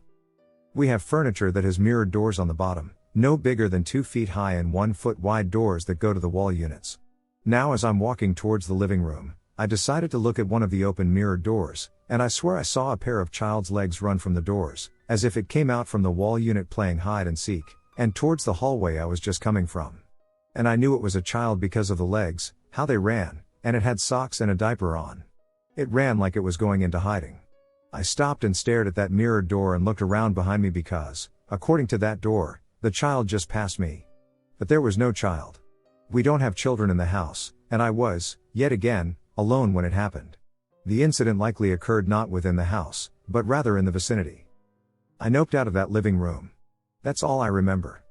We have furniture that has mirrored doors on the bottom, no bigger than 2 feet high and 1 foot wide doors that go to the wall units. Now as I'm walking towards the living room, I decided to look at one of the open mirrored doors, and I swear I saw a pair of child's legs run from the doors, as if it came out from the wall unit playing hide and seek, and towards the hallway I was just coming from. And I knew it was a child because of the legs, how they ran, and it had socks and a diaper on. It ran like it was going into hiding. I stopped and stared at that mirrored door and looked around behind me because, according to that door, the child just passed me. But there was no child. We don't have children in the house, and I was, yet again, alone when it happened. The incident likely occurred not within the house, but rather in the vicinity. I noped out of that living room. That's all I remember.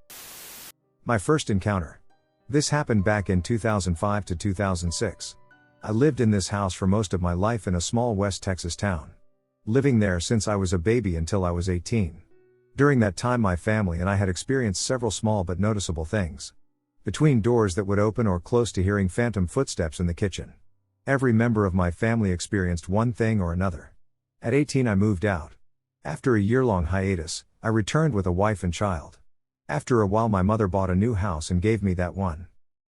My first encounter. This happened back in 2005 to 2006. I lived in this house for most of my life in a small West Texas town. Living there since I was a baby until I was 18. During that time my family and I had experienced several small but noticeable things. Between doors that would open or close to hearing phantom footsteps in the kitchen. Every member of my family experienced one thing or another. At 18 I moved out. After a year-long hiatus, I returned with a wife and child. After a while my mother bought a new house and gave me that one.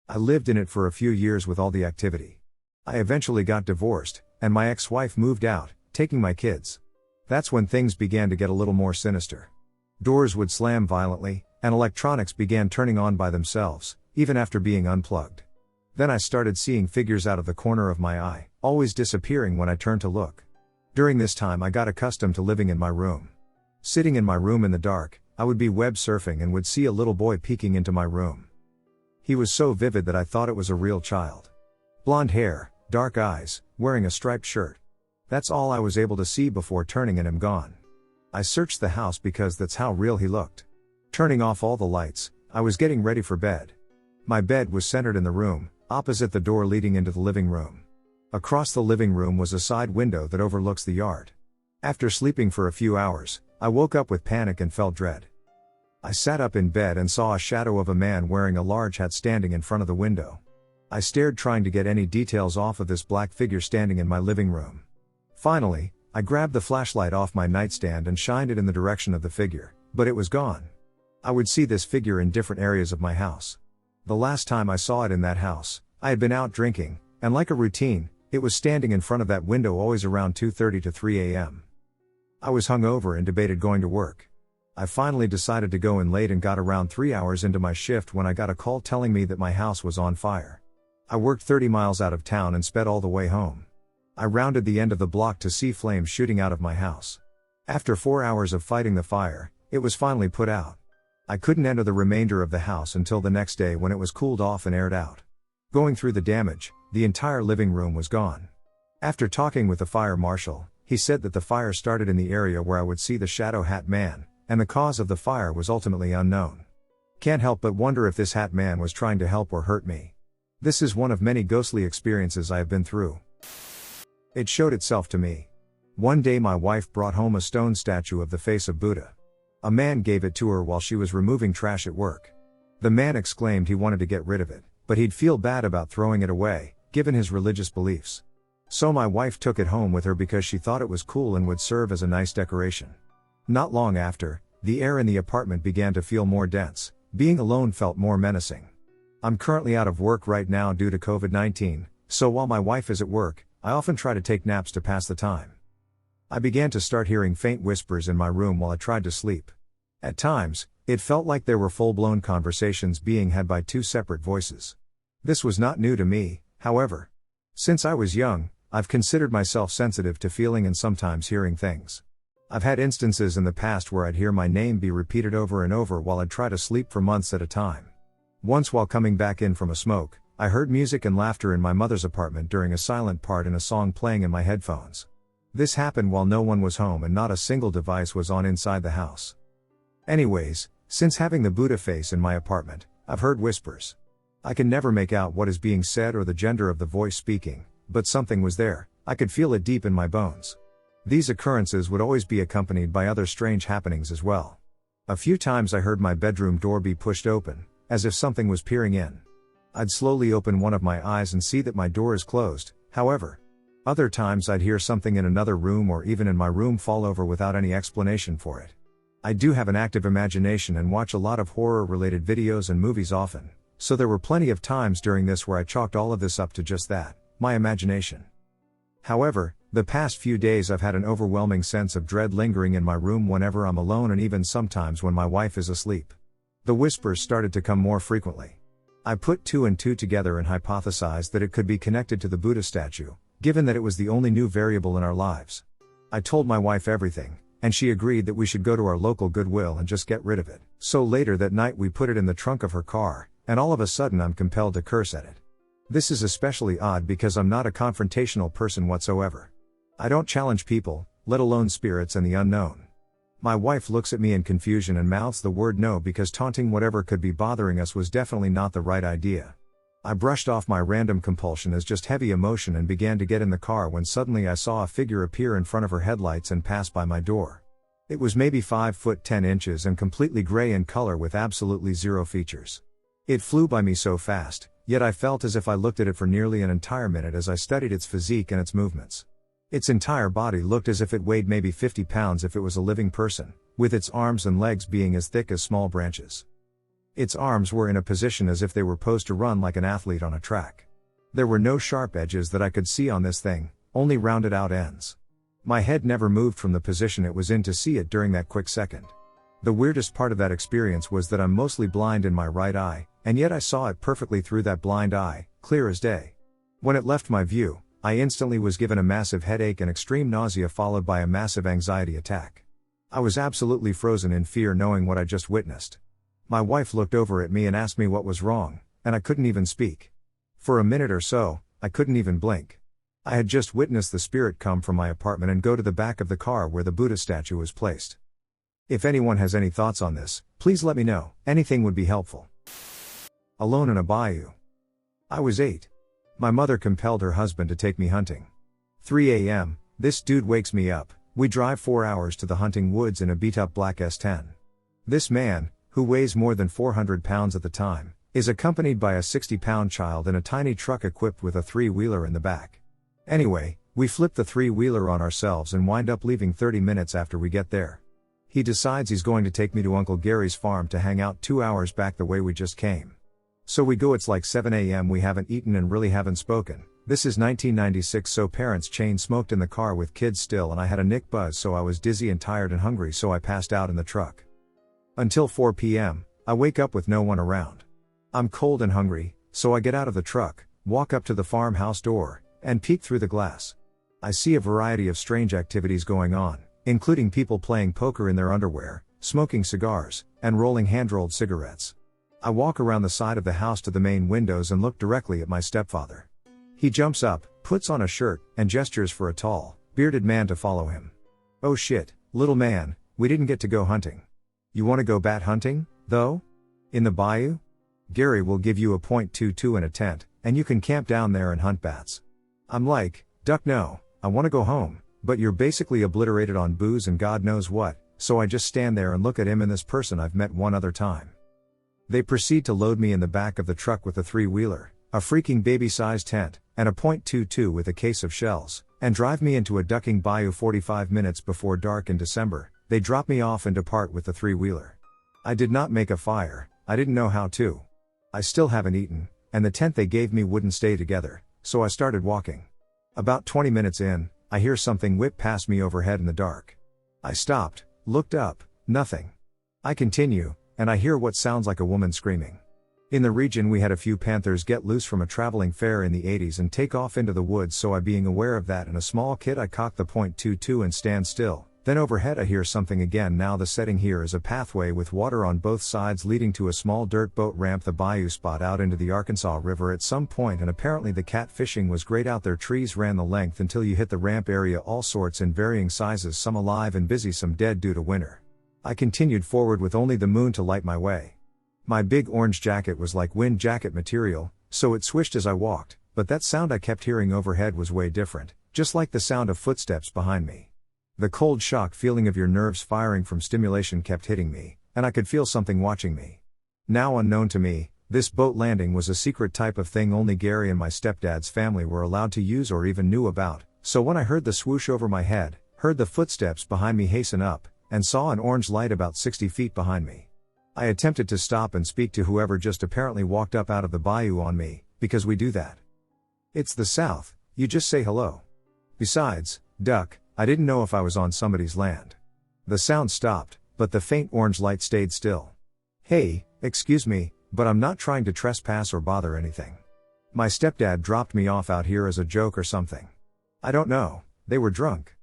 I lived in it for a few years with all the activity. I eventually got divorced, and my ex-wife moved out, taking my kids. That's when things began to get a little more sinister. Doors would slam violently, and electronics began turning on by themselves, even after being unplugged. Then I started seeing figures out of the corner of my eye, always disappearing when I turned to look. During this time I got accustomed to living in my room. Sitting in my room in the dark, I would be web surfing and would see a little boy peeking into my room. He was so vivid that I thought it was a real child. Blonde hair, dark eyes, wearing a striped shirt. That's all I was able to see before turning and him gone. I searched the house because that's how real he looked. Turning off all the lights, I was getting ready for bed. My bed was centered in the room, opposite the door leading into the living room. Across the living room was a side window that overlooks the yard. After sleeping for a few hours, I woke up with panic and felt dread. I sat up in bed and saw a shadow of a man wearing a large hat standing in front of the window. I stared trying to get any details off of this black figure standing in my living room. Finally, I grabbed the flashlight off my nightstand and shined it in the direction of the figure, but it was gone. I would see this figure in different areas of my house. The last time I saw it in that house, I had been out drinking, and like a routine, it was standing in front of that window always around 2:30 to 3 a.m. I was hungover and debated going to work. I finally decided to go in late and got around 3 hours into my shift when I got a call telling me that my house was on fire. I worked 30 miles out of town and sped all the way home. I rounded the end of the block to see flames shooting out of my house. After 4 hours of fighting the fire, it was finally put out. I couldn't enter the remainder of the house until the next day when it was cooled off and aired out. Going through the damage, the entire living room was gone. After talking with the fire marshal, he said that the fire started in the area where I would see the shadow hat man, and the cause of the fire was ultimately unknown. Can't help but wonder if this hat man was trying to help or hurt me. This is one of many ghostly experiences I have been through. It showed itself to me. One day my wife brought home a stone statue of the face of Buddha. A man gave it to her while she was removing trash at work. The man exclaimed he wanted to get rid of it, but he'd feel bad about throwing it away, given his religious beliefs. So my wife took it home with her because she thought it was cool and would serve as a nice decoration. Not long after, the air in the apartment began to feel more dense. Being alone felt more menacing. I'm currently out of work right now due to COVID-19, so while my wife is at work, I often try to take naps to pass the time. I began to start hearing faint whispers in my room while I tried to sleep. At times, it felt like there were full-blown conversations being had by two separate voices. This was not new to me, however. Since I was young, I've considered myself sensitive to feeling and sometimes hearing things. I've had instances in the past where I'd hear my name be repeated over and over while I'd try to sleep for months at a time. Once while coming back in from a smoke, I heard music and laughter in my mother's apartment during a silent part in a song playing in my headphones. This happened while no one was home and not a single device was on inside the house. Anyways, since having the Buddha face in my apartment, I've heard whispers. I can never make out what is being said or the gender of the voice speaking, but something was there. I could feel it deep in my bones. These occurrences would always be accompanied by other strange happenings as well. A few times I heard my bedroom door be pushed open, as if something was peering in. I'd slowly open one of my eyes and see that my door is closed, however. Other times I'd hear something in another room or even in my room fall over without any explanation for it. I do have an active imagination and watch a lot of horror-related videos and movies often, so there were plenty of times during this where I chalked all of this up to just that, my imagination. However, the past few days I've had an overwhelming sense of dread lingering in my room whenever I'm alone and even sometimes when my wife is asleep. The whispers started to come more frequently. I put two and two together and hypothesized that it could be connected to the Buddha statue, given that it was the only new variable in our lives. I told my wife everything, and she agreed that we should go to our local Goodwill and just get rid of it. So later that night we put it in the trunk of her car, and all of a sudden I'm compelled to curse at it. This is especially odd because I'm not a confrontational person whatsoever. I don't challenge people, let alone spirits and the unknown. My wife looks at me in confusion and mouths the word no because taunting whatever could be bothering us was definitely not the right idea. I brushed off my random compulsion as just heavy emotion and began to get in the car when suddenly I saw a figure appear in front of her headlights and pass by my door. It was maybe 5 foot 10 inches and completely gray in color with absolutely zero features. It flew by me so fast, yet I felt as if I looked at it for nearly an entire minute as I studied its physique and its movements. Its entire body looked as if it weighed maybe 50 pounds if it was a living person, with its arms and legs being as thick as small branches. Its arms were in a position as if they were posed to run like an athlete on a track. There were no sharp edges that I could see on this thing, only rounded out ends. My head never moved from the position it was in to see it during that quick second. The weirdest part of that experience was that I'm mostly blind in my right eye, and yet I saw it perfectly through that blind eye, clear as day. When it left my view, I instantly was given a massive headache and extreme nausea followed by a massive anxiety attack. I was absolutely frozen in fear knowing what I just witnessed. My wife looked over at me and asked me what was wrong, and I couldn't even speak. For a minute or so, I couldn't even blink. I had just witnessed the spirit come from my apartment and go to the back of the car where the Buddha statue was placed. If anyone has any thoughts on this, please let me know, anything would be helpful. Alone in a bayou. I was 8. My mother compelled her husband to take me hunting. 3 a.m., this dude wakes me up, we drive 4 hours to the hunting woods in a beat-up black S10. This man, who weighs more than 400 pounds at the time, is accompanied by a 60-pound child in a tiny truck equipped with a 3-wheeler in the back. Anyway, we flip the 3-wheeler on ourselves and wind up leaving 30 minutes after we get there. He decides he's going to take me to Uncle Gary's farm to hang out 2 hours back the way we just came. So we go. It's like 7 a.m. we haven't eaten and really haven't spoken. This is 1996, so parents chain smoked in the car with kids still, and I had a nick buzz, so I was dizzy and tired and hungry, so I passed out in the truck. Until 4 p.m., I wake up with no one around. I'm cold and hungry, so I get out of the truck, walk up to the farmhouse door, and peek through the glass. I see a variety of strange activities going on, including people playing poker in their underwear, smoking cigars, and rolling hand-rolled cigarettes. I walk around the side of the house to the main windows and look directly at my stepfather. He jumps up, puts on a shirt, and gestures for a tall, bearded man to follow him. "Oh shit, little man, we didn't get to go hunting. You want to go bat hunting, though? In the bayou? Gary will give you a .22 and a tent, and you can camp down there and hunt bats." I'm like, "Duck no, I want to go home," but you're basically obliterated on booze and God knows what, so I just stand there and look at him and this person I've met one other time. They proceed to load me in the back of the truck with a 3-wheeler, a freaking baby-sized tent, and a .22 with a case of shells, and drive me into a ducking bayou 45 minutes before dark in December. They drop me off and depart with the 3-wheeler. I did not make a fire, I didn't know how to. I still haven't eaten, and the tent they gave me wouldn't stay together, so I started walking. About 20 minutes in, I hear something whip past me overhead in the dark. I stopped, looked up, nothing. I continue, and I hear what sounds like a woman screaming. In the region we had a few panthers get loose from a traveling fair in the 80s and take off into the woods, so I, being aware of that and a small kid, I cock the .22 and stand still. Then overhead I hear something again. Now the setting here is a pathway with water on both sides leading to a small dirt boat ramp, the bayou spot out into the Arkansas River at some point, and apparently the cat fishing was great out there. Trees ran the length until you hit the ramp area, all sorts in varying sizes, some alive and busy, some dead due to winter. I continued forward with only the moon to light my way. My big orange jacket was like wind jacket material, so it swished as I walked, but that sound I kept hearing overhead was way different, just like the sound of footsteps behind me. The cold shock feeling of your nerves firing from stimulation kept hitting me, and I could feel something watching me. Now unknown to me, This boat landing was a secret type of thing only Gary and my stepdad's family were allowed to use or even knew about, so when I heard the swoosh over my head, heard the footsteps behind me hasten up, and saw an orange light about 60 feet behind me, I attempted to stop and speak to whoever just apparently walked up out of the bayou on me, because we do that. It's the South, you just say hello. Besides, duck, I didn't know if I was on somebody's land. The sound stopped, but the faint orange light stayed still. Hey, excuse me, but I'm not trying to trespass or bother anything. My stepdad dropped me off out here as a joke or something. I don't know, they were drunk.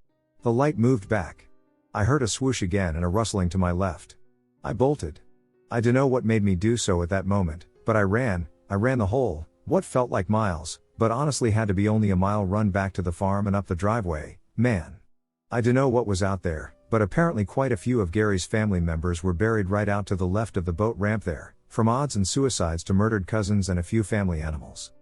The light moved back. I heard a swoosh again and a rustling to my left. I bolted. I dunno what made me do so at that moment, but I ran the whole, what felt like miles, but honestly had to be only a mile run back to the farm and up the driveway, man. I dunno what was out there, but apparently quite a few of Gary's family members were buried right out to the left of the boat ramp there, from odds and suicides to murdered cousins and a few family animals.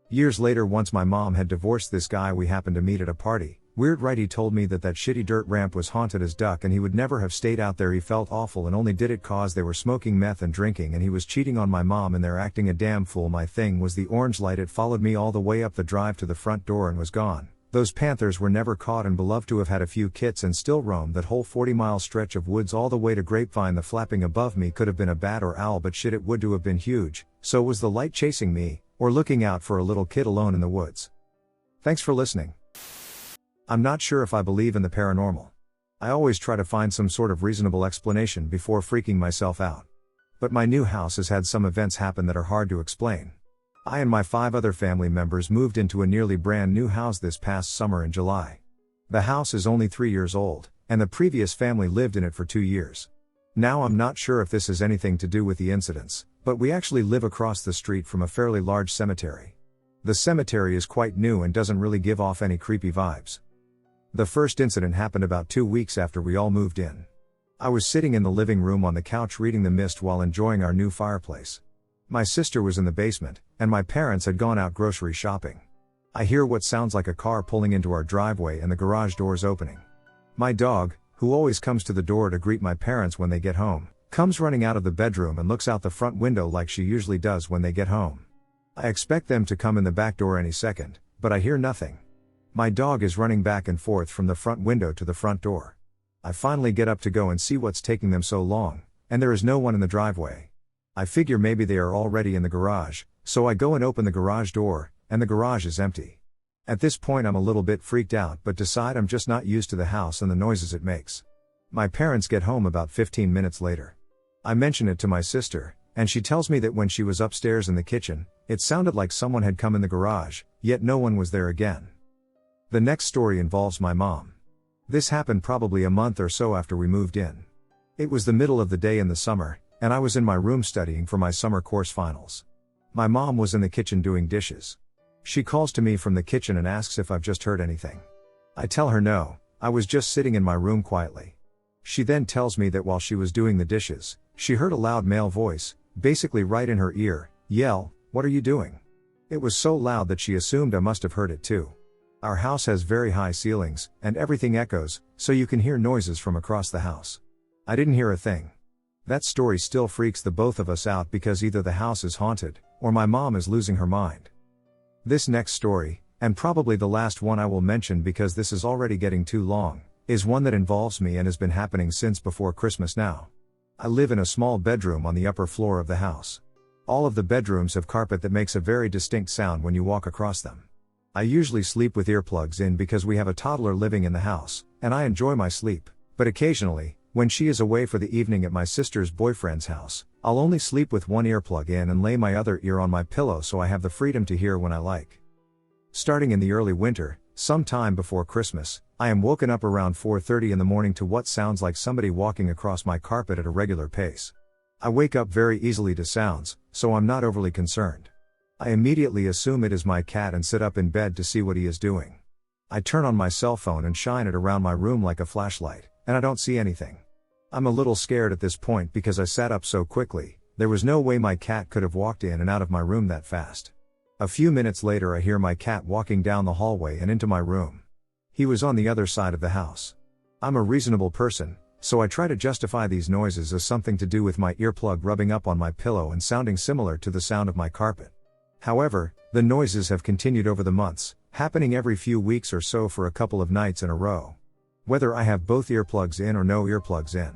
Years later, once my mom had divorced this guy we happened to meet at a party, weird right, he told me that shitty dirt ramp was haunted as duck and he would never have stayed out there. He felt awful and only did it cause they were smoking meth and drinking and he was cheating on my mom and they're acting a damn fool. My thing was the orange light. It followed me all the way up the drive to the front door and was gone. Those panthers were never caught and beloved to have had a few kits and still roam that whole 40-mile stretch of woods all the way to Grapevine. The flapping above me could have been a bat or owl, but shit, it would to have been huge. So was the light chasing me, or looking out for a little kid alone in the woods? Thanks for listening. I'm not sure if I believe in the paranormal. I always try to find some sort of reasonable explanation before freaking myself out. But my new house has had some events happen that are hard to explain. I and my 5 other family members moved into a nearly brand new house this past summer in July. The house is only 3 years old, and the previous family lived in it for 2 years. Now I'm not sure if this has anything to do with the incidents, but we actually live across the street from a fairly large cemetery. The cemetery is quite new and doesn't really give off any creepy vibes. The first incident happened about 2 weeks after we all moved in. I was sitting in the living room on the couch reading The Mist while enjoying our new fireplace. My sister was in the basement, and my parents had gone out grocery shopping. I hear what sounds like a car pulling into our driveway and the garage doors opening. My dog, who always comes to the door to greet my parents when they get home, comes running out of the bedroom and looks out the front window like she usually does when they get home. I expect them to come in the back door any second, but I hear nothing. My dog is running back and forth from the front window to the front door. I finally get up to go and see what's taking them so long, and there is no one in the driveway. I figure maybe they are already in the garage, so I go and open the garage door, and the garage is empty. At this point I'm a little bit freaked out but decide I'm just not used to the house and the noises it makes. My parents get home about 15 minutes later. I mention it to my sister, and she tells me that when she was upstairs in the kitchen, it sounded like someone had come in the garage, yet no one was there again. The next story involves my mom. This happened probably a month or so after we moved in. It was the middle of the day in the summer, and I was in my room studying for my summer course finals. My mom was in the kitchen doing dishes. She calls to me from the kitchen and asks if I've just heard anything. I tell her no, I was just sitting in my room quietly. She then tells me that while she was doing the dishes, she heard a loud male voice, basically right in her ear, yell, "What are you doing?" It was so loud that she assumed I must have heard it too. Our house has very high ceilings, and everything echoes, so you can hear noises from across the house. I didn't hear a thing. That story still freaks the both of us out because either the house is haunted, or my mom is losing her mind. This next story, and probably the last one I will mention because this is already getting too long, is one that involves me and has been happening since before Christmas now. I live in a small bedroom on the upper floor of the house. All of the bedrooms have carpet that makes a very distinct sound when you walk across them. I usually sleep with earplugs in because we have a toddler living in the house, and I enjoy my sleep, but occasionally, when she is away for the evening at my sister's boyfriend's house, I'll only sleep with one earplug in and lay my other ear on my pillow so I have the freedom to hear when I like. Starting in the early winter, sometime before Christmas, I am woken up around 4:30 in the morning to what sounds like somebody walking across my carpet at a regular pace. I wake up very easily to sounds, so I'm not overly concerned. I immediately assume it is my cat and sit up in bed to see what he is doing. I turn on my cell phone and shine it around my room like a flashlight, and I don't see anything. I'm a little scared at this point because I sat up so quickly, there was no way my cat could have walked in and out of my room that fast. A few minutes later I hear my cat walking down the hallway and into my room. He was on the other side of the house. I'm a reasonable person, so I try to justify these noises as something to do with my earplug rubbing up on my pillow and sounding similar to the sound of my carpet. However, the noises have continued over the months, happening every few weeks or so for a couple of nights in a row. Whether I have both earplugs in or no earplugs in.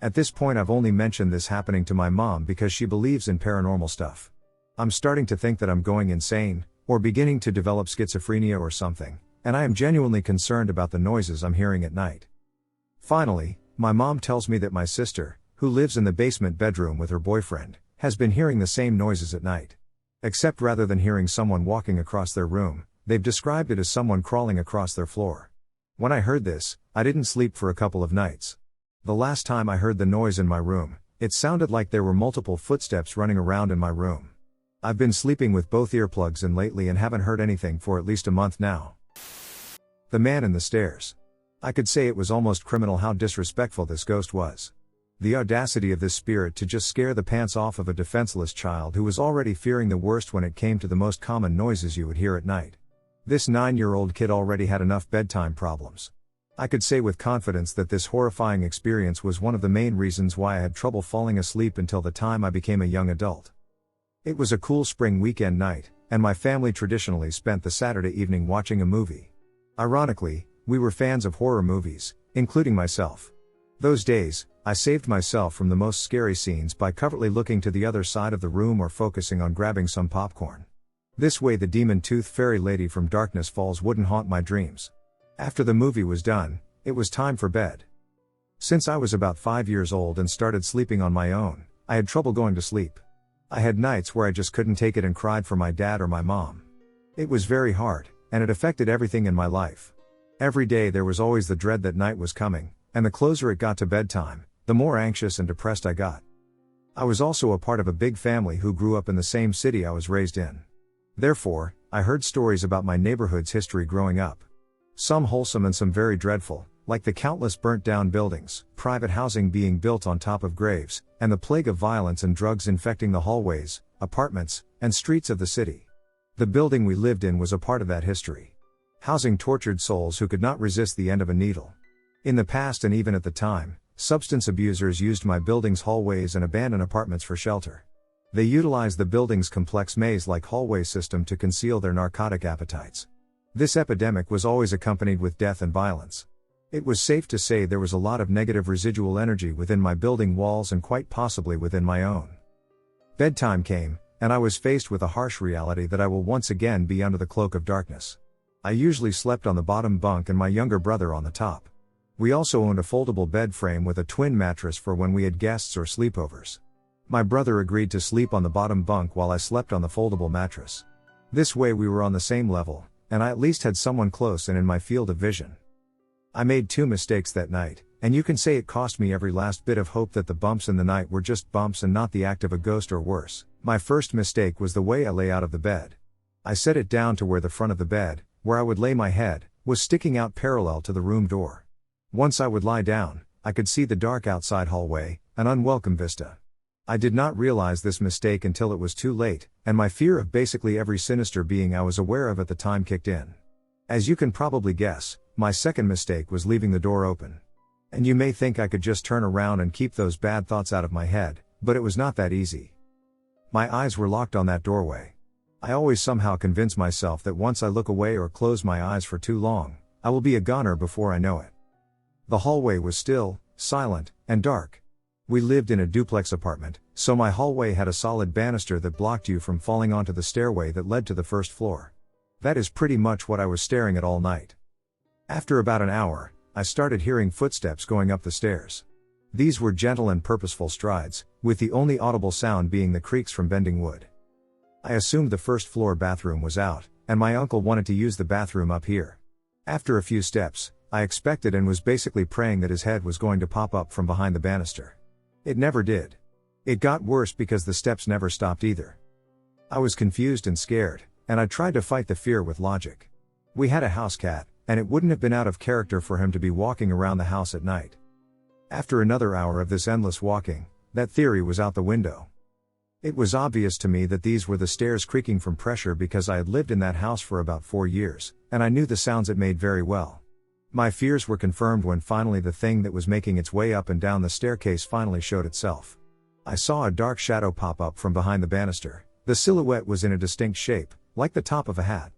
At this point I've only mentioned this happening to my mom because she believes in paranormal stuff. I'm starting to think that I'm going insane, or beginning to develop schizophrenia or something, and I am genuinely concerned about the noises I'm hearing at night. Finally, my mom tells me that my sister, who lives in the basement bedroom with her boyfriend, has been hearing the same noises at night. Except rather than hearing someone walking across their room, they've described it as someone crawling across their floor. When I heard this, I didn't sleep for a couple of nights. The last time I heard the noise in my room, it sounded like there were multiple footsteps running around in my room. I've been sleeping with both earplugs in lately and haven't heard anything for at least a month now. The man in the stairs. I could say it was almost criminal how disrespectful this ghost was. The audacity of this spirit to just scare the pants off of a defenseless child who was already fearing the worst when it came to the most common noises you would hear at night. This 9-year-old kid already had enough bedtime problems. I could say with confidence that this horrifying experience was one of the main reasons why I had trouble falling asleep until the time I became a young adult. It was a cool spring weekend night, and my family traditionally spent the Saturday evening watching a movie. Ironically, we were fans of horror movies, including myself. Those days, I saved myself from the most scary scenes by covertly looking to the other side of the room or focusing on grabbing some popcorn. This way the demon-toothed fairy lady from Darkness Falls wouldn't haunt my dreams. After the movie was done, it was time for bed. Since I was about 5 years old and started sleeping on my own, I had trouble going to sleep. I had nights where I just couldn't take it and cried for my dad or my mom. It was very hard, and it affected everything in my life. Every day there was always the dread that night was coming, and the closer it got to bedtime, the more anxious and depressed I got. I was also a part of a big family who grew up in the same city I was raised in. Therefore, I heard stories about my neighborhood's history growing up. Some wholesome and some very dreadful, like the countless burnt-down buildings, private housing being built on top of graves, and the plague of violence and drugs infecting the hallways, apartments, and streets of the city. The building we lived in was a part of that history. Housing tortured souls who could not resist the end of a needle. In the past and even at the time, substance abusers used my building's hallways and abandoned apartments for shelter. They utilized the building's complex maze-like hallway system to conceal their narcotic appetites. This epidemic was always accompanied with death and violence. It was safe to say there was a lot of negative residual energy within my building walls and quite possibly within my own. Bedtime came, and I was faced with a harsh reality that I will once again be under the cloak of darkness. I usually slept on the bottom bunk and my younger brother on the top. We also owned a foldable bed frame with a twin mattress for when we had guests or sleepovers. My brother agreed to sleep on the bottom bunk while I slept on the foldable mattress. This way we were on the same level, and I at least had someone close and in my field of vision. I made 2 mistakes that night, and you can say it cost me every last bit of hope that the bumps in the night were just bumps and not the act of a ghost or worse. My first mistake was the way I lay out of the bed. I set it down to where the front of the bed, where I would lay my head, was sticking out parallel to the room door. Once I would lie down, I could see the dark outside hallway, an unwelcome vista. I did not realize this mistake until it was too late, and my fear of basically every sinister being I was aware of at the time kicked in. As you can probably guess, my second mistake was leaving the door open. And you may think I could just turn around and keep those bad thoughts out of my head, but it was not that easy. My eyes were locked on that doorway. I always somehow convince myself that once I look away or close my eyes for too long, I will be a goner before I know it. The hallway was still, silent, and dark. We lived in a duplex apartment, so my hallway had a solid banister that blocked you from falling onto the stairway that led to the first floor. That is pretty much what I was staring at all night. After about an hour, I started hearing footsteps going up the stairs. These were gentle and purposeful strides, with the only audible sound being the creaks from bending wood. I assumed the first floor bathroom was out, and my uncle wanted to use the bathroom up here. After a few steps, I expected and was basically praying that his head was going to pop up from behind the banister. It never did. It got worse because the steps never stopped either. I was confused and scared, and I tried to fight the fear with logic. We had a house cat, and it wouldn't have been out of character for him to be walking around the house at night. After another hour of this endless walking, that theory was out the window. It was obvious to me that these were the stairs creaking from pressure because I had lived in that house for about 4 years, and I knew the sounds it made very well. My fears were confirmed when finally the thing that was making its way up and down the staircase finally showed itself. I saw a dark shadow pop up from behind the banister. The silhouette was in a distinct shape, like the top of a hat.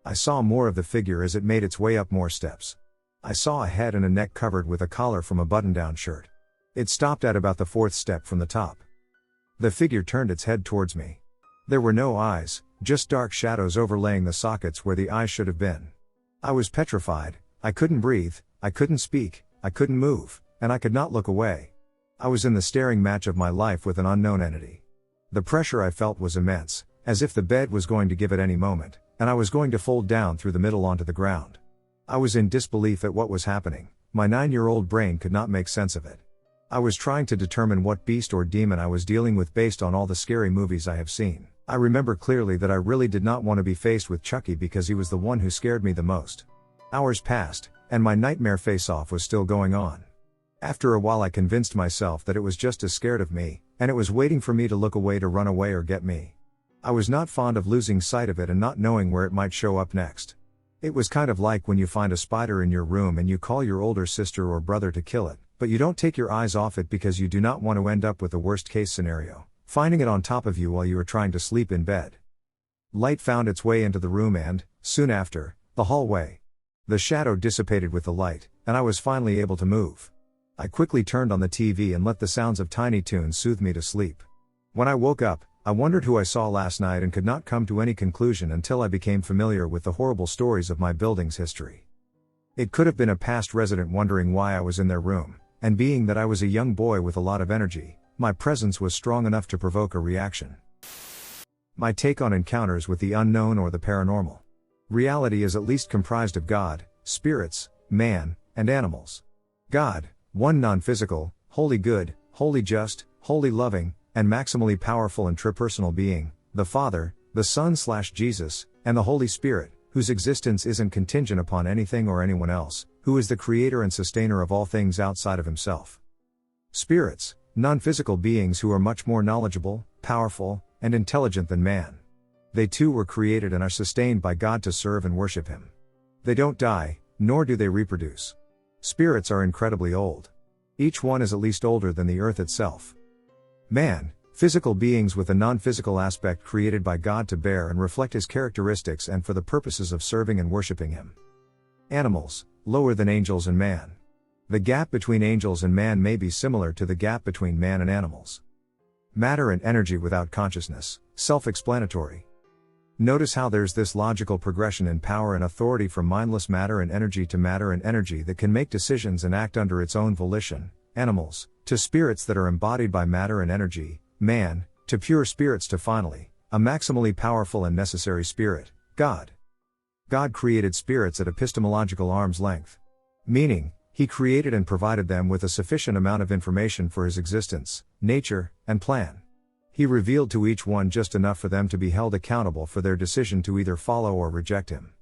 I saw more of the figure as it made its way up more steps. I saw a head and a neck covered with a collar from a button-down shirt. It stopped at about the fourth step from the top. The figure turned its head towards me. There were no eyes, just dark shadows overlaying the sockets where the eyes should have been. I was petrified. I couldn't breathe, I couldn't speak, I couldn't move, and I could not look away. I was in the staring match of my life with an unknown entity. The pressure I felt was immense, as if the bed was going to give at any moment, and I was going to fold down through the middle onto the ground. I was in disbelief at what was happening. My 9-year-old brain could not make sense of it. I was trying to determine what beast or demon I was dealing with based on all the scary movies I have seen. I remember clearly that I really did not want to be faced with Chucky because he was the one who scared me the most. Hours passed, and my nightmare face-off was still going on. After a while I convinced myself that it was just as scared of me, and it was waiting for me to look away to run away or get me. I was not fond of losing sight of it and not knowing where it might show up next. It was kind of like when you find a spider in your room and you call your older sister or brother to kill it, but you don't take your eyes off it because you do not want to end up with the worst case scenario, finding it on top of you while you are trying to sleep in bed. Light found its way into the room and, soon after, the hallway. The shadow dissipated with the light, and I was finally able to move. I quickly turned on the TV and let the sounds of Tiny Toons soothe me to sleep. When I woke up, I wondered who I saw last night and could not come to any conclusion until I became familiar with the horrible stories of my building's history. It could have been a past resident wondering why I was in their room, and being that I was a young boy with a lot of energy, my presence was strong enough to provoke a reaction. My take on encounters with the unknown or the paranormal. Reality is at least comprised of God, spirits, man, and animals. God, one non-physical, wholly good, wholly just, wholly loving, and maximally powerful and tripersonal being, the Father, the Son/Jesus, and the Holy Spirit, whose existence isn't contingent upon anything or anyone else, who is the creator and sustainer of all things outside of himself. Spirits, non-physical beings who are much more knowledgeable, powerful, and intelligent than man. They too were created and are sustained by God to serve and worship Him. They don't die, nor do they reproduce. Spirits are incredibly old. Each one is at least older than the earth itself. Man, physical beings with a non-physical aspect created by God to bear and reflect His characteristics and for the purposes of serving and worshiping Him. Animals, lower than angels and man. The gap between angels and man may be similar to the gap between man and animals. Matter and energy without consciousness, self-explanatory. Notice how there's this logical progression in power and authority from mindless matter and energy to matter and energy that can make decisions and act under its own volition, animals, to spirits that are embodied by matter and energy, man, to pure spirits to finally, a maximally powerful and necessary spirit, God. God created spirits at epistemological arm's length. Meaning, He created and provided them with a sufficient amount of information for His existence, nature, and plan. He revealed to each one just enough for them to be held accountable for their decision to either follow or reject Him.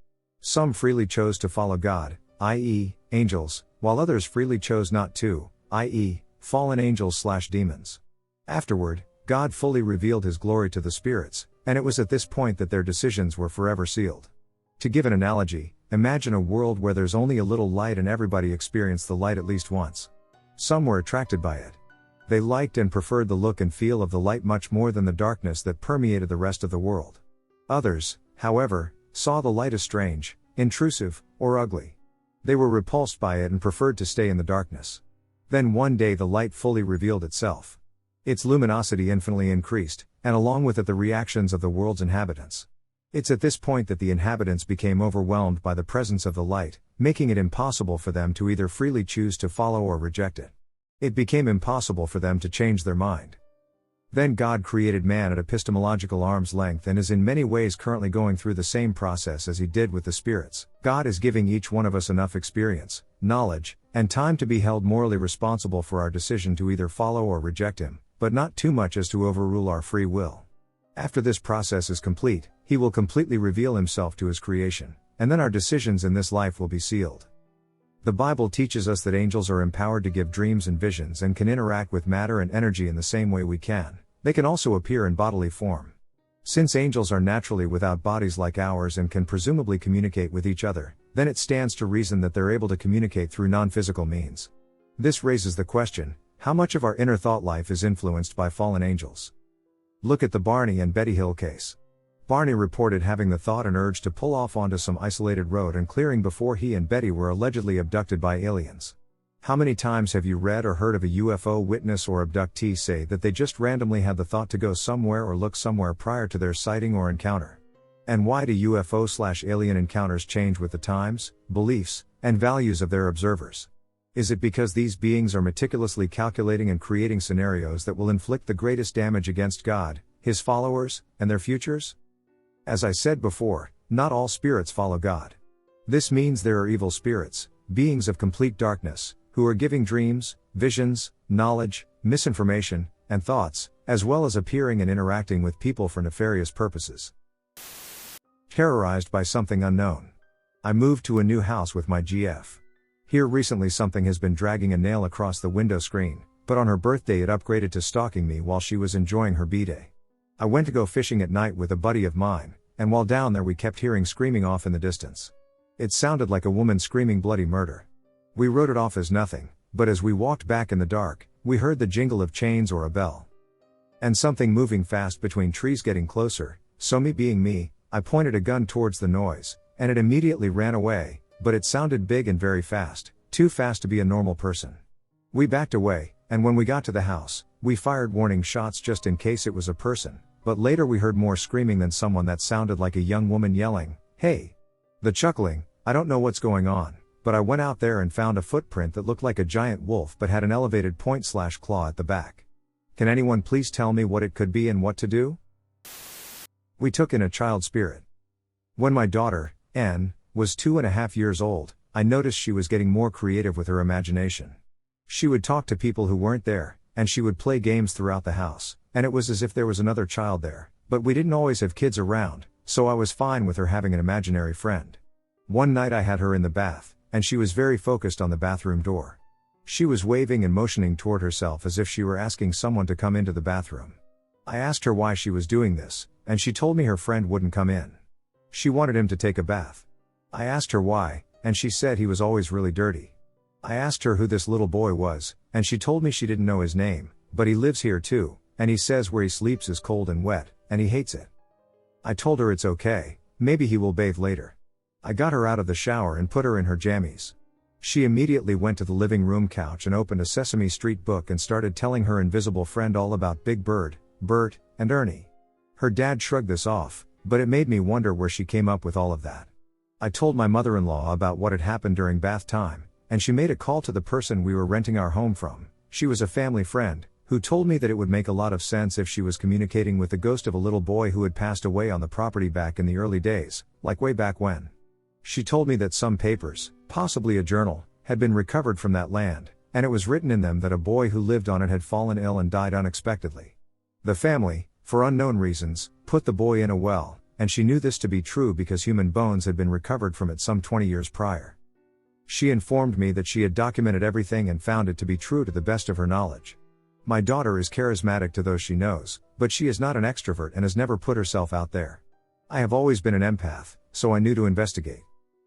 Some freely chose to follow God, i.e., angels, while others freely chose not to, i.e., fallen angels/demons. Afterward, God fully revealed His glory to the spirits, and it was at this point that their decisions were forever sealed. To give an analogy, imagine a world where there's only a little light and everybody experienced the light at least once. Some were attracted by it. They liked and preferred the look and feel of the light much more than the darkness that permeated the rest of the world. Others, however, saw the light as strange, intrusive, or ugly. They were repulsed by it and preferred to stay in the darkness. Then one day the light fully revealed itself. Its luminosity infinitely increased, and along with it the reactions of the world's inhabitants. It's at this point that the inhabitants became overwhelmed by the presence of the light, making it impossible for them to either freely choose to follow or reject it. It became impossible for them to change their mind. Then God created man at epistemological arm's length and is in many ways currently going through the same process as He did with the spirits. God is giving each one of us enough experience, knowledge, and time to be held morally responsible for our decision to either follow or reject Him, but not too much as to overrule our free will. After this process is complete, He will completely reveal Himself to His creation, and then our decisions in this life will be sealed. The Bible teaches us that angels are empowered to give dreams and visions and can interact with matter and energy in the same way we can. They can also appear in bodily form. Since angels are naturally without bodies like ours and can presumably communicate with each other, then it stands to reason that they're able to communicate through non-physical means. This raises the question, how much of our inner thought life is influenced by fallen angels? Look at the Barney and Betty Hill case. Barney reported having the thought and urge to pull off onto some isolated road and clearing before he and Betty were allegedly abducted by aliens. How many times have you read or heard of a UFO witness or abductee say that they just randomly had the thought to go somewhere or look somewhere prior to their sighting or encounter? And why do UFO/alien encounters change with the times, beliefs, and values of their observers? Is it because these beings are meticulously calculating and creating scenarios that will inflict the greatest damage against God, His followers, and their futures? As I said before, not all spirits follow God. This means there are evil spirits, beings of complete darkness, who are giving dreams, visions, knowledge, misinformation, and thoughts, as well as appearing and interacting with people for nefarious purposes. Terrorized by something unknown. I moved to a new house with my GF. Here recently something has been dragging a nail across the window screen, but on her birthday it upgraded to stalking me while she was enjoying her B-day. I went to go fishing at night with a buddy of mine, and while down there we kept hearing screaming off in the distance. It sounded like a woman screaming bloody murder. We wrote it off as nothing, but as we walked back in the dark, we heard the jingle of chains or a bell. And something moving fast between trees getting closer, so me being me, I pointed a gun towards the noise, and it immediately ran away, but it sounded big and very fast, too fast to be a normal person. We backed away, and when we got to the house, we fired warning shots just in case it was a person, but later we heard more screaming than someone that sounded like a young woman yelling, "Hey!" The chuckling, I don't know what's going on, but I went out there and found a footprint that looked like a giant wolf but had an elevated point/claw at the back. Can anyone please tell me what it could be and what to do? We took in a child spirit. When my daughter, Anne, was 2.5 years old, I noticed she was getting more creative with her imagination. She would talk to people who weren't there, and she would play games throughout the house, and it was as if there was another child there, but we didn't always have kids around, so I was fine with her having an imaginary friend. One night I had her in the bath, and she was very focused on the bathroom door. She was waving and motioning toward herself as if she were asking someone to come into the bathroom. I asked her why she was doing this, and she told me her friend wouldn't come in. She wanted him to take a bath. I asked her why, and she said he was always really dirty. I asked her who this little boy was, and she told me she didn't know his name, but he lives here too, and he says where he sleeps is cold and wet, and he hates it. I told her it's okay, maybe he will bathe later. I got her out of the shower and put her in her jammies. She immediately went to the living room couch and opened a Sesame Street book and started telling her invisible friend all about Big Bird, Bert, and Ernie. Her dad shrugged this off, but it made me wonder where she came up with all of that. I told my mother-in-law about what had happened during bath time, and she made a call to the person we were renting our home from. She was a family friend, who told me that it would make a lot of sense if she was communicating with the ghost of a little boy who had passed away on the property back in the early days, like way back when. She told me that some papers, possibly a journal, had been recovered from that land, and it was written in them that a boy who lived on it had fallen ill and died unexpectedly. The family, for unknown reasons, put the boy in a well, and she knew this to be true because human bones had been recovered from it some 20 years prior. She informed me that she had documented everything and found it to be true to the best of her knowledge. My daughter is charismatic to those she knows, but she is not an extrovert and has never put herself out there. I have always been an empath, so I knew to investigate.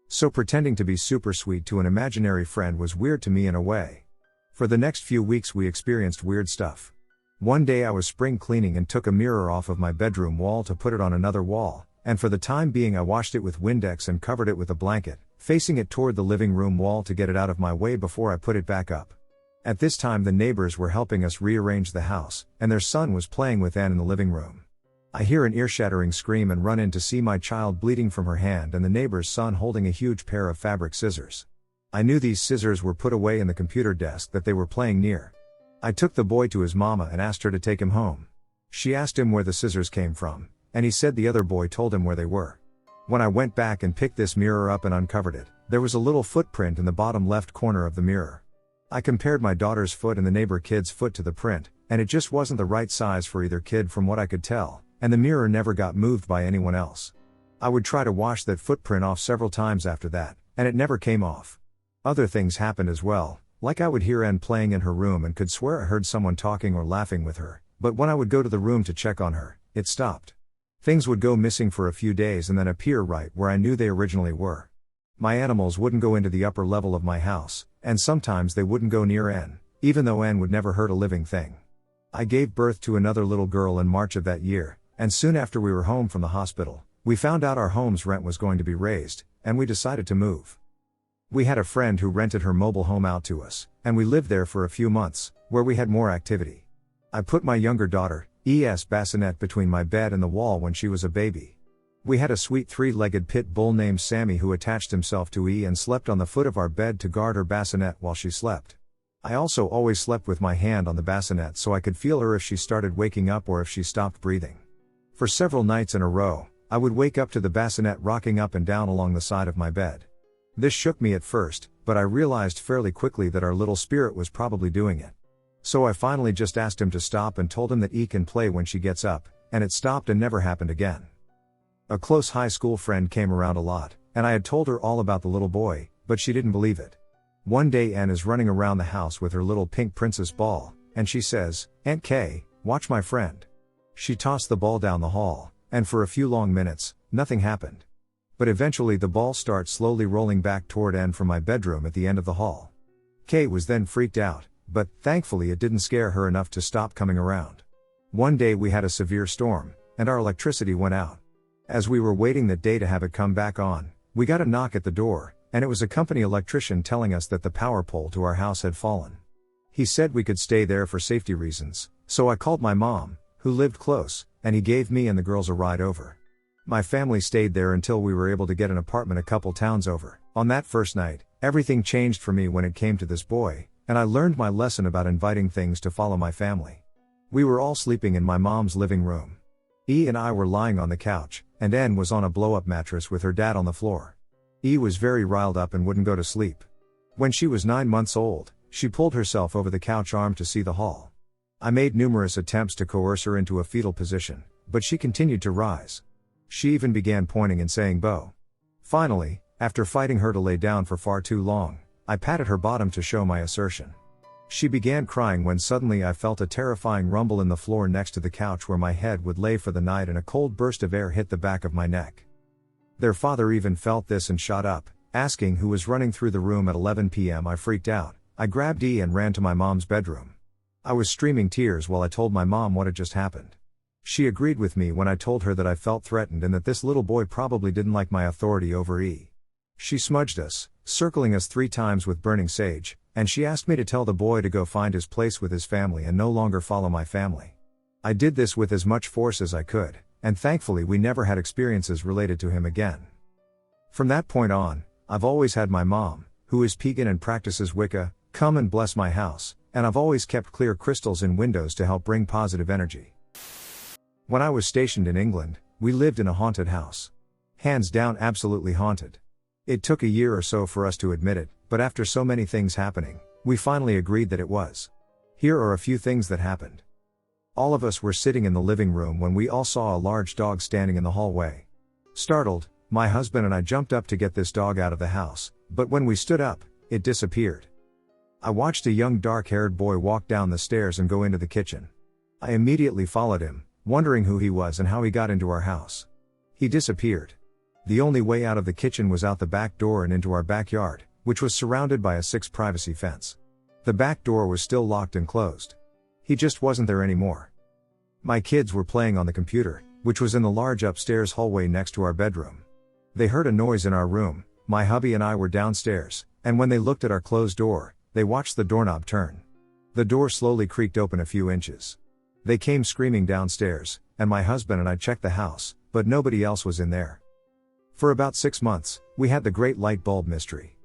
So pretending to be super sweet to an imaginary friend was weird to me in a way. For the next few weeks we experienced weird stuff. One day I was spring cleaning and took a mirror off of my bedroom wall to put it on another wall, and for the time being I washed it with Windex and covered it with a blanket, facing it toward the living room wall to get it out of my way before I put it back up. At this time the neighbors were helping us rearrange the house, and their son was playing with Anne in the living room. I hear an ear-shattering scream and run in to see my child bleeding from her hand and the neighbor's son holding a huge pair of fabric scissors. I knew these scissors were put away in the computer desk that they were playing near. I took the boy to his mama and asked her to take him home. She asked him where the scissors came from, and he said the other boy told him where they were. When I went back and picked this mirror up and uncovered it, there was a little footprint in the bottom left corner of the mirror. I compared my daughter's foot and the neighbor kid's foot to the print, and it just wasn't the right size for either kid from what I could tell, and the mirror never got moved by anyone else. I would try to wash that footprint off several times after that, and it never came off. Other things happened as well, like I would hear Anne playing in her room and could swear I heard someone talking or laughing with her, but when I would go to the room to check on her, it stopped. Things would go missing for a few days and then appear right where I knew they originally were. My animals wouldn't go into the upper level of my house, and sometimes they wouldn't go near N, even though N would never hurt a living thing. I gave birth to another little girl in March of that year, and soon after we were home from the hospital, we found out our home's rent was going to be raised, and we decided to move. We had a friend who rented her mobile home out to us, and we lived there for a few months, where we had more activity. I put my younger daughter, E.S. bassinet, between my bed and the wall when she was a baby. We had a sweet three-legged pit bull named Sammy who attached himself to E and slept on the foot of our bed to guard her bassinet while she slept. I also always slept with my hand on the bassinet so I could feel her if she started waking up or if she stopped breathing. For several nights in a row, I would wake up to the bassinet rocking up and down along the side of my bed. This shook me at first, but I realized fairly quickly that our little spirit was probably doing it. So I finally just asked him to stop and told him that E can play when she gets up, and it stopped and never happened again. A close high school friend came around a lot, and I had told her all about the little boy, but she didn't believe it. One day Anne is running around the house with her little pink princess ball, and she says, "Aunt Kay, watch my friend." She tossed the ball down the hall, and for a few long minutes, nothing happened. But eventually the ball starts slowly rolling back toward Anne from my bedroom at the end of the hall. Kay was then freaked out, but thankfully it didn't scare her enough to stop coming around. One day we had a severe storm, and our electricity went out. As we were waiting that day to have it come back on, we got a knock at the door, and it was a company electrician telling us that the power pole to our house had fallen. He said we could stay there for safety reasons, so I called my mom, who lived close, and he gave me and the girls a ride over. My family stayed there until we were able to get an apartment a couple towns over. On that first night, everything changed for me when it came to this boy, and I learned my lesson about inviting things to follow my family. We were all sleeping in my mom's living room. E and I were lying on the couch, and N was on a blow-up mattress with her dad on the floor. E was very riled up and wouldn't go to sleep. When she was 9 months old, she pulled herself over the couch arm to see the hall. I made numerous attempts to coerce her into a fetal position, but she continued to rise. She even began pointing and saying "Bo." Finally, after fighting her to lay down for far too long, I patted her bottom to show my assertion. She began crying when suddenly I felt a terrifying rumble in the floor next to the couch where my head would lay for the night, and a cold burst of air hit the back of my neck. Their father even felt this and shot up, asking who was running through the room at 11 p.m. I freaked out. I grabbed E and ran to my mom's bedroom. I was streaming tears while I told my mom what had just happened. She agreed with me when I told her that I felt threatened and that this little boy probably didn't like my authority over E. She smudged us, circling us 3 times with burning sage, and she asked me to tell the boy to go find his place with his family and no longer follow my family. I did this with as much force as I could, and thankfully we never had experiences related to him again. From that point on, I've always had my mom, who is pagan and practices Wicca, come and bless my house, and I've always kept clear crystals in windows to help bring positive energy. When I was stationed in England, we lived in a haunted house. Hands down, absolutely haunted. It took a year or so for us to admit it, but after so many things happening, we finally agreed that it was. Here are a few things that happened. All of us were sitting in the living room when we all saw a large dog standing in the hallway. Startled, my husband and I jumped up to get this dog out of the house, but when we stood up, it disappeared. I watched a young dark-haired boy walk down the stairs and go into the kitchen. I immediately followed him, wondering who he was and how he got into our house. He disappeared. The only way out of the kitchen was out the back door and into our backyard, which was surrounded by a 6 privacy fence. The back door was still locked and closed. He just wasn't there anymore. My kids were playing on the computer, which was in the large upstairs hallway next to our bedroom. They heard a noise in our room. My hubby and I were downstairs, and when they looked at our closed door, they watched the doorknob turn. The door slowly creaked open a few inches. They came screaming downstairs, and my husband and I checked the house, but nobody else was in there. For about 6 months, we had the great light bulb mystery.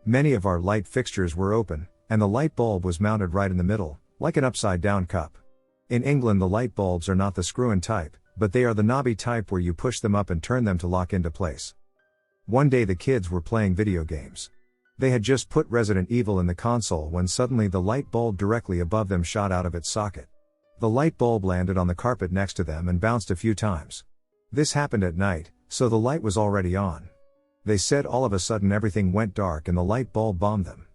Many of our light fixtures were open, and the light bulb was mounted right in the middle, like an upside-down cup. In England the light bulbs are not the screw-in type, but they are the knobby type where you push them up and turn them to lock into place. One day the kids were playing video games. They had just put Resident Evil in the console when suddenly the light bulb directly above them shot out of its socket. The light bulb landed on the carpet next to them and bounced a few times. This happened at night, so the light was already on. They said all of a sudden everything went dark and the light bulb bombed them.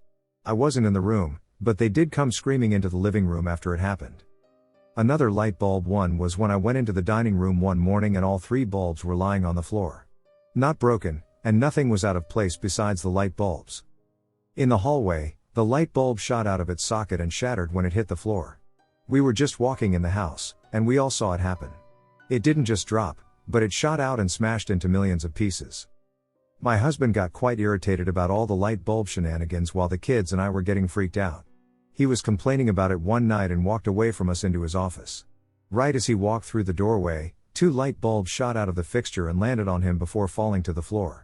I wasn't in the room, but they did come screaming into the living room after it happened. Another light bulb one was when I went into the dining room one morning and all 3 bulbs were lying on the floor. Not broken, and nothing was out of place besides the light bulbs. In the hallway, the light bulb shot out of its socket and shattered when it hit the floor. We were just walking in the house, and we all saw it happen. It didn't just drop, but it shot out and smashed into millions of pieces. My husband got quite irritated about all the light bulb shenanigans while the kids and I were getting freaked out. He was complaining about it one night and walked away from us into his office. Right as he walked through the doorway, 2 light bulbs shot out of the fixture and landed on him before falling to the floor.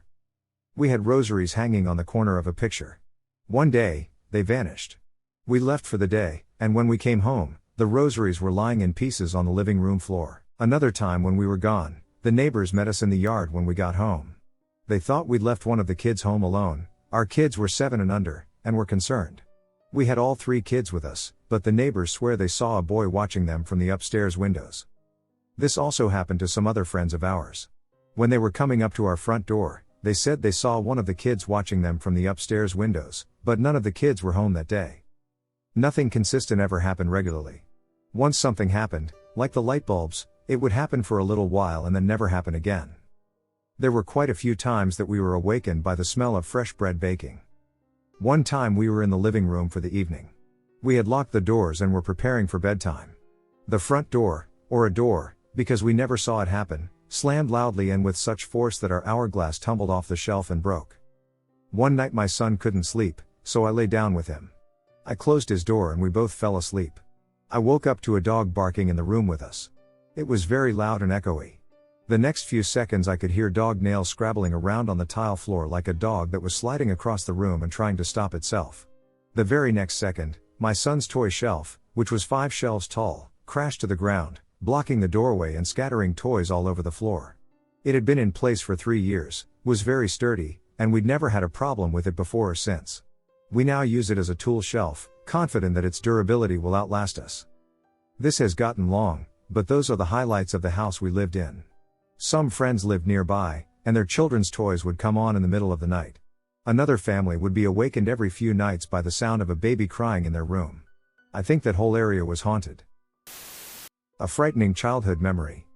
We had rosaries hanging on the corner of a picture. One day, they vanished. We left for the day, and when we came home, the rosaries were lying in pieces on the living room floor. Another time when we were gone, the neighbors met us in the yard when we got home. They thought we'd left one of the kids home alone. Our kids were 7 and under, and were concerned. We had all 3 kids with us, but the neighbors swear they saw a boy watching them from the upstairs windows. This also happened to some other friends of ours. When they were coming up to our front door, they said they saw one of the kids watching them from the upstairs windows, but none of the kids were home that day. Nothing consistent ever happened regularly. Once something happened, like the light bulbs, it would happen for a little while and then never happen again. There were quite a few times that we were awakened by the smell of fresh bread baking. One time we were in the living room for the evening. We had locked the doors and were preparing for bedtime. The front door, or a door, because we never saw it happen, slammed loudly and with such force that our hourglass tumbled off the shelf and broke. One night my son couldn't sleep, so I lay down with him. I closed his door and we both fell asleep. I woke up to a dog barking in the room with us. It was very loud and echoey. The next few seconds I could hear dog nails scrabbling around on the tile floor like a dog that was sliding across the room and trying to stop itself. The very next second, my son's toy shelf, which was 5 shelves tall, crashed to the ground, blocking the doorway and scattering toys all over the floor. It had been in place for 3 years, was very sturdy, and we'd never had a problem with it before or since. We now use it as a tool shelf, confident that its durability will outlast us. This has gotten long, but those are the highlights of the house we lived in. Some friends lived nearby, and their children's toys would come on in the middle of the night. Another family would be awakened every few nights by the sound of a baby crying in their room. I think that whole area was haunted. A frightening childhood memory.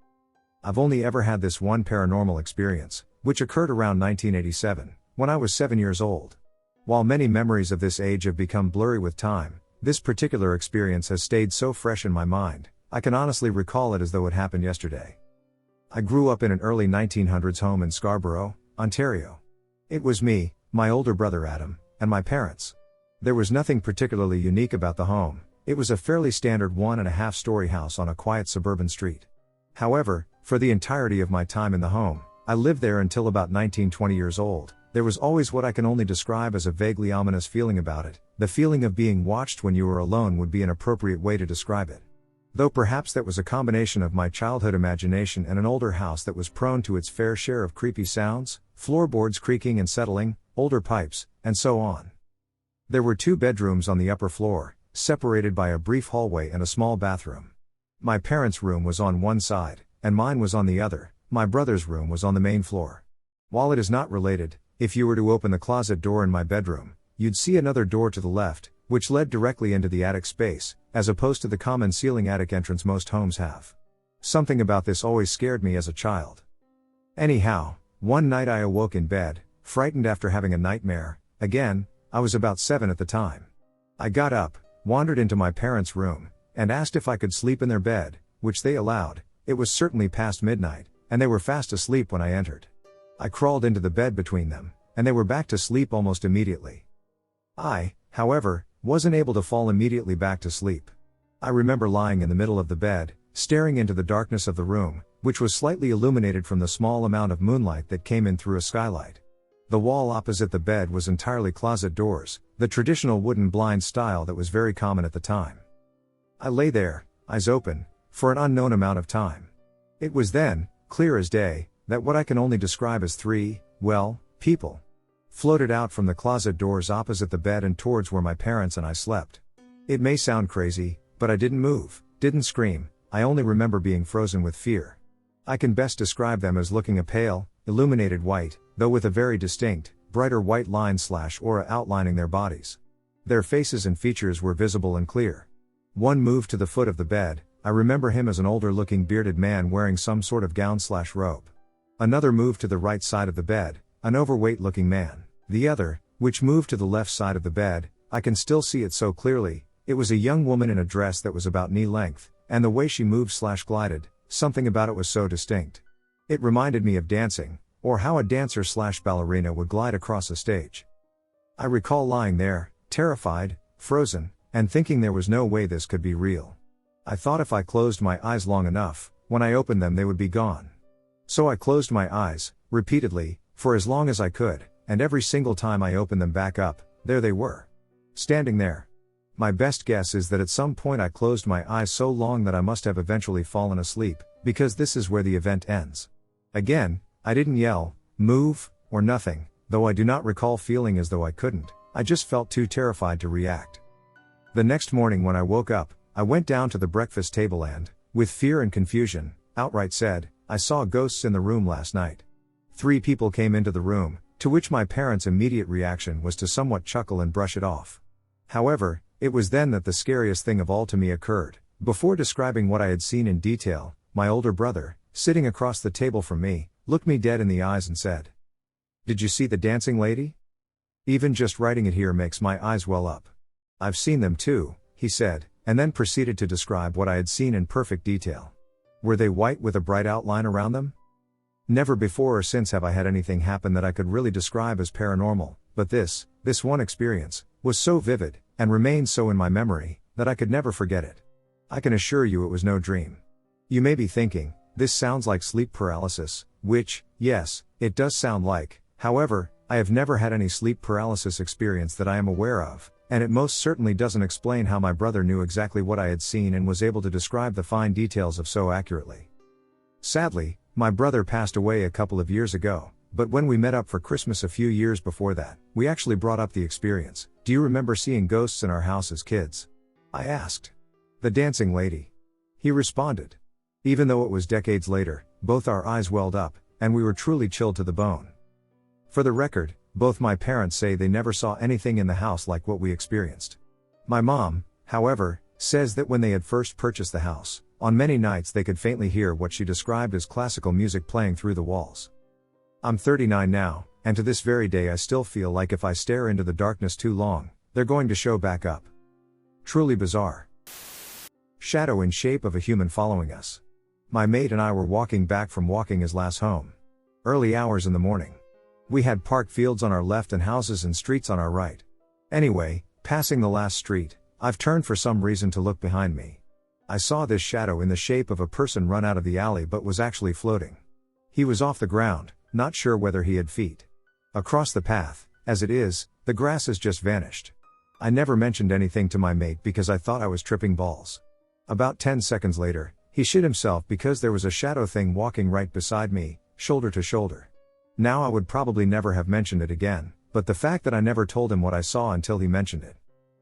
I've only ever had this one paranormal experience, which occurred around 1987, when I was 7 years old. While many memories of this age have become blurry with time, this particular experience has stayed so fresh in my mind, I can honestly recall it as though it happened yesterday. I grew up in an early 1900s home in Scarborough, Ontario. It was me, my older brother Adam, and my parents. There was nothing particularly unique about the home. It was a fairly standard 1.5-story house on a quiet suburban street. However, for the entirety of my time in the home, I lived there until about 19-20 years old. There was always what I can only describe as a vaguely ominous feeling about it. The feeling of being watched when you were alone would be an appropriate way to describe it. Though perhaps that was a combination of my childhood imagination and an older house that was prone to its fair share of creepy sounds, floorboards creaking and settling, older pipes, and so on. There were 2 bedrooms on the upper floor, separated by a brief hallway and a small bathroom. My parents' room was on one side, and mine was on the other. My brother's room was on the main floor. While it is not related, if you were to open the closet door in my bedroom, you'd see another door to the left, which led directly into the attic space, as opposed to the common ceiling attic entrance most homes have. Something about this always scared me as a child. Anyhow, one night I awoke in bed, frightened after having a nightmare. Again, I was about 7 at the time. I got up, wandered into my parents' room, and asked if I could sleep in their bed, which they allowed. It was certainly past midnight, and they were fast asleep when I entered. I crawled into the bed between them, and they were back to sleep almost immediately. I, however, wasn't able to fall immediately back to sleep. I remember lying in the middle of the bed, staring into the darkness of the room, which was slightly illuminated from the small amount of moonlight that came in through a skylight. The wall opposite the bed was entirely closet doors, the traditional wooden blind style that was very common at the time. I lay there, eyes open, for an unknown amount of time. It was then, clear as day, that what I can only describe as 3, people, floated out from the closet doors opposite the bed and towards where my parents and I slept. It may sound crazy, but I didn't move, didn't scream. I only remember being frozen with fear. I can best describe them as looking a pale, illuminated white, though with a very distinct, brighter white line/aura outlining their bodies. Their faces and features were visible and clear. One moved to the foot of the bed. I remember him as an older-looking bearded man wearing some sort of gown/robe. Another moved to the right side of the bed, an overweight looking man. The other, which moved to the left side of the bed, I can still see it so clearly. It was a young woman in a dress that was about knee length, and the way she moved/glided, something about it was so distinct. It reminded me of dancing, or how a dancer/ballerina would glide across a stage. I recall lying there, terrified, frozen, and thinking there was no way this could be real. I thought if I closed my eyes long enough, when I opened them they would be gone. So I closed my eyes, repeatedly, for as long as I could, and every single time I opened them back up, there they were. Standing there. My best guess is that at some point I closed my eyes so long that I must have eventually fallen asleep, because this is where the event ends. Again, I didn't yell, move, or nothing, though I do not recall feeling as though I couldn't. I just felt too terrified to react. The next morning when I woke up, I went down to the breakfast table and, with fear and confusion, outright said, "I saw ghosts in the room last night." 3 people came into the room, to which my parents' immediate reaction was to somewhat chuckle and brush it off. However, it was then that the scariest thing of all to me occurred. Before describing what I had seen in detail, my older brother, sitting across the table from me, looked me dead in the eyes and said, "Did you see the dancing lady? Even just writing it here makes my eyes well up." "I've seen them too," he said, and then proceeded to describe what I had seen in perfect detail. "Were they white with a bright outline around them?" Never before or since have I had anything happen that I could really describe as paranormal, but this one experience, was so vivid, and remained so in my memory, that I could never forget it. I can assure you it was no dream. You may be thinking, this sounds like sleep paralysis, which, yes, it does sound like. However, I have never had any sleep paralysis experience that I am aware of, and it most certainly doesn't explain how my brother knew exactly what I had seen and was able to describe the fine details of so accurately. Sadly, my brother passed away a couple of years ago, but when we met up for Christmas a few years before that, we actually brought up the experience. "Do you remember seeing ghosts in our house as kids?" I asked. "The dancing lady," he responded. Even though it was decades later, both our eyes welled up, and we were truly chilled to the bone. For the record, both my parents say they never saw anything in the house like what we experienced. My mom, however, says that when they had first purchased the house, on many nights they could faintly hear what she described as classical music playing through the walls. I'm 39 now, and to this very day I still feel like if I stare into the darkness too long, they're going to show back up. Truly bizarre. Shadow in shape of a human following us. My mate and I were walking back from walking his last home. Early hours in the morning. We had parked fields on our left and houses and streets on our right. Anyway, passing the last street, I've turned for some reason to look behind me. I saw this shadow in the shape of a person run out of the alley but was actually floating. He was off the ground, not sure whether he had feet. Across the path, as it is, the grass has just vanished. I never mentioned anything to my mate because I thought I was tripping balls. About 10 seconds later, he shit himself because there was a shadow thing walking right beside me, shoulder to shoulder. Now I would probably never have mentioned it again, but the fact that I never told him what I saw until he mentioned it.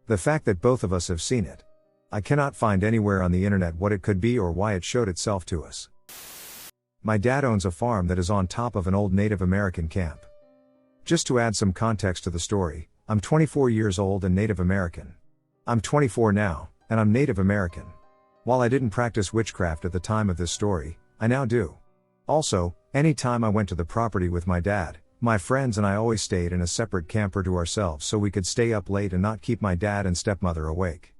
The fact that both of us have seen it. I cannot find anywhere on the internet what it could be or why it showed itself to us. My dad owns a farm that is on top of an old Native American camp. Just to add some context to the story, I'm 24 years old and Native American. I'm 24 now, and I'm Native American. While I didn't practice witchcraft at the time of this story, I now do. Also, any time I went to the property with my dad, my friends and I always stayed in a separate camper to ourselves so we could stay up late and not keep my dad and stepmother awake.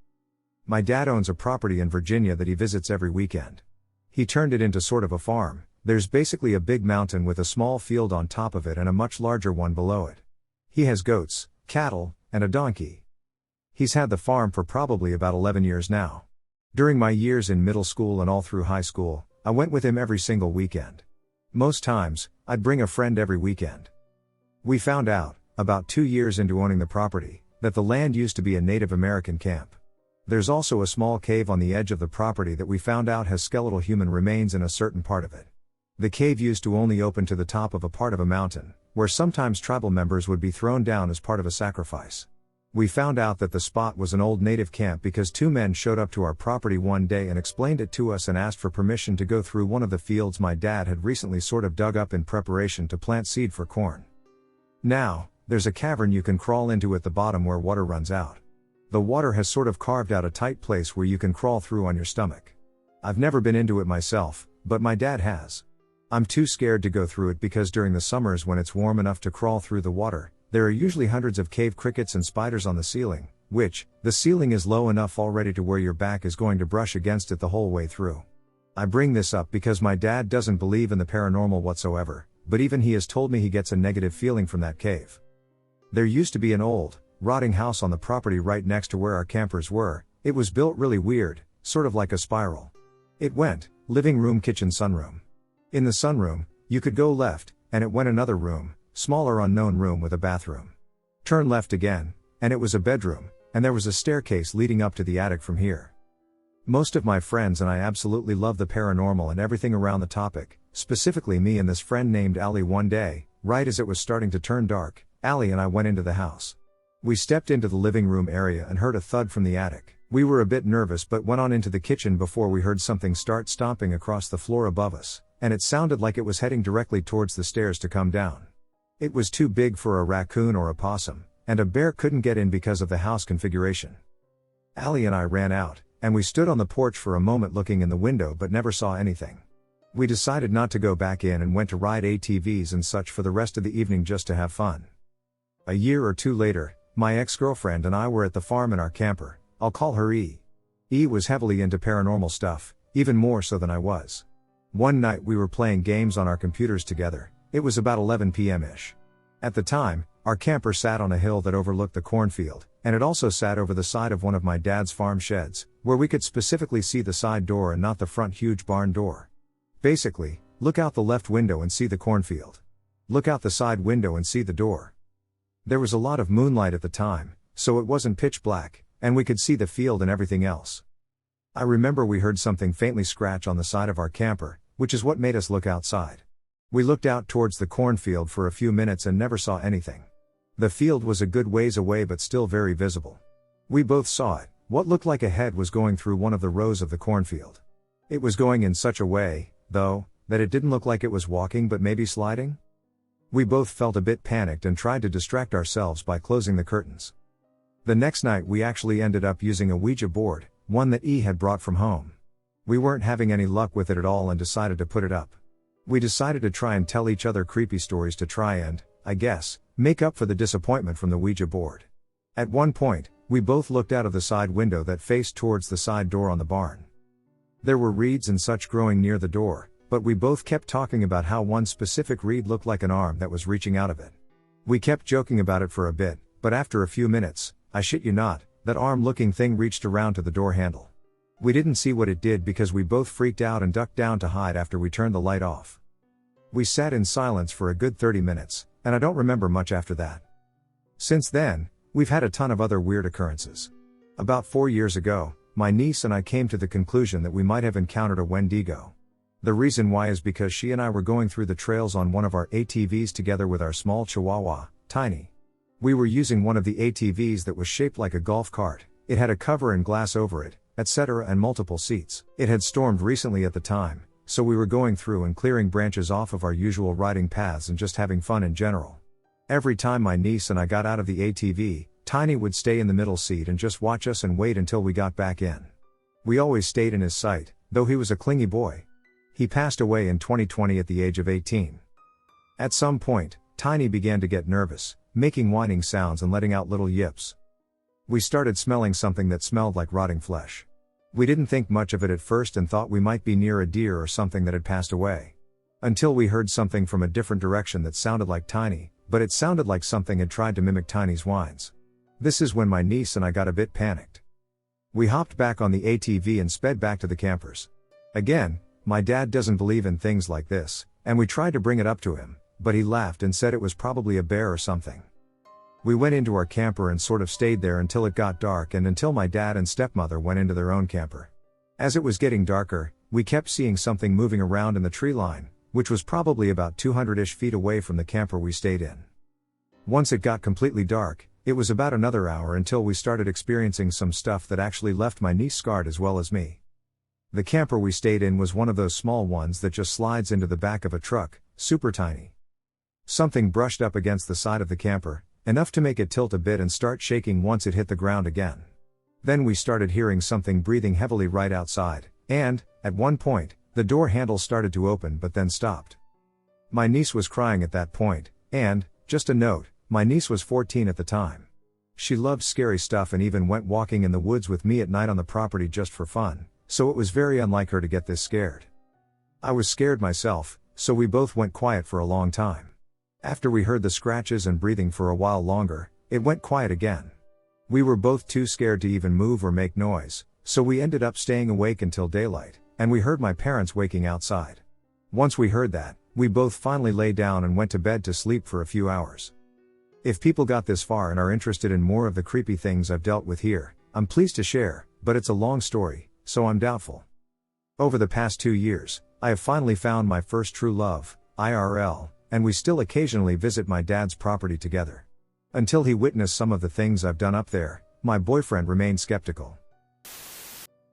My dad owns a property in Virginia that he visits every weekend. He turned it into sort of a farm. There's basically a big mountain with a small field on top of it and a much larger one below it. He has goats, cattle, and a donkey. He's had the farm for probably about 11 years now. During my years in middle school and all through high school, I went with him every single weekend. Most times, I'd bring a friend every weekend. We found out, about 2 years into owning the property, that the land used to be a Native American camp. There's also a small cave on the edge of the property that we found out has skeletal human remains in a certain part of it. The cave used to only open to the top of a part of a mountain, where sometimes tribal members would be thrown down as part of a sacrifice. We found out that the spot was an old native camp because 2 men showed up to our property one day and explained it to us and asked for permission to go through one of the fields my dad had recently sort of dug up in preparation to plant seed for corn. Now, there's a cavern you can crawl into at the bottom where water runs out. The water has sort of carved out a tight place where you can crawl through on your stomach. I've never been into it myself, but my dad has. I'm too scared to go through it because during the summers when it's warm enough to crawl through the water, there are usually hundreds of cave crickets and spiders on the ceiling, which, the ceiling is low enough already to where your back is going to brush against it the whole way through. I bring this up because my dad doesn't believe in the paranormal whatsoever, but even he has told me he gets a negative feeling from that cave. There used to be an old, rotting house on the property right next to where our campers were. It was built really weird, sort of like a spiral. It went, living room, kitchen, sunroom. In the sunroom, you could go left, and it went another room, smaller unknown room with a bathroom. Turn left again, and it was a bedroom, and there was a staircase leading up to the attic from here. Most of my friends and I absolutely love the paranormal and everything around the topic, specifically me and this friend named Allie. One day, right as it was starting to turn dark, Allie and I went into the house. We stepped into the living room area and heard a thud from the attic. We were a bit nervous but went on into the kitchen before we heard something start stomping across the floor above us, and it sounded like it was heading directly towards the stairs to come down. It was too big for a raccoon or a possum, and a bear couldn't get in because of the house configuration. Allie and I ran out, and we stood on the porch for a moment looking in the window but never saw anything. We decided not to go back in and went to ride ATVs and such for the rest of the evening just to have fun. A year or two later, my ex-girlfriend and I were at the farm in our camper. I'll call her E. E was heavily into paranormal stuff, even more so than I was. One night we were playing games on our computers together. It was about 11 p.m.-ish. At the time, our camper sat on a hill that overlooked the cornfield, and it also sat over the side of one of my dad's farm sheds, where we could specifically see the side door and not the front huge barn door. Basically, look out the left window and see the cornfield. Look out the side window and see the door. There was a lot of moonlight at the time, so it wasn't pitch black, and we could see the field and everything else. I remember we heard something faintly scratch on the side of our camper, which is what made us look outside. We looked out towards the cornfield for a few minutes and never saw anything. The field was a good ways away but still very visible. We both saw it. What looked like a head was going through one of the rows of the cornfield. It was going in such a way, though, that it didn't look like it was walking but maybe sliding. We both felt a bit panicked and tried to distract ourselves by closing the curtains. The next night we actually ended up using a Ouija board, one that E had brought from home. We weren't having any luck with it at all and decided to put it up. We decided to try and tell each other creepy stories to try and, I guess, make up for the disappointment from the Ouija board. At one point, we both looked out of the side window that faced towards the side door on the barn. There were reeds and such growing near the door, but we both kept talking about how one specific reed looked like an arm that was reaching out of it. We kept joking about it for a bit, but after a few minutes, I shit you not, that arm-looking thing reached around to the door handle. We didn't see what it did because we both freaked out and ducked down to hide after we turned the light off. We sat in silence for a good 30 minutes, and I don't remember much after that. Since then, we've had a ton of other weird occurrences. About 4 years ago, my niece and I came to the conclusion that we might have encountered a Wendigo. The reason why is because she and I were going through the trails on one of our ATVs together with our small Chihuahua, Tiny. We were using one of the ATVs that was shaped like a golf cart. It had a cover and glass over it, etc., and multiple seats. It had stormed recently at the time, so we were going through and clearing branches off of our usual riding paths and just having fun in general. Every time my niece and I got out of the ATV, Tiny would stay in the middle seat and just watch us and wait until we got back in. We always stayed in his sight, though he was a clingy boy. He passed away in 2020 at the age of 18. At some point, Tiny began to get nervous, making whining sounds and letting out little yips. We started smelling something that smelled like rotting flesh. We didn't think much of it at first and thought we might be near a deer or something that had passed away. Until we heard something from a different direction that sounded like Tiny, but it sounded like something had tried to mimic Tiny's whines. This is when my niece and I got a bit panicked. We hopped back on the ATV and sped back to the campers. Again, my dad doesn't believe in things like this, and we tried to bring it up to him, but he laughed and said it was probably a bear or something. We went into our camper and sort of stayed there until it got dark and until my dad and stepmother went into their own camper. As it was getting darker, we kept seeing something moving around in the tree line, which was probably about 200-ish feet away from the camper we stayed in. Once it got completely dark, it was about another hour until we started experiencing some stuff that actually left my niece scarred as well as me. The camper we stayed in was one of those small ones that just slides into the back of a truck, super tiny. Something brushed up against the side of the camper, enough to make it tilt a bit and start shaking once it hit the ground again. Then we started hearing something breathing heavily right outside, and, at one point, The door handle started to open but then stopped. My niece was crying at that point, and, just a note, my niece was 14 at the time. She loved scary stuff and even went walking in the woods with me at night on the property just for fun, so it was very unlike her to get this scared. I was scared myself, so we both went quiet for a long time. After we heard the scratches and breathing for a while longer, it went quiet again. We were both too scared to even move or make noise, so we ended up staying awake until daylight, and we heard my parents waking outside. Once we heard that, we both finally lay down and went to bed to sleep for a few hours. If people got this far and are interested in more of the creepy things I've dealt with here, I'm pleased to share, but it's a long story, so I'm doubtful. Over the past 2 years, I have finally found my first true love, IRL, and we still occasionally visit my dad's property together. Until he witnessed some of the things I've done up there, my boyfriend remained skeptical.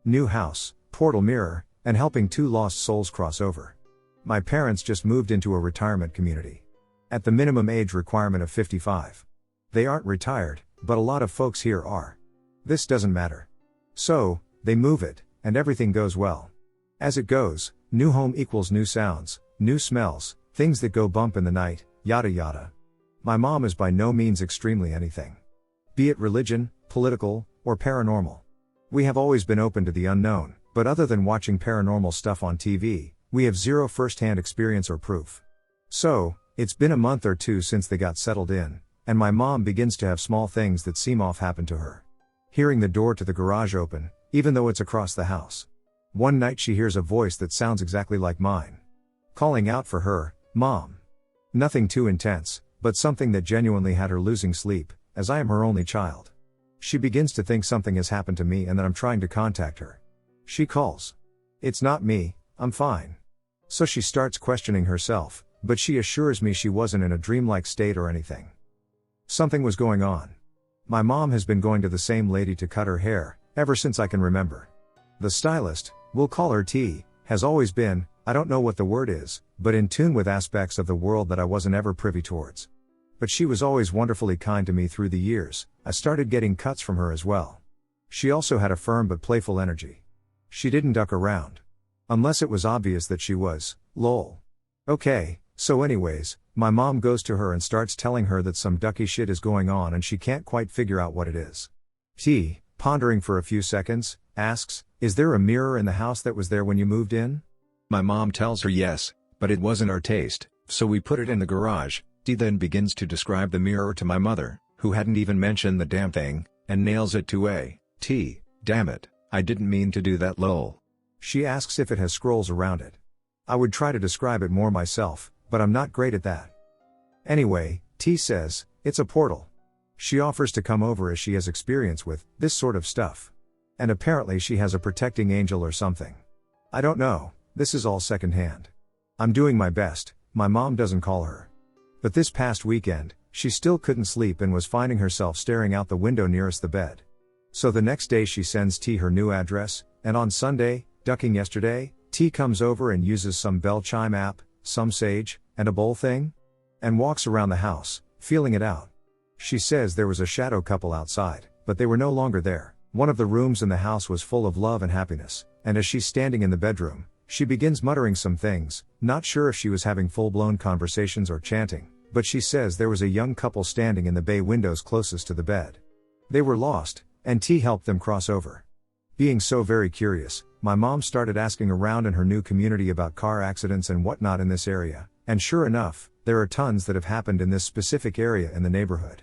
New house, portal mirror, and helping 2 lost souls cross over. My parents just moved into a retirement community. At the minimum age requirement of 55. They aren't retired, but a lot of folks here are. This doesn't matter. So, they move it, and everything goes well. As it goes, new home equals new sounds, new smells, things that go bump in the night, yada yada. My mom is by no means extremely anything. Be it religion, political, or paranormal. We have always been open to the unknown, but other than watching paranormal stuff on TV, we have zero first-hand experience or proof. So, it's been a month or 2 since they got settled in, and my mom begins to have small things that seem off happen to her. Hearing the door to the garage open, even though it's across the house. One night she hears a voice that sounds exactly like mine. Calling out for her, "Mom." Nothing too intense, but something that genuinely had her losing sleep, as I am her only child. She begins to think something has happened to me and that I'm trying to contact her. She calls. "It's not me, I'm fine." So she starts questioning herself, but she assures me she wasn't in a dreamlike state or anything. Something was going on. My mom has been going to the same lady to cut her hair, ever since I can remember. The stylist, we'll call her T, has always been, I don't know what the word is, but in tune with aspects of the world that I wasn't ever privy towards. But she was always wonderfully kind to me through the years. I started getting cuts from her as well. She also had a firm but playful energy. She didn't duck around. Unless it was obvious that she was, lol. Okay, so anyways, my mom goes to her and starts telling her that some ducky shit is going on and she can't quite figure out what it is. T, pondering for a few seconds, asks, "Is there a mirror in the house that was there when you moved in?" My mom tells her yes, but it wasn't our taste, so we put it in the garage. Dee then begins to describe the mirror to my mother, who hadn't even mentioned the damn thing, and nails it to a T. "Damn it, I didn't mean to do that lol." She asks if it has scrolls around it. I would try to describe it more myself, but I'm not great at that. Anyway, T says, "It's a portal." She offers to come over as she has experience with this sort of stuff. And apparently she has a protecting angel or something. I don't know, this is all secondhand. I'm doing my best, my mom doesn't call her. But this past weekend, she still couldn't sleep and was finding herself staring out the window nearest the bed. So the next day she sends T her new address, and on Sunday, ducking yesterday, T comes over and uses some bell chime app, some sage, and a bowl thing, and walks around the house, feeling it out. She says there was a shadow couple outside, but they were no longer there. One of the rooms in the house was full of love and happiness, and as she's standing in the bedroom, she begins muttering some things, not sure if she was having full-blown conversations or chanting, but she says there was a young couple standing in the bay windows closest to the bed. They were lost, and T helped them cross over. Being so very curious, my mom started asking around in her new community about car accidents and whatnot in this area, and sure enough, there are tons that have happened in this specific area in the neighborhood.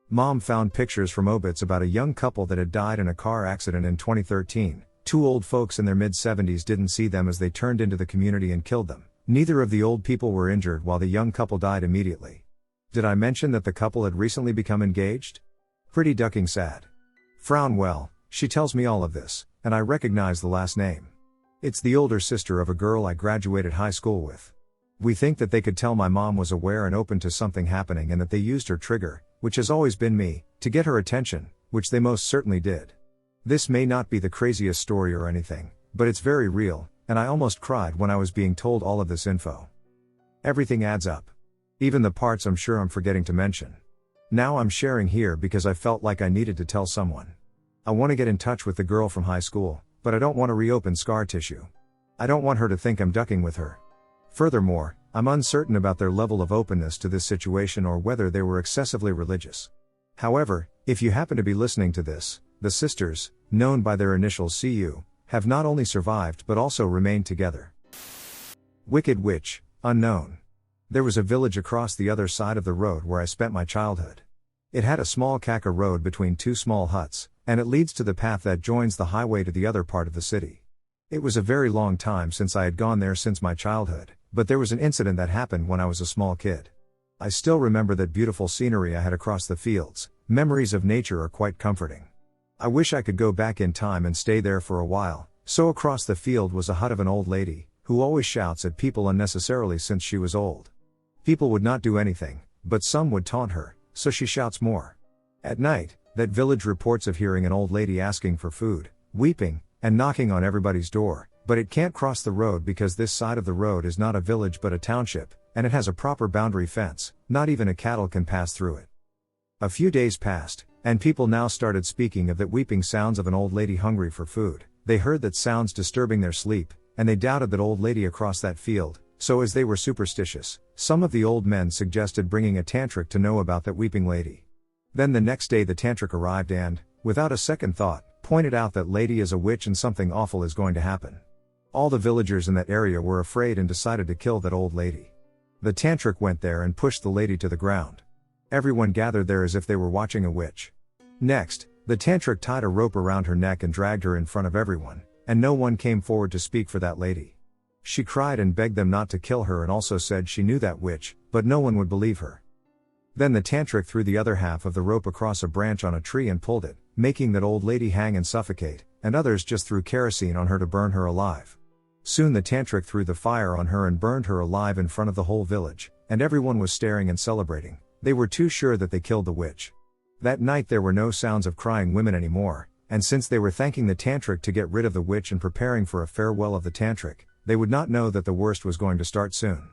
Mom found pictures from obits about a young couple that had died in a car accident in 2013. 2 old folks in their mid-70s didn't see them as they turned into the community and killed them. Neither of the old people were injured while the young couple died immediately. Did I mention that the couple had recently become engaged? Pretty ducking sad. Frown well, she tells me all of this, and I recognize the last name. It's the older sister of a girl I graduated high school with. We think that they could tell my mom was aware and open to something happening and that they used her trigger, which has always been me, to get her attention, which they most certainly did. This may not be the craziest story or anything, but it's very real, and I almost cried when I was being told all of this info. Everything adds up. Even the parts I'm sure I'm forgetting to mention. Now I'm sharing here because I felt like I needed to tell someone. I want to get in touch with the girl from high school, but I don't want to reopen scar tissue. I don't want her to think I'm ducking with her. Furthermore, I'm uncertain about their level of openness to this situation or whether they were excessively religious. However, if you happen to be listening to this, the sisters, known by their initials CU, have not only survived but also remained together. Wicked Witch, unknown. There was a village across the other side of the road where I spent my childhood. It had a small caca road between two small huts, and it leads to the path that joins the highway to the other part of the city. It was a very long time since I had gone there since my childhood, but there was an incident that happened when I was a small kid. I still remember that beautiful scenery I had across the fields. Memories of nature are quite comforting. I wish I could go back in time and stay there for a while. So across the field was a hut of an old lady, who always shouts at people unnecessarily since she was old. People would not do anything, but some would taunt her, so she shouts more. At night, that village reports of hearing an old lady asking for food, weeping, and knocking on everybody's door, but it can't cross the road because this side of the road is not a village but a township, and it has a proper boundary fence, not even a cattle can pass through it. A few days passed, and people now started speaking of that weeping sounds of an old lady hungry for food. They heard that sounds disturbing their sleep, and they doubted that old lady across that field, so as they were superstitious, some of the old men suggested bringing a tantric to know about that weeping lady. Then the next day the tantric arrived and, without a second thought, pointed out that lady is a witch and something awful is going to happen. All the villagers in that area were afraid and decided to kill that old lady. The tantric went there and pushed the lady to the ground. Everyone gathered there as if they were watching a witch. Next, the tantric tied a rope around her neck and dragged her in front of everyone, and no one came forward to speak for that lady. She cried and begged them not to kill her and also said she knew that witch, but no one would believe her. Then the tantric threw the other half of the rope across a branch on a tree and pulled it, making that old lady hang and suffocate, and others just threw kerosene on her to burn her alive. Soon the tantric threw the fire on her and burned her alive in front of the whole village, and everyone was staring and celebrating. They were too sure that they killed the witch. That night there were no sounds of crying women anymore, and since they were thanking the tantric to get rid of the witch and preparing for a farewell of the tantric, they would not know that the worst was going to start soon.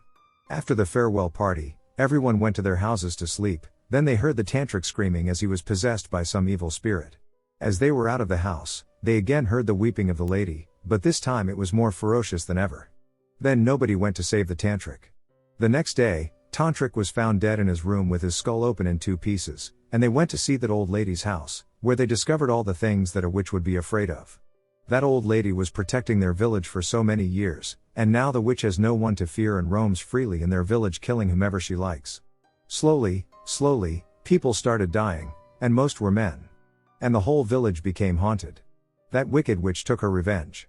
After the farewell party, everyone went to their houses to sleep. Then they heard the tantric screaming as he was possessed by some evil spirit. As they were out of the house, they again heard the weeping of the lady, but this time it was more ferocious than ever. Then nobody went to save the tantric. The next day, tantric was found dead in his room with his skull open in two pieces, and they went to see that old lady's house, where they discovered all the things that a witch would be afraid of. That old lady was protecting their village for so many years, and now the witch has no one to fear and roams freely in their village killing whomever she likes. Slowly, people started dying, and most were men. And the whole village became haunted. That wicked witch took her revenge.